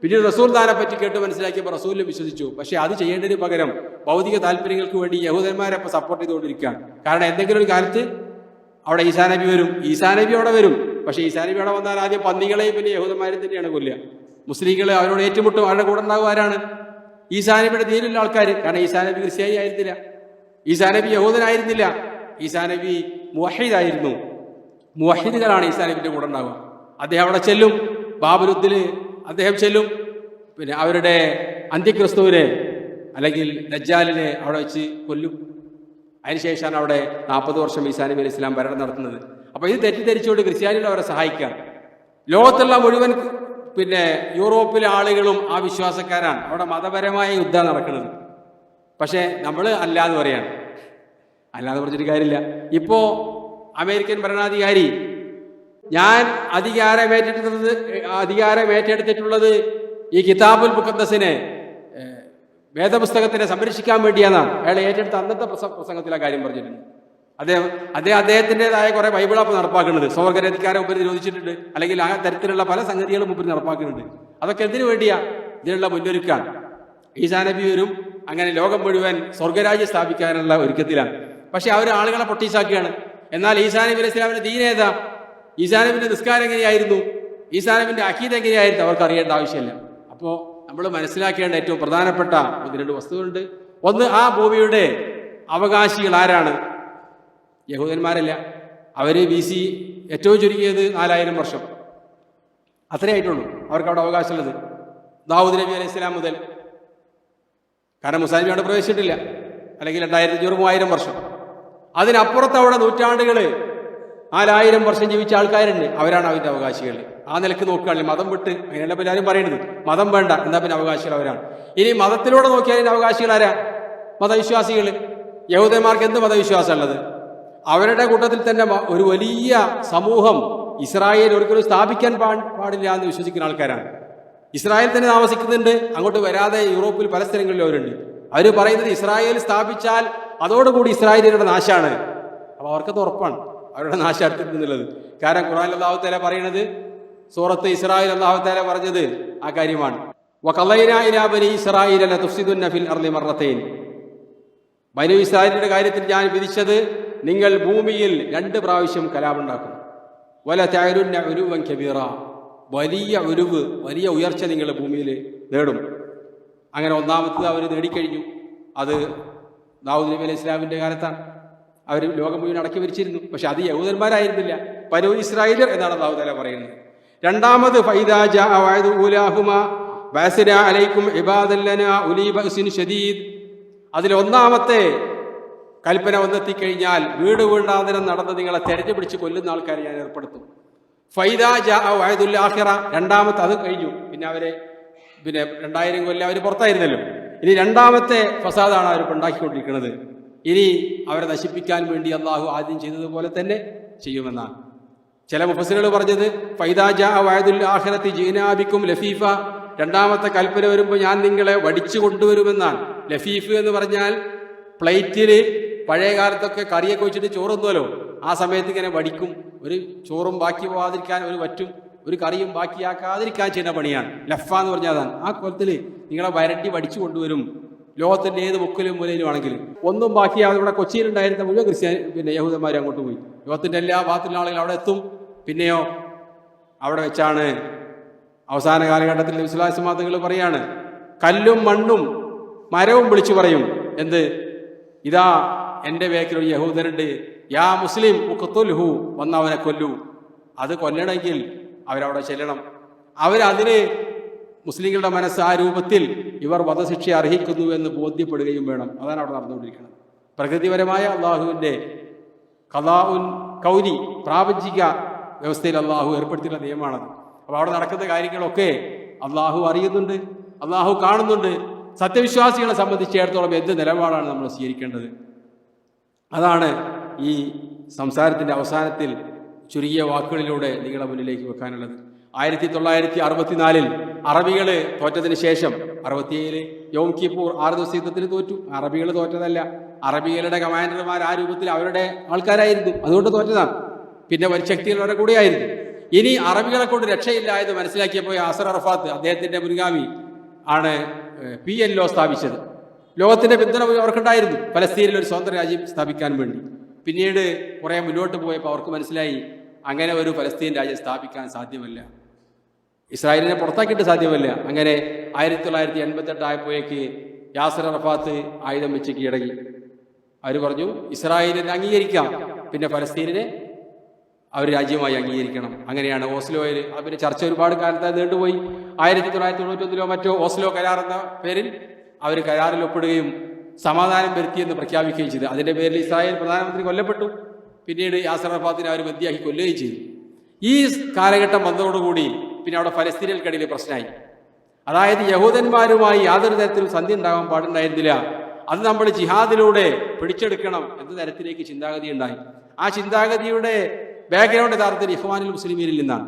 പിന്നീട് റസൂൽ ദാനെ പറ്റി കേട്ട് മനസ്സിലാക്കിയപ്പോൾ റസൂലിൽ വിശ്വസിച്ചു. പക്ഷെ അത് ചെയ്യേണ്ടതിന് പകരം ഭൗതിക താല്പര്യങ്ങൾക്ക് വേണ്ടി യഹൂദന്മാരെ സപ്പോർട്ട് ചെയ്തുകൊണ്ടിരിക്കുകയാണ്. കാരണം എന്തെങ്കിലും ഒരു കാലത്ത് അവിടെ ഈസാ നബി വരും, ഈസാ നബി അവിടെ വരും. പക്ഷേ ഈസാ നബി അവിടെ വന്നാൽ ആദ്യം പന്നികളെയും പിന്നെ യഹൂദന്മാരെയും തന്നെയാണ് കൊല്ലുക. മുസ്ലിങ്ങൾ അവരോട് ഏറ്റുമുട്ടും. അവരുടെ കൂടെ ഉണ്ടാകും ആരാണ്? ഈസാ നബിയുടെ ദീനിലുള്ള ആൾക്കാർ. കാരണം ഈസാ നബി ക്രിസ്ത്യാനി ആയിരുന്നില്ല, ഈസാ നബി യഹൂദനായിരുന്നില്ല, ഈസാ നബി മുവഹിദായിരുന്നു. മുവഹിദുകളാണ് ഈസാ നബിന്റെ കൂടെ ഉണ്ടാവുക. അദ്ദേഹം അവിടെ ചെല്ലും, ബാബുലുദ്ദിന് അദ്ദേഹം ചെല്ലും, പിന്നെ അവരുടെ അന്ത്യക്രിസ്തുവിനെ അല്ലെങ്കിൽ ദജ്ജാലിനെ അവിടെ വെച്ച് കൊല്ലും. അതിനുശേഷമാണ് അവിടെ 40 വർഷം ഈസാ നബി അലൈഹി ഇസ്ലാം ഭരണം നടത്തുന്നത്. അപ്പോൾ ഇത് തെറ്റിദ്ധരിച്ചുകൊണ്ട് ക്രിസ്ത്യാനികൾ അവരെ സഹായിക്കാം. ലോകത്തുള്ള മുഴുവൻ പിന്നെ യൂറോപ്പിലെ ആളുകളും ആ വിശ്വാസക്കാരാണ്. അവിടെ മതപരമായ യുദ്ധം നടക്കുന്നത്. പക്ഷേ നമ്മൾ അല്ലാന്ന് പറയാണ്. അല്ലാന്ന് പറഞ്ഞിട്ട് കാര്യമില്ല. ഇപ്പോൾ അമേരിക്കൻ ഭരണാധികാരി ഞാൻ അധികാരം ഏറ്റെടുത്തിട്ടുള്ളത് ഈ കിതാബുൽ മുഖദ്ദസിനെ വേദപുസ്തകത്തിനെ സംരക്ഷിക്കാൻ വേണ്ടിയാണെന്നാണ് അയാൾ ഏറ്റെടുത്ത അന്നത്തെ പ്രസംഗത്തിലെ കാര്യം പറഞ്ഞിട്ടുണ്ട്. അദ്ദേഹത്തിൻ്റെതായ കുറെ ബൈബിളാപ്പ് നടപ്പാക്കുന്നുണ്ട്. സ്വർഗ്ഗരാധികാരം ഉപരി നിരോധിച്ചിട്ടുണ്ട്, അല്ലെങ്കിൽ ആ തരത്തിലുള്ള പല സംഗതികളും ഉപരി നടപ്പാക്കുന്നുണ്ട്. അതൊക്കെ എന്തിനു വേണ്ടിയാ? ഇതിനുള്ള മുന്നൊരുക്കാണ്. ഈസാ നബി വരും, അങ്ങനെ ലോകം മുഴുവൻ സ്വർഗ്ഗരാജ്യം സ്ഥാപിക്കാനുള്ള ഒരുക്കത്തിലാണ്. പക്ഷെ അവർ ആളുകളെ പൊട്ടീസാക്കുകയാണ്. എന്നാൽ ഈസാ നബി അലൈഹി ഇസ്ലാമിന്റെ ദീൻ ഏതാ? ഈസാ നബിന്റെ നിസ്കാരം എങ്ങനെയായിരുന്നു? ഈസാ നബിന്റെ അഖീദ എങ്ങനെയായിരുന്നു? അവർക്ക് അറിയേണ്ട ആവശ്യമില്ല. അപ്പോൾ നമ്മൾ മനസ്സിലാക്കേണ്ട ഏറ്റവും പ്രധാനപ്പെട്ട 1-2 വസ്തുക്കളുണ്ട്. ഒന്ന്, ആ ഭൂമിയുടെ അവകാശികൾ ആരാണ്? യഹൂദന്മാരല്ല. അവർ BC ഏറ്റവും ചുരുങ്ങിയത് 4000 വർഷം അത്രേ ആയിട്ടുള്ളൂ അവർക്ക് അവിടെ അവകാശമുള്ളത്, ദാവൂദ് നബി അലൈഹി സ്വലാം മുതൽ. കാരണം മുസാ നബി അവിടെ പ്രവേശിച്ചിട്ടില്ല, അല്ലെങ്കിൽ 2500-3000 വർഷം. അതിനപ്പുറത്ത് അവിടെ നൂറ്റാണ്ടുകൾ 4000 വർഷം ജീവിച്ച ആൾക്കാരുണ്ട്. അവരാണ് അതിൻ്റെ അവകാശികൾ. ആ നിലക്ക് നോക്കുകയാണെങ്കിൽ മതം വിട്ട്, അതിനല്ല എല്ലാവരും പറയുന്നത് മതം വേണ്ട, എന്താ പിന്നെ അവകാശികൾ അവരാണ്. ഇനി മതത്തിലൂടെ നോക്കിയാൽ അതിൻ്റെ അവകാശികൾ ആരാ? മതവിശ്വാസികൾ. യഹൂദന്മാർക്ക് എന്ത് മതവിശ്വാസമുള്ളത്? അവരുടെ കൂട്ടത്തിൽ തന്നെ ഒരു വലിയ സമൂഹം ഇസ്രായേൽ ഒരിക്കലും സ്ഥാപിക്കാൻ പാടില്ല എന്ന് വിശ്വസിക്കുന്ന ആൾക്കാരാണ്. ഇസ്രായേൽ തന്നെ താമസിക്കുന്നുണ്ട്, അങ്ങോട്ട് വരാതെ യൂറോപ്പിൽ പല സ്ഥലങ്ങളിലും അവരുണ്ട്. അവർ പറയുന്നത് ഇസ്രായേൽ സ്ഥാപിച്ചാൽ അതോടുകൂടി ഇസ്രായേലിയുടെ നാശമാണ്. അപ്പോൾ അവർക്കത് ഉറപ്പാണ് അവരുടെ നാശം അടുത്തിട്ടുള്ളത്. കാരണം ഖുർആനിൽ അല്ലാഹു തആല പറയുന്നത്, സൂറത്ത് ഇസ്രായേൽ അല്ലാഹു തആല പറഞ്ഞത് ആ കാര്യമാണ്. വഖളൈനാ ഇലാ ബനി ഇസ്രായീല ലതുഫ്സിദുന്ന ഫിൽ അർളി മർറതൈൻ. ബനി ഇസ്രായേലിന്റെ കാര്യത്തിൽ ഞാൻ വിധിച്ചത്, നിങ്ങൾ ഭൂമിയിൽ 2 പ്രാവശ്യം കലാപുണ്ടാക്കും. വല തഅലുന്ന ഉലുവൻ കബീറ, വലിയ ഉരുവ്, വലിയ ഉയർച്ച നിങ്ങൾ ഭൂമിയിൽ നേടും. അങ്ങനെ ഒന്നാമത്തത് അവർ നേടിക്കഴിഞ്ഞു. അത് ദാവൂദ് നബി അലൈഹി ഇസ്ലാമിന്റെ കാലത്താണ്. അവർ ലോകം മുഴുവൻ അടക്കി ഭരിച്ചിരുന്നു. പക്ഷെ അത് യഹൂദന്മാരായിരുന്നില്ല, ബനൂ ഇസ്രായേലർ എന്നാണ് അല്ലാഹു തആല പറയുന്നത്. രണ്ടാമത് ഫൈദാ ജാഅ വഅദു ഉലാഹുമാ ബഅസ്നാ അലൈക്കും ഇബാദൻ ലനാ ഉലീ ബഅസിൻ ശദീദ്. അതിൽ ഒന്നാമത്തെ കൽപ്പന വന്നെത്തിക്കഴിഞ്ഞാൽ വീട് വീണ്ടാന്തരം നടന്ന് നിങ്ങളെ തെരഞ്ഞു പിടിച്ച് കൊല്ലുന്ന ആൾക്കാരെ ഞാൻ ഏർപ്പെടുത്തും. ഫൈദാ ജാഅ വഅദുൽ ആഖിറ, രണ്ടാമത്തെ അത് കഴിഞ്ഞു. പിന്നെ 2000 കൊല്ലം അവർ പുറത്തായിരുന്നല്ലോ. ഇനി രണ്ടാമത്തെ ഫസാദാണ് അവർ ഉണ്ടാക്കിക്കൊണ്ടിരിക്കുന്നത്. ഇനി അവരെ നശിപ്പിക്കാൻ വേണ്ടി അള്ളാഹു ആദ്യം ചെയ്തതുപോലെ തന്നെ ചെയ്യുമെന്നാണ്. ചില മുഫസ്സിറുകൾ പറഞ്ഞത് ഫൈദാ ജാഅ വഅദുൽ ആഖിറതി ജീനാ ബിക്കും ലഫീഫ, രണ്ടാമത്തെ കൽപ്പന വരുമ്പോൾ ഞാൻ നിങ്ങളെ വടിച്ചു കൊണ്ടുവരുമെന്നാണ്. ലഫീഫ് എന്ന് പറഞ്ഞാൽ പ്ലേറ്റിൽ പഴയ കാലത്തൊക്കെ കറിയൊക്കെ വെച്ചിട്ട് ചോറുന്നല്ലോ, ആ സമയത്ത് ഇങ്ങനെ വടിക്കും. ഒരു ചോറും ബാക്കി പോകാതിരിക്കാൻ ഒരു വറ്റും ഒരു കറിയും ബാക്കിയാക്കാതിരിക്കാൻ ചെയ്യുന്ന പണിയാണ് ലഫ എന്ന് പറഞ്ഞാൽ. അതാണ് ആ കൊലത്തിൽ നിങ്ങളെ വരട്ടി വടിച്ചു കൊണ്ടുവരും. ലോകത്തിന്റെ ഏത് മുക്കിലും മൂലയിലും ആണെങ്കിൽ ഒന്നും ബാക്കിയാവും. ഇവിടെ കൊച്ചിയിലുണ്ടായിരുന്ന മുഴുവൻ യഹൂദന്മാർ അങ്ങോട്ട് പോയി. ലോകത്തിന്റെ എല്ലാ ഭാഗത്തുള്ള ആളുകൾ അവിടെ എത്തും. പിന്നെയോ അവിടെ വെച്ചാണ് അവസാന കാലഘട്ടത്തിൽ നബി സ്വല്ലല്ലാഹു അലൈഹി വസല്ലം തങ്ങൾ പറയാണ്, കല്ലും മണ്ണും മരവും വിളിച്ചു പറയും, എന്ത്? ഇതാ എൻ്റെ വേക്കിൽ ഒരു യഹൂദനുണ്ട്, യാ മുസ്ലിം ഉഖ്തുൽഹു, വന്നവനെ കൊല്ലൂ. അത് കൊല്ലണമെങ്കിൽ അവരവിടെ ചെല്ലണം. അവരതിന് മുസ്ലിങ്ങളുടെ മനസ്സ് ആ രൂപത്തിൽ ഇവർ വധശിക്ഷ അർഹിക്കുന്നു എന്ന് ബോധ്യപ്പെടുകയും വേണം. അതാണ് അവിടെ നടന്നുകൊണ്ടിരിക്കുന്നത്. പ്രകൃതിപരമായ അള്ളാഹുവിൻ്റെ ഖദാഉൻ കൗനി, പ്രാപഞ്ചിക വ്യവസ്ഥയിൽ അള്ളാഹു ഏർപ്പെടുത്തിയുള്ള നിയമമാണത്. അപ്പോൾ അവിടെ നടക്കുന്ന കാര്യങ്ങളൊക്കെ അള്ളാഹു അറിയുന്നുണ്ട്, അള്ളാഹു കാണുന്നുണ്ട്. സത്യവിശ്വാസികളെ സംബന്ധിച്ചിടത്തോളം എന്ത് നിലപാടാണ് നമ്മൾ സ്വീകരിക്കേണ്ടത്? അതാണ് ഈ സംസാരത്തിൻ്റെ അവസാനത്തിൽ ചുരുങ്ങിയ വാക്കുകളിലൂടെ നിങ്ങളുടെ മുന്നിലേക്ക് വെക്കാനുള്ളത്. 1964 അറബികൾ തോറ്റതിന് ശേഷം 67 യോം കിപ്പൂർ 6 ദിവസ യുദ്ധത്തിന് തോറ്റു. അറബികൾ തോറ്റതല്ല, അറബികളുടെ കമാൻഡർമാർ ആ രൂപത്തിൽ അവരുടെ ആൾക്കാരായിരുന്നു, അതുകൊണ്ട് തോറ്റതാണ്. പിന്നെ ശക്തികൾ അവരുടെ കൂടെയായിരുന്നു. ഇനി അറബികളെ കൊണ്ട് രക്ഷയില്ല എന്ന് മനസ്സിലാക്കിയപ്പോൾ യാസർ അറഫാത്ത്, അദ്ദേഹത്തിന്റെ മുൻഗാമി ആണ് PLO സ്ഥാപിച്ചത്. ലോകത്തിന്റെ പിന്തുണ അവർക്കുണ്ടായിരുന്നു പലസ്തീനിൽ ഒരു സ്വതന്ത്ര രാജ്യം സ്ഥാപിക്കാൻ വേണ്ടി. പിന്നീട് കുറെ മുന്നോട്ട് പോയപ്പോൾ അവർക്ക് മനസ്സിലായി അങ്ങനെ ഒരു ഫലസ്തീൻ രാജ്യം സ്ഥാപിക്കാൻ സാധ്യമല്ല, ഇസ്രായേലിനെ പുറത്താക്കിയിട്ട് സാധ്യമല്ല. അങ്ങനെ 1988 ആയപ്പോഴേക്ക് യാസർ അറഫാത്ത് ആയുധം വെച്ച് കീഴടങ്ങി. അവർ പറഞ്ഞു ഇസ്രായേലിനെ അംഗീകരിക്കാം, പിന്നെ ഫലസ്തീനിനെ അവർ രാജ്യമായി അംഗീകരിക്കണം. അങ്ങനെയാണ് ഓസ്ലോയിൽ പിന്നെ ചർച്ച ഒരുപാട് കാലത്തായി നീണ്ടുപോയി. 1991 മറ്റോ ഓസ്ലോ കരാർ എന്ന പേരിൽ അവർ കരാറിൽ ഒപ്പിടുകയും സമാധാനം വരുത്തിയെന്ന് പ്രഖ്യാപിക്കുകയും ചെയ്തു. അതിന്റെ പേരിൽ ഇസ്രായേൽ പ്രധാനമന്ത്രി കൊല്ലപ്പെട്ടു. പിന്നീട് യാസർ അറഫാത്തിനെ അവർ ബന്ദിയാക്കി കൊല്ലുകയും ചെയ്തു. ഈ കാലഘട്ടം വന്നതോടുകൂടി പിന്നെ അവിടെ ഫലസ്തീനികൾക്കിടയിൽ പ്രശ്നമായി. അതായത് യഹൂദന്മാരുമായി യാതൊരു തരത്തിലും സന്ധി ഉണ്ടാകാൻ പാടുണ്ടായിരുന്നില്ല. അത് നമ്മൾ ജിഹാദിലൂടെ പിടിച്ചെടുക്കണം എന്ന തരത്തിലേക്ക് ചിന്താഗതി ഉണ്ടായി. ആ ചിന്താഗതിയുടെ ബാക്ക്ഗ്രൗണ്ട് യഥാർത്ഥത്തിൽ ഇഖ്വാനുൽ മുസ്ലിമീനിൽ നിന്നാണ്.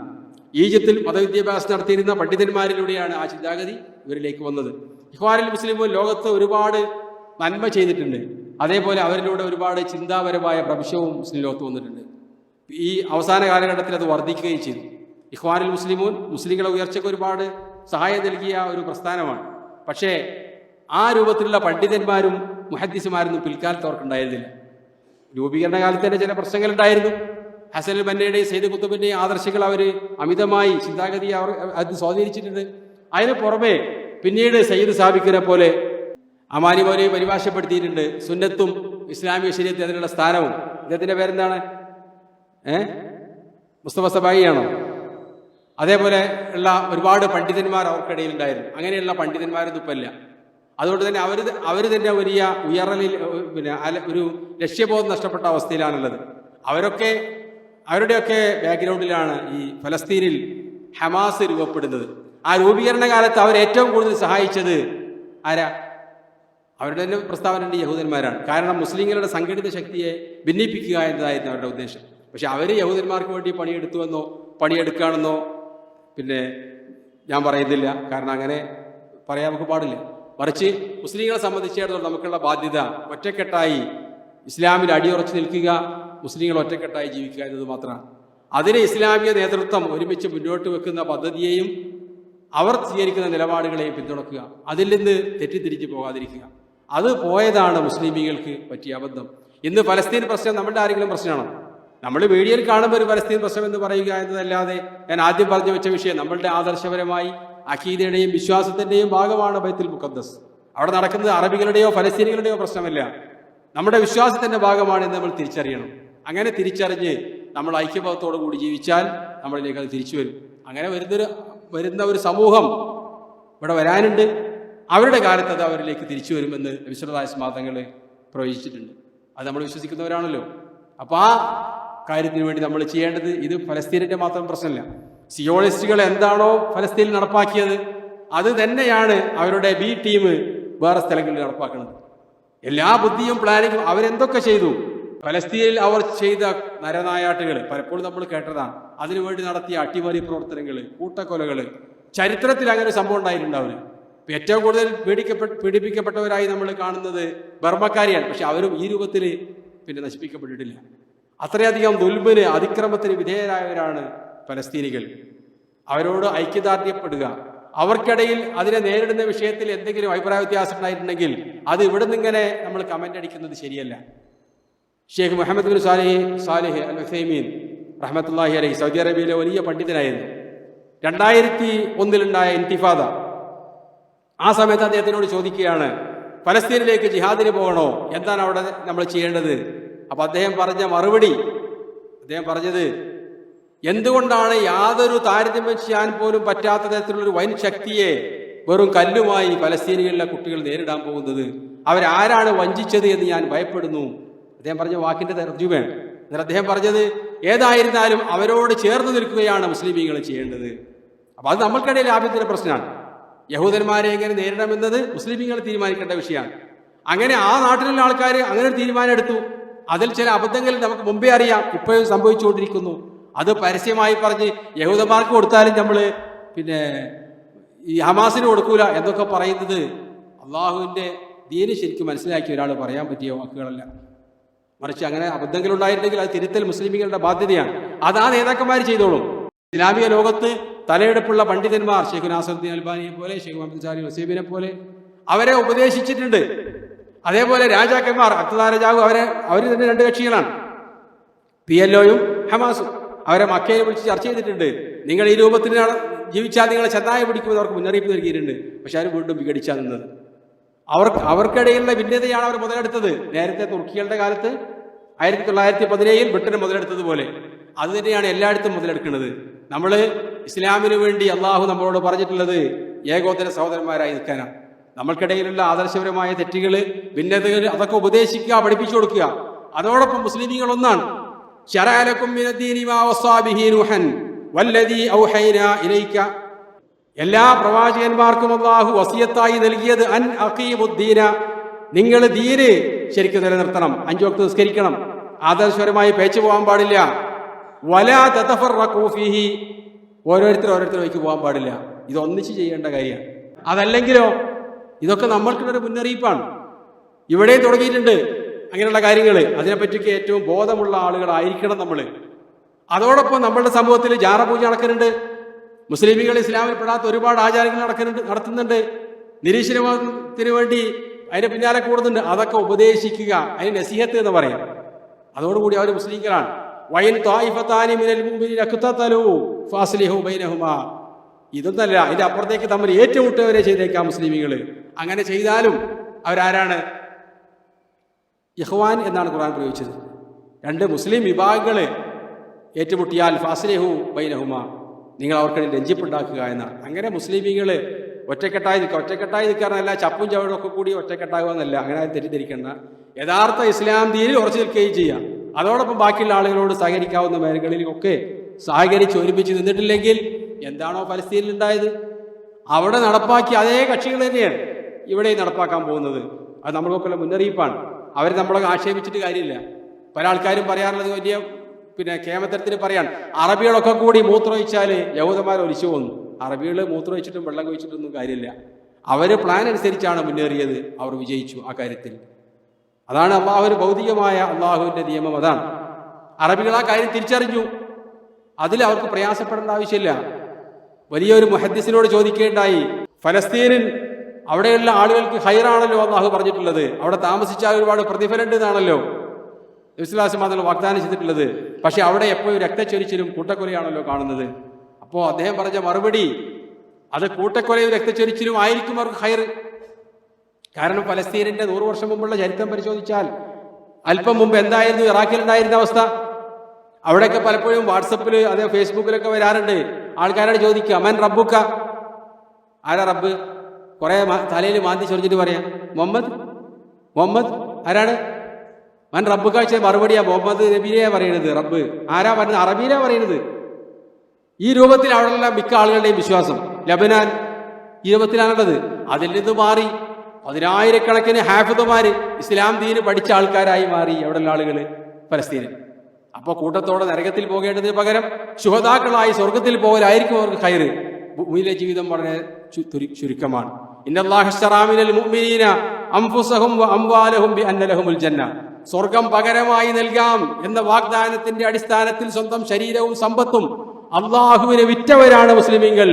ഈജിപ്തിൽ മതവിദ്യാഭ്യാസം നടത്തിയിരുന്ന പണ്ഡിതന്മാരിലൂടെയാണ് ആ ചിന്താഗതി ഇവരിലേക്ക് വന്നത്. ഇഖ്വാനുൽ മുസ്ലിമീൻ ലോകത്ത് ഒരുപാട് നന്മ ചെയ്തിട്ടുണ്ട്. അതേപോലെ അവരിലൂടെ ഒരുപാട് ചിന്താപരമായ ഭവിഷ്യവും മുസ്ലിം ലോകത്ത് വന്നിട്ടുണ്ട്. ഈ അവസാന കാലഘട്ടത്തിൽ അത് വർദ്ധിക്കുകയും ചെയ്തു. ഇഖ്വാനുൽ മുസ്ലിമൂൻ മുസ്ലിങ്ങളെ ഉയർച്ചയ്ക്ക് ഒരുപാട് സഹായം നൽകിയ ഒരു പ്രസ്ഥാനമാണ്. പക്ഷേ ആ രൂപത്തിലുള്ള പണ്ഡിതന്മാരും മുഹദ്ദിസുമാരൊന്നും പിൽക്കാലത്ത് അവർക്കുണ്ടായിരുന്നില്ല. രൂപീകരണ കാലത്ത് തന്നെ ചില പ്രശ്നങ്ങളുണ്ടായിരുന്നു. ഹസൻ അൽ ബന്നയുടെയും സയ്യിദ് ഖുത്ബിന്റെയും ആദർശങ്ങൾ അവർ അമിതമായി ചിന്താഗതിയെ അവർ അത് സ്വാധീനിച്ചിട്ടുണ്ട്. അതിന് പുറമെ പിന്നീട് സയ്യിദ് സാബിക്കിനെ പോലെ അമാനി മൗലവി പരിഭാഷപ്പെടുത്തിയിട്ടുണ്ട്. സുന്നത്തും ഇസ്ലാമിക ശരീഅത്തും അതിനുള്ള സ്ഥാനവും. അദ്ദേഹത്തിന്റെ പേരെന്താണ്? മുസ്തഫ സബായിയാണോ? അതേപോലെ ഉള്ള ഒരുപാട് പണ്ഡിതന്മാർ അവർക്കിടയിൽ ഉണ്ടായിരുന്നു. അങ്ങനെയുള്ള പണ്ഡിതന്മാരൊന്നും ഇപ്പല്ല. അതുകൊണ്ട് തന്നെ അവർ തന്നെ വലിയ ഉയറലിൽ പിന്നെ ഒരു ലക്ഷ്യബോധം നഷ്ടപ്പെട്ട അവസ്ഥയിലാണുള്ളത്. അവരുടെയൊക്കെ ബാക്ക്ഗ്രൗണ്ടിലാണ് ഈ ഫലസ്തീനിൽ ഹമാസ് രൂപപ്പെടുന്നത്. ആ രൂപീകരണ കാലത്ത് അവർ ഏറ്റവും കൂടുതൽ സഹായിച്ചത് ആരാ? അവരുടെ തന്നെ പ്രസ്താവന ഉണ്ട്, യഹൂദന്മാരാണ്. കാരണം മുസ്ലിങ്ങളുടെ സംഘടിത ശക്തിയെ ഭിന്നിപ്പിക്കുക എന്നതായിരുന്നു അവരുടെ ഉദ്ദേശം. പക്ഷെ അവർ യഹൂദന്മാർക്ക് വേണ്ടി പണിയെടുത്തുവെന്നോ പണിയെടുക്കുകയാണെന്നോ പിന്നെ ഞാൻ പറയുന്നില്ല. കാരണം അങ്ങനെ പറയാൻ നമുക്ക് പാടില്ല. മറിച്ച് മുസ്ലിങ്ങളെ സംബന്ധിച്ചിടത്തോളം നമുക്കുള്ള ബാധ്യത ഒറ്റക്കെട്ടായി ഇസ്ലാമിൽ അടിയുറച്ചു നിൽക്കുക, മുസ്ലിങ്ങൾ ഒറ്റക്കെട്ടായി ജീവിക്കുക എന്നത് മാത്രമാണ്. അതിന് ഇസ്ലാമിക നേതൃത്വം ഒരുമിച്ച് മുന്നോട്ട് വെക്കുന്ന പദ്ധതിയെയും അവർ സ്വീകരിക്കുന്ന നിലപാടുകളെയും പിന്തുണക്കുക, അതിൽ നിന്ന് തെറ്റിദ്ധരിച്ച് പോകാതിരിക്കുക. അത് പോയതാണ് മുസ്ലിമീങ്ങൾക്ക് പറ്റിയ അബദ്ധം. ഇന്ന് ഫലസ്തീൻ പ്രശ്നം നമ്മുടെ ആരെങ്കിലും പ്രശ്നമാണോ? നമ്മൾ മീഡിയയിൽ കാണുമ്പോൾ ഒരു ഫലസ്തീൻ പ്രശ്നം എന്ന് പറയുക എന്നതല്ലാതെ ഞാൻ ആദ്യം പറഞ്ഞു വെച്ച വിഷയം നമ്മളുടെ ആദർശപരമായി അഖീദയുടെയും വിശ്വാസത്തിന്റെയും ഭാഗമാണ് ബൈത്തുൽ മുഖദ്ദസ്. അവിടെ നടക്കുന്നത് അറബികളുടെയോ ഫലസ്തീനികളുടെയോ പ്രശ്നമല്ല, നമ്മുടെ വിശ്വാസത്തിന്റെ ഭാഗമാണ് എന്ന് നമ്മൾ തിരിച്ചറിയണം. അങ്ങനെ തിരിച്ചറിഞ്ഞ് നമ്മൾ ഐക്യബോധത്തോടു കൂടി ജീവിച്ചാൽ നമ്മളിലേക്ക് അത് തിരിച്ചു വരും. അങ്ങനെ വരുന്ന ഒരു സമൂഹം ഇവിടെ വരാനുണ്ട്. അവരുടെ കാലത്ത് അത് അവരിലേക്ക് തിരിച്ചു വരുമെന്ന് നബി സല്ലല്ലാഹു അലൈഹി വസല്ലം തങ്ങൾ പ്രവചിച്ചിട്ടുണ്ട്. അത് നമ്മൾ വിശ്വസിക്കുന്നവരാണല്ലോ. അപ്പോൾ ആ കാര്യത്തിന് വേണ്ടി നമ്മൾ ചെയ്യേണ്ടത്, ഇത് ഫലസ്തീനിന്റെ മാത്രം പ്രശ്നമല്ല. സിയോണിസ്റ്റുകൾ എന്താണോ ഫലസ്തീനിൽ നടപ്പാക്കിയത് അത് തന്നെയാണ് അവരുടെ ബി ടീം വേറെ സ്ഥലങ്ങളിൽ നടപ്പാക്കുന്നത്. എല്ലാ ബുദ്ധിയും പ്ലാനിങ്ങും അവരെന്തൊക്കെ ചെയ്തു, ഫലസ്തീനിൽ അവർ ചെയ്ത നരനായാട്ടുകൾ പലപ്പോഴും നമ്മൾ കേട്ടതാണ്. അതിനുവേണ്ടി നടത്തിയ അട്ടിമറി പ്രവർത്തനങ്ങൾ, കൂട്ടക്കൊലകൾ, ചരിത്രത്തിൽ അങ്ങനെ ഒരു സംഭവം ഉണ്ടായിട്ടുണ്ടാവില്ല. ഏറ്റവും കൂടുതൽ പീഡിപ്പിക്കപ്പെട്ടവരായി നമ്മൾ കാണുന്നത് ബർമ്മക്കാരെയാണ്. പക്ഷെ അവരും ഈ രൂപത്തിൽ പിന്നെ നശിപ്പിക്കപ്പെട്ടിട്ടില്ല. അത്രയധികം ദുൽമിന് അതിക്രമത്തിന് വിധേയരായവരാണ് ഫലസ്തീനികൾ. അവരോട് ഐക്യദാർഢ്യപ്പെടുക, അവർക്കിടയിൽ അതിനെ നേരിടുന്ന വിഷയത്തിൽ എന്തെങ്കിലും അഭിപ്രായ വ്യത്യാസം ഉണ്ടായിട്ടുണ്ടെങ്കിൽ അത് ഇവിടെ നിന്നിങ്ങനെ നമ്മൾ കമന്റ് അടിക്കുന്നത് ശരിയല്ല. ഷെയ്ഖ് മുഹമ്മദ് ബിൻ സാലിഹ് അൽ ഉസൈമീൻ റഹ്മത്തുള്ളാഹി അലൈഹി സൗദി അറേബ്യയിലെ വലിയ പണ്ഡിതനായിരുന്നു. 2001 ഇന്തിഫാദ, ആ സമയത്ത് അദ്ദേഹത്തിനോട് ചോദിക്കുകയാണ്, ഫലസ്തീനിലേക്ക് ജിഹാദിന് പോകണോ, എന്താണ് അവിടെ നമ്മൾ ചെയ്യേണ്ടത്? അപ്പൊ അദ്ദേഹം പറഞ്ഞത് എന്തുകൊണ്ടാണ് യാതൊരു താരതമ്യം ചെയ്യാൻ പോലും പറ്റാത്ത തരത്തിലുള്ളൊരു വൻ ശക്തിയെ വെറും കല്ലുമായി ഫലസ്തീനികളിലെ കുട്ടികൾ നേരിടാൻ പോകുന്നത്? അവരാരാണ് വഞ്ചിച്ചത് എന്ന് ഞാൻ ഭയപ്പെടുന്നു. അദ്ദേഹം പറഞ്ഞ വാക്കിന്റെ തർജ്ജുമയാണ്. എന്നാൽ അദ്ദേഹം പറഞ്ഞത് ഏതായിരുന്നാലും അവരോട് ചേർന്ന് നിൽക്കുകയാണ് മുസ്ലിമീങ്ങൾ ചെയ്യേണ്ടത്. അപ്പൊ അത് നമ്മൾക്കിടയിൽ ആഭ്യന്തര പ്രശ്നമാണ്. യഹൂദന്മാരെ എങ്ങനെ നേരിടണമെന്നത് മുസ്ലിമീങ്ങൾ തീരുമാനിക്കേണ്ട വിഷയമാണ്. അങ്ങനെ ആ നാട്ടിലുള്ള ആൾക്കാർ അങ്ങനെ ഒരു തീരുമാനം എടുത്തു. അതിൽ ചില അബദ്ധങ്ങൾ നമുക്ക് മുമ്പേ അറിയാം, ഇപ്പോഴും സംഭവിച്ചുകൊണ്ടിരിക്കുന്നു. അത് പരസ്യമായി പറഞ്ഞ് യഹൂദന്മാർക്ക് കൊടുത്താലും നമ്മൾ പിന്നെ ഈ ഹമാസിന് കൊടുക്കൂല എന്നൊക്കെ പറയുന്നത് അള്ളാഹുവിന്റെ ദീന് ശരിക്കും മനസ്സിലാക്കിയ ഒരാൾ പറയാൻ പറ്റിയ വാക്കുകളല്ല. മറിച്ച് അങ്ങനെ അബദ്ധങ്ങൾ ഉണ്ടായിട്ടുണ്ടെങ്കിൽ അത് തിരുത്തൽ മുസ്ലിമീങ്ങളുടെ ബാധ്യതയാണ്. അത് ആ നേതാക്കന്മാർ ചെയ്തോളും. ഇസ്ലാമിക ലോകത്ത് തലയെടുപ്പുള്ള പണ്ഡിതന്മാർ ഷെയ്ഖ് നാസറുദ്ദീൻ അൽബാനിയെ പോലെ, ഷെയ്ഖ് മുഹമ്മദ് സാലിഹ് വസീബിനെ പോലെ അവരെ ഉപദേശിച്ചിട്ടുണ്ട്. അതേപോലെ രാജാക്കന്മാർ, അബ്ദുല്ലാ രാജാവ്, അവർ തന്നെ രണ്ട് കക്ഷികളാണ്, PLOയും ഹമാസും. അവരെ മക്കയെ വിളിച്ച് ചർച്ച ചെയ്തിട്ടുണ്ട്. നിങ്ങൾ ഈ രൂപത്തിൽ ജീവിച്ചാൽ നിങ്ങളെ ചെന്നായ പിടിക്കുമെന്ന് അവർക്ക് മുന്നറിയിപ്പ് നൽകിയിട്ടുണ്ട്. പക്ഷെ അവർ വീണ്ടും വിഘടിച്ചാൽ നിന്നത്. അവർക്കിടയിലുള്ള ഭിന്നതയാണ് അവർ മുതലെടുത്തത്. നേരത്തെ തുർക്കികളുടെ കാലത്ത് 1917 ബ്രിട്ടന് മുതലെടുത്തതുപോലെ അത് തന്നെയാണ് എല്ലായിടത്തും മുതലെടുക്കുന്നത്. നമ്മൾ ഇസ്ലാമിന് വേണ്ടി അള്ളാഹു നമ്മളോട് പറഞ്ഞിട്ടുള്ളത് ഏകോദര സഹോദരന്മാരായി നിൽക്കാനാണ്. നമ്മൾക്കിടയിലുള്ള ആദർശപരമായ തെറ്റുകൾ, ഭിന്നതകൾ അതൊക്കെ ഉപദേശിക്കുക, പഠിപ്പിച്ചു കൊടുക്കുക. അതോടൊപ്പം മുസ്ലിമീങ്ങൾ ഒന്നാണ്. എല്ലാ പ്രവാചകന്മാർക്കും അല്ലാഹു വസിയത്തായി നൽകിയത് അൻ അഖീമുദ്ദീന, നിങ്ങൾ ദീന് ശരിക്കും നിലനിർത്തണം, 5 വക്ത് നിസ്കരിക്കണം, ആദർശപരമായി പേച്ചു പോകാൻ പാടില്ല. വലാ തതഫറഖൂ ഫീഹി, ഓരോരുത്തർ വഴിക്ക് പോകാൻ പാടില്ല. ഇത് ഒന്നിച്ച് ചെയ്യേണ്ട കാര്യമാണ്. അതല്ലെങ്കിലോ ഇതൊക്കെ നമ്മൾക്കിടൊരു മുന്നറിയിപ്പാണ്. ഇവിടെയും തുടങ്ങിയിട്ടുണ്ട് അങ്ങനെയുള്ള കാര്യങ്ങൾ. അതിനെപ്പറ്റിയൊക്കെ ഏറ്റവും ബോധമുള്ള ആളുകളായിരിക്കണം നമ്മൾ. അതോടൊപ്പം നമ്മളുടെ സമൂഹത്തിൽ ജാറപൂജ നടക്കുന്നുണ്ട്. മുസ്ലിമീങ്ങൾ ഇസ്ലാമിൽ പെടാത്ത ഒരുപാട് ആചാരങ്ങൾ നടത്തുന്നുണ്ട്. നിരീശ്വരത്തിന് വേണ്ടി അതിന്റെ പിന്നാലെ കൂടുന്നുണ്ട്. അതൊക്കെ ഉപദേശിക്കുക, അതിന് നസീഹത്ത് എന്ന് പറയാം. അതോടുകൂടി അവർ മുസ്ലിങ്ങളാണ്. വൈൻ ത്വായിഫത്താനി മിനൽ മുഅ്മിനീന ഇഖ്തതലൂ ഫാസ്ലിഹു ബൈനഹുമാ, ഇതൊന്നല്ല, അതിന്റെ അപ്പുറത്തേക്ക് തമ്മിൽ ഏറ്റുമുട്ടുവരെ ചെയ്തേക്കാം മുസ്ലിമീങ്ങൾ. അങ്ങനെ ചെയ്താലും അവരാരാണ്? ഇഖ്വാൻ എന്നാണ് ഖുർആൻ പ്രയോഗിച്ചത്. 2 മുസ്ലിം വിഭാഗങ്ങൾ ഏറ്റുമുട്ടിയാൽ ഫാസ്ലിഹു ബൈനഹുമാ, നിങ്ങൾ അവർക്കിടയിൽ രഞ്ജിപ്പുണ്ടാക്കുക എന്നാണ്. അങ്ങനെ മുസ്ലിമീങ്ങൾ ഒറ്റക്കെട്ടായി നിൽക്കാറല്ല, ചപ്പും ചവടും ഒക്കെ കൂടി ഒറ്റക്കെട്ടാകുക എന്നല്ല. അങ്ങനെ തെറ്റിദ്ധരിക്കേണ്ട. യഥാർത്ഥ ഇസ്ലാം ദീനിൽ ഉറച്ചു നിൽക്കുകയും ചെയ്യാം. അതോടൊപ്പം ബാക്കിയുള്ള ആളുകളോട് സഹകരിക്കാവുന്ന മേഖലകളിലൊക്കെ സഹകരിച്ച് ഒരുമിച്ച് നിന്നിട്ടില്ലെങ്കിൽ എന്താണോ ഫലസ്തീനിൽ ഉണ്ടായത് അവിടെ നടപ്പാക്കി അതേ കക്ഷികൾ തന്നെയാണ് ഇവിടെ നടപ്പാക്കാൻ പോകുന്നത്. അത് നമ്മൾക്കൊക്കെ മുന്നറിയിപ്പാണ്. അവർ നമ്മളൊക്കെ ആക്ഷേപിച്ചിട്ട് കാര്യമില്ല. പല ആൾക്കാരും പറയാറുള്ളത് വലിയ കേമത്തരത്തിന് പറയാൻ, അറബികളൊക്കെ കൂടി മൂത്രമൊഴിച്ചാൽ യഹൂദന്മാർ ഒലിച്ചു പോകുന്നു. അറബികൾ മൂത്രമൊഴിച്ചിട്ടും വെള്ളം കഴിച്ചിട്ടൊന്നും കാര്യമില്ല. അവർ പ്ലാൻ അനുസരിച്ചാണ് മുന്നേറിയത്. അവർ വിജയിച്ചു ആ കാര്യത്തിൽ. അതാണ് അള്ളാഹു ഭൗതികമായ അള്ളാഹുവിന്റെ നിയമം. അതാണ് അറബികൾ ആ കാര്യം തിരിച്ചറിഞ്ഞു. അതിൽ അവർക്ക് പ്രയാസപ്പെടേണ്ട ആവശ്യമില്ല. വലിയൊരു മുഹദ്ദിസിനോട് ചോദിക്കേണ്ടായി, ഫലസ്തീനിൽ അവിടെയുള്ള ആളുകൾക്ക് ഹൈറാണല്ലോ അള്ളാഹു പറഞ്ഞിട്ടുള്ളത്, അവിടെ താമസിച്ചാൽ ഒരുപാട് പ്രതിഫലം ഉണ്ട് എന്നാണല്ലോ വിശ്വാസമാണല്ലോ വാഗ്ദാനം ചെയ്തിട്ടുള്ളത്. പക്ഷെ അവിടെ എപ്പോഴും രക്തച്ചൊരിച്ചിലും കൂട്ടക്കൊലയാണല്ലോ കാണുന്നത്. അപ്പോൾ അദ്ദേഹം പറഞ്ഞ മറുപടി, അത് കൂട്ടക്കൊലയും രക്തച്ചൊരിച്ചിലും ആയിരിക്കും അവർക്ക് ഹൈർ. കാരണം ഫലസ്തീനിന്റെ 100 വർഷം മുമ്പുള്ള ചരിത്രം പരിശോധിച്ചാൽ അല്പം മുമ്പ് എന്തായിരുന്നു ഇറാഖിലുണ്ടായിരുന്ന അവസ്ഥ? അവിടെയൊക്കെ പലപ്പോഴും വാട്സപ്പിൽ അതേ ഫേസ്ബുക്കിലൊക്കെ വരാറുണ്ട്. ആൾക്കാരോട് ചോദിക്കുക, മൻ റബ്ബുക്ക, ആരാ റബ്ബ്? കുറെ തലയിൽ മാന്തി ചൊറിഞ്ഞിട്ട് പറയാം, മുഹമ്മദ് ആരാണ്? മൻ റബ്ബുക്ക വെച്ചാൽ മറുപടിയാ മുഹമ്മദ് നബിയെ പറയണത്. റബ്ബ് ആരാ പറയുന്നത്? അറബിയിലാ പറയുന്നത്. ഈ രൂപത്തിൽ അവിടെയുള്ള മിക്ക ആളുകളുടെയും വിശ്വാസം. ലബനാൻ ഈ രൂപത്തിലാണുള്ളത്. അതിൽ നിന്ന് മാറി 10,000-കണക്കിന് ഹാഫിദുമാര് ഇസ്ലാം ദീന് പഠിച്ച ആൾക്കാരായി മാറി അവിടെയുള്ള ആളുകൾ ഫലസ്തീനിൽ. അപ്പോൾ കൂട്ടത്തോടെ നരകത്തിൽ പോകേണ്ടതിന് പകരം ശുഹദാക്കളായി സ്വർഗത്തിൽ പോകലായിരിക്കും അവർക്ക് ഖൈർ. ഭൂമിയിലെ ജീവിതം വളരെ ചുരുക്കമാണ്. ഇന്നല്ലാഹു ഇശ്തറാ മിനൽ മുഅ്മിനീന അൻഫുസഹും വഅംവാലഹും ബിഅന്ന ലഹുമുൽ ജന്ന, സ്വർഗം പകരമായി നൽകാം എന്ന വാഗ്ദാനത്തിന്റെ അടിസ്ഥാനത്തിൽ സ്വന്തം ശരീരവും സമ്പത്തും അള്ളാഹുവിനെ വിറ്റവരാണ് മുസ്ലിമീങ്ങൾ.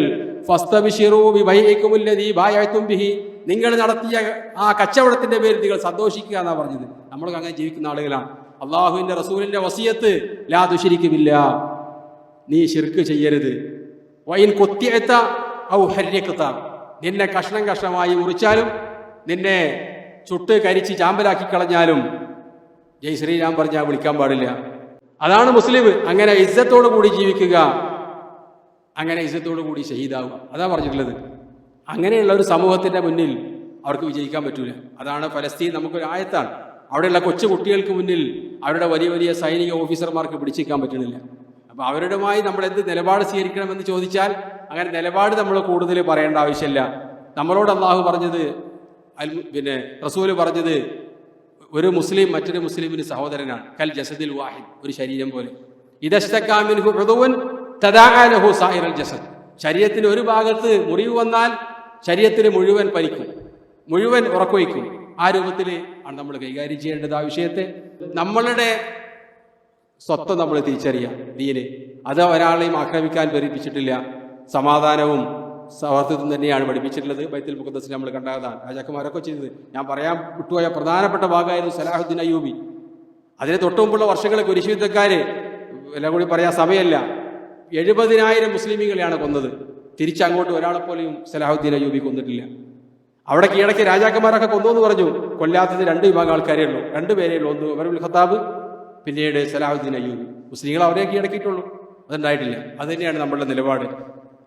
ഫസ്തബിശിറൂ ബിബൈഇകുമുല്ലദീ ബായഅതും ബിഹി, നിങ്ങൾ നടത്തിയ ആ കച്ചവടത്തിന്റെ പേരിൽ നിങ്ങൾ സന്തോഷിക്കുക എന്നാ പറഞ്ഞത്. നമ്മളൊക്കെ അങ്ങനെ ജീവിക്കുന്ന ആളുകളാണ്. അള്ളാഹുവിന്റെ റസൂലിന്റെ വസിയത്ത്, ലാ തുശ്രികു ബില്ലാഹ്, നീ ശിർക്ക് ചെയ്യരുത്. വഇൻ ഖുത്തിഅത ഔ ഹർരിഖത, നിന്നെ കഷ്ണം കഷ്ണമായി മുറിച്ചാലും നിന്നെ ചുട്ട് കരിച്ച് ചാമ്പലാക്കി കളഞ്ഞാലും ജയ് ശ്രീരാം പറഞ്ഞാൽ വിളിക്കാൻ പാടില്ല. അതാണ് മുസ്ലിം. അങ്ങനെ ഇസ്സത്തോടു കൂടി ജീവിക്കുക, അങ്ങനെ ഇസ്സത്തോടു കൂടി ഷഹീദാവുക, അതാ പറഞ്ഞിട്ടുള്ളത്. അങ്ങനെയുള്ള ഒരു സമൂഹത്തിന്റെ മുന്നിൽ അവർക്ക് വിജയിക്കാൻ പറ്റൂല. അതാണ് ഫലസ്തീൻ നമുക്കൊരു ആയത്താണ്. അവിടെയുള്ള കൊച്ചു കുട്ടികൾക്ക് മുന്നിൽ അവരുടെ വലിയ വലിയ സൈനിക ഓഫീസർമാർക്ക് പിടിച്ചിരിക്കാൻ പറ്റുന്നില്ല. അപ്പൊ അവരുമായി നമ്മൾ എന്ത് നിലപാട് സ്വീകരിക്കണമെന്ന് ചോദിച്ചാൽ അങ്ങനെ നിലപാട് നമ്മൾ കൂടുതൽ പറയേണ്ട ആവശ്യമില്ല. നമ്മളോട് അള്ളാഹു പറഞ്ഞത്, റസൂല് പറഞ്ഞത്, ഒരു മുസ്ലിം മറ്റൊരു മുസ്ലിമിന് സഹോദരനാണ്. കൽ ജസദിൽ വാഹിദ്, ഒരു ശരീരം പോലെ. ഇദശ്തകാ മിൻഹു ഉദുവൻ തദാഅ ലഹു സായിറുൽ ജസദ്, ശരീരത്തിന് ഒരു ഭാഗത്ത് മുറിവ് വന്നാൽ ശരീരത്തിന് മുഴുവൻ പരിക്കും, മുഴുവൻ ഉറക്കൊയ്ക്കും. ആ രൂപത്തിൽ ആണ് നമ്മൾ കൈകാര്യം ചെയ്യേണ്ടത് ആ വിഷയത്തെ. നമ്മളുടെ സ്വത്ത് നമ്മൾ തിരിച്ചറിയാം. ദീന് അത് ഒരാളെയും ആക്രമിക്കാൻ പ്രേരിപ്പിച്ചിട്ടില്ല. സമാധാനവും സൗഹാർദ്ദവും തന്നെയാണ് പഠിപ്പിച്ചിട്ടുള്ളത്. ബൈത്തുൽ മുഖദ്ദസിൽ നമ്മൾ കണ്ടതാണ് രാജാക്കന്മാരൊക്കെ ചെയ്തത്. ഞാൻ പറയാൻ വിട്ടുപോയ പ്രധാനപ്പെട്ട ഭാഗമായിരുന്നു സലാഹുദ്ദീൻ അയ്യൂബി. അതിന് തൊട്ടു മുമ്പുള്ള വർഷങ്ങൾ കുരിശ് യുദ്ധക്കാര് എല്ലാം കൂടി പറയാൻ സമയമല്ല. 70,000 മുസ്ലിമീങ്ങളെയാണ് കൊന്നത്. തിരിച്ചങ്ങോട്ട് ഒരാളെപ്പോലെയും സലാഹുദ്ദീൻ അയ്യൂബി കൊന്നിട്ടില്ല. അവിടെ കീഴടക്കിയ രാജാക്കന്മാരൊക്കെ കൊന്നു എന്ന് പറഞ്ഞു. കൊല്ലാത്തത് 2 വിഭാഗം ആൾക്കാരേ ഉള്ളൂ, 2 പേരേ ഉള്ളൂ. ഒന്ന് ഉമർ ഇബ്നുൽ ഖത്താബ്, പിന്നീട് സലാഹുദ്ദീൻ അയ്യൂബി. മുസ്ലിങ്ങൾ അവരെ കീഴടക്കിയിട്ടുള്ളൂ, അതുണ്ടായിട്ടില്ല. അത് തന്നെയാണ് നമ്മളുടെ നിലപാട്.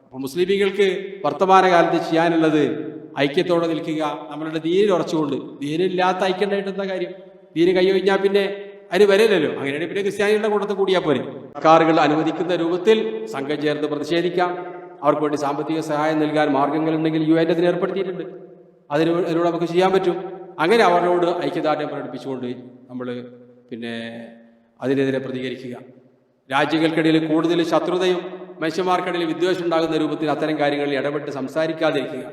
അപ്പോൾ മുസ്ലിമീങ്ങൾക്ക് വർത്തമാനകാലത്ത് ചെയ്യാനുള്ളത് ഐക്യത്തോടെ നിൽക്കുക, നമ്മളുടെ ദീനിൽ ഉറച്ചുകൊണ്ട്. ദീനില്ലാത്ത ഐക്യം ഉണ്ടായിട്ട് എന്താ കാര്യം? ദീന് കൈയൊഴിഞ്ഞാൽ പിന്നെ അതിന് വരില്ലല്ലോ. അങ്ങനെയാണ് പിന്നെ ക്രിസ്ത്യാനികളുടെ കൂട്ടത്തിൽ കൂടിയാൽ പോരെ. സർക്കാരുകൾ അനുവദിക്കുന്ന രൂപത്തിൽ സംഘം ചേർന്ന് പ്രതിഷേധിക്കാം. അവർക്ക് വേണ്ടി സാമ്പത്തിക സഹായം നൽകാൻ മാർഗങ്ങളുണ്ടെങ്കിൽ UN അതിന് ഏർപ്പെടുത്തിയിട്ടുണ്ട്. അതിലൂടെ നമുക്ക് ചെയ്യാൻ പറ്റും. അങ്ങനെ അവരോട് ഐക്യദാർഢ്യം പ്രകടിപ്പിച്ചുകൊണ്ട് നമ്മൾ അതിനെതിരെ പ്രതികരിക്കുക. രാജ്യങ്ങൾക്കിടയിൽ കൂടുതൽ ശത്രുതയും മനുഷ്യന്മാർക്കിടയിൽ വിദ്വേഷം ഉണ്ടാകുന്ന രൂപത്തിൽ അത്തരം കാര്യങ്ങളിൽ ഇടപെട്ട് സംസാരിക്കാതിരിക്കുക.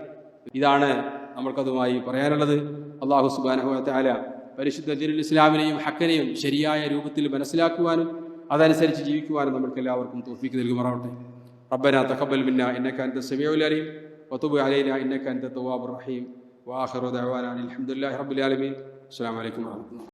ഇതാണ് നമ്മൾക്കതുമായി പറയാനുള്ളത്. അല്ലാഹു സുബ്ഹാനഹു വ തആല പരിശുദ്ധ ദീനുൽ ഇസ്ലാമിനെയും ഹക്കിനെയും ശരിയായ രൂപത്തിൽ മനസ്സിലാക്കുവാനും അതനുസരിച്ച് ജീവിക്കുവാനും നമുക്ക് എല്ലാവർക്കും തൗഫീഖ് നൽകുമാറാവട്ടെ. റബ്ബനാ തഖബ്ബൽ മിന്നാ ഇന്നക അൻത സമീഉൽ അലീം വതുബ് അലൈനാ ഇന്നക അൻത തവ്വാബുർ റഹീം. വആഖിറു ദഅവാനാ അൽഹംദുലില്ലാഹി റബ്ബിൽ ആലമീൻ. അസ്സലാമു അലൈക്കും വറഹ്മത്തുള്ളാഹി.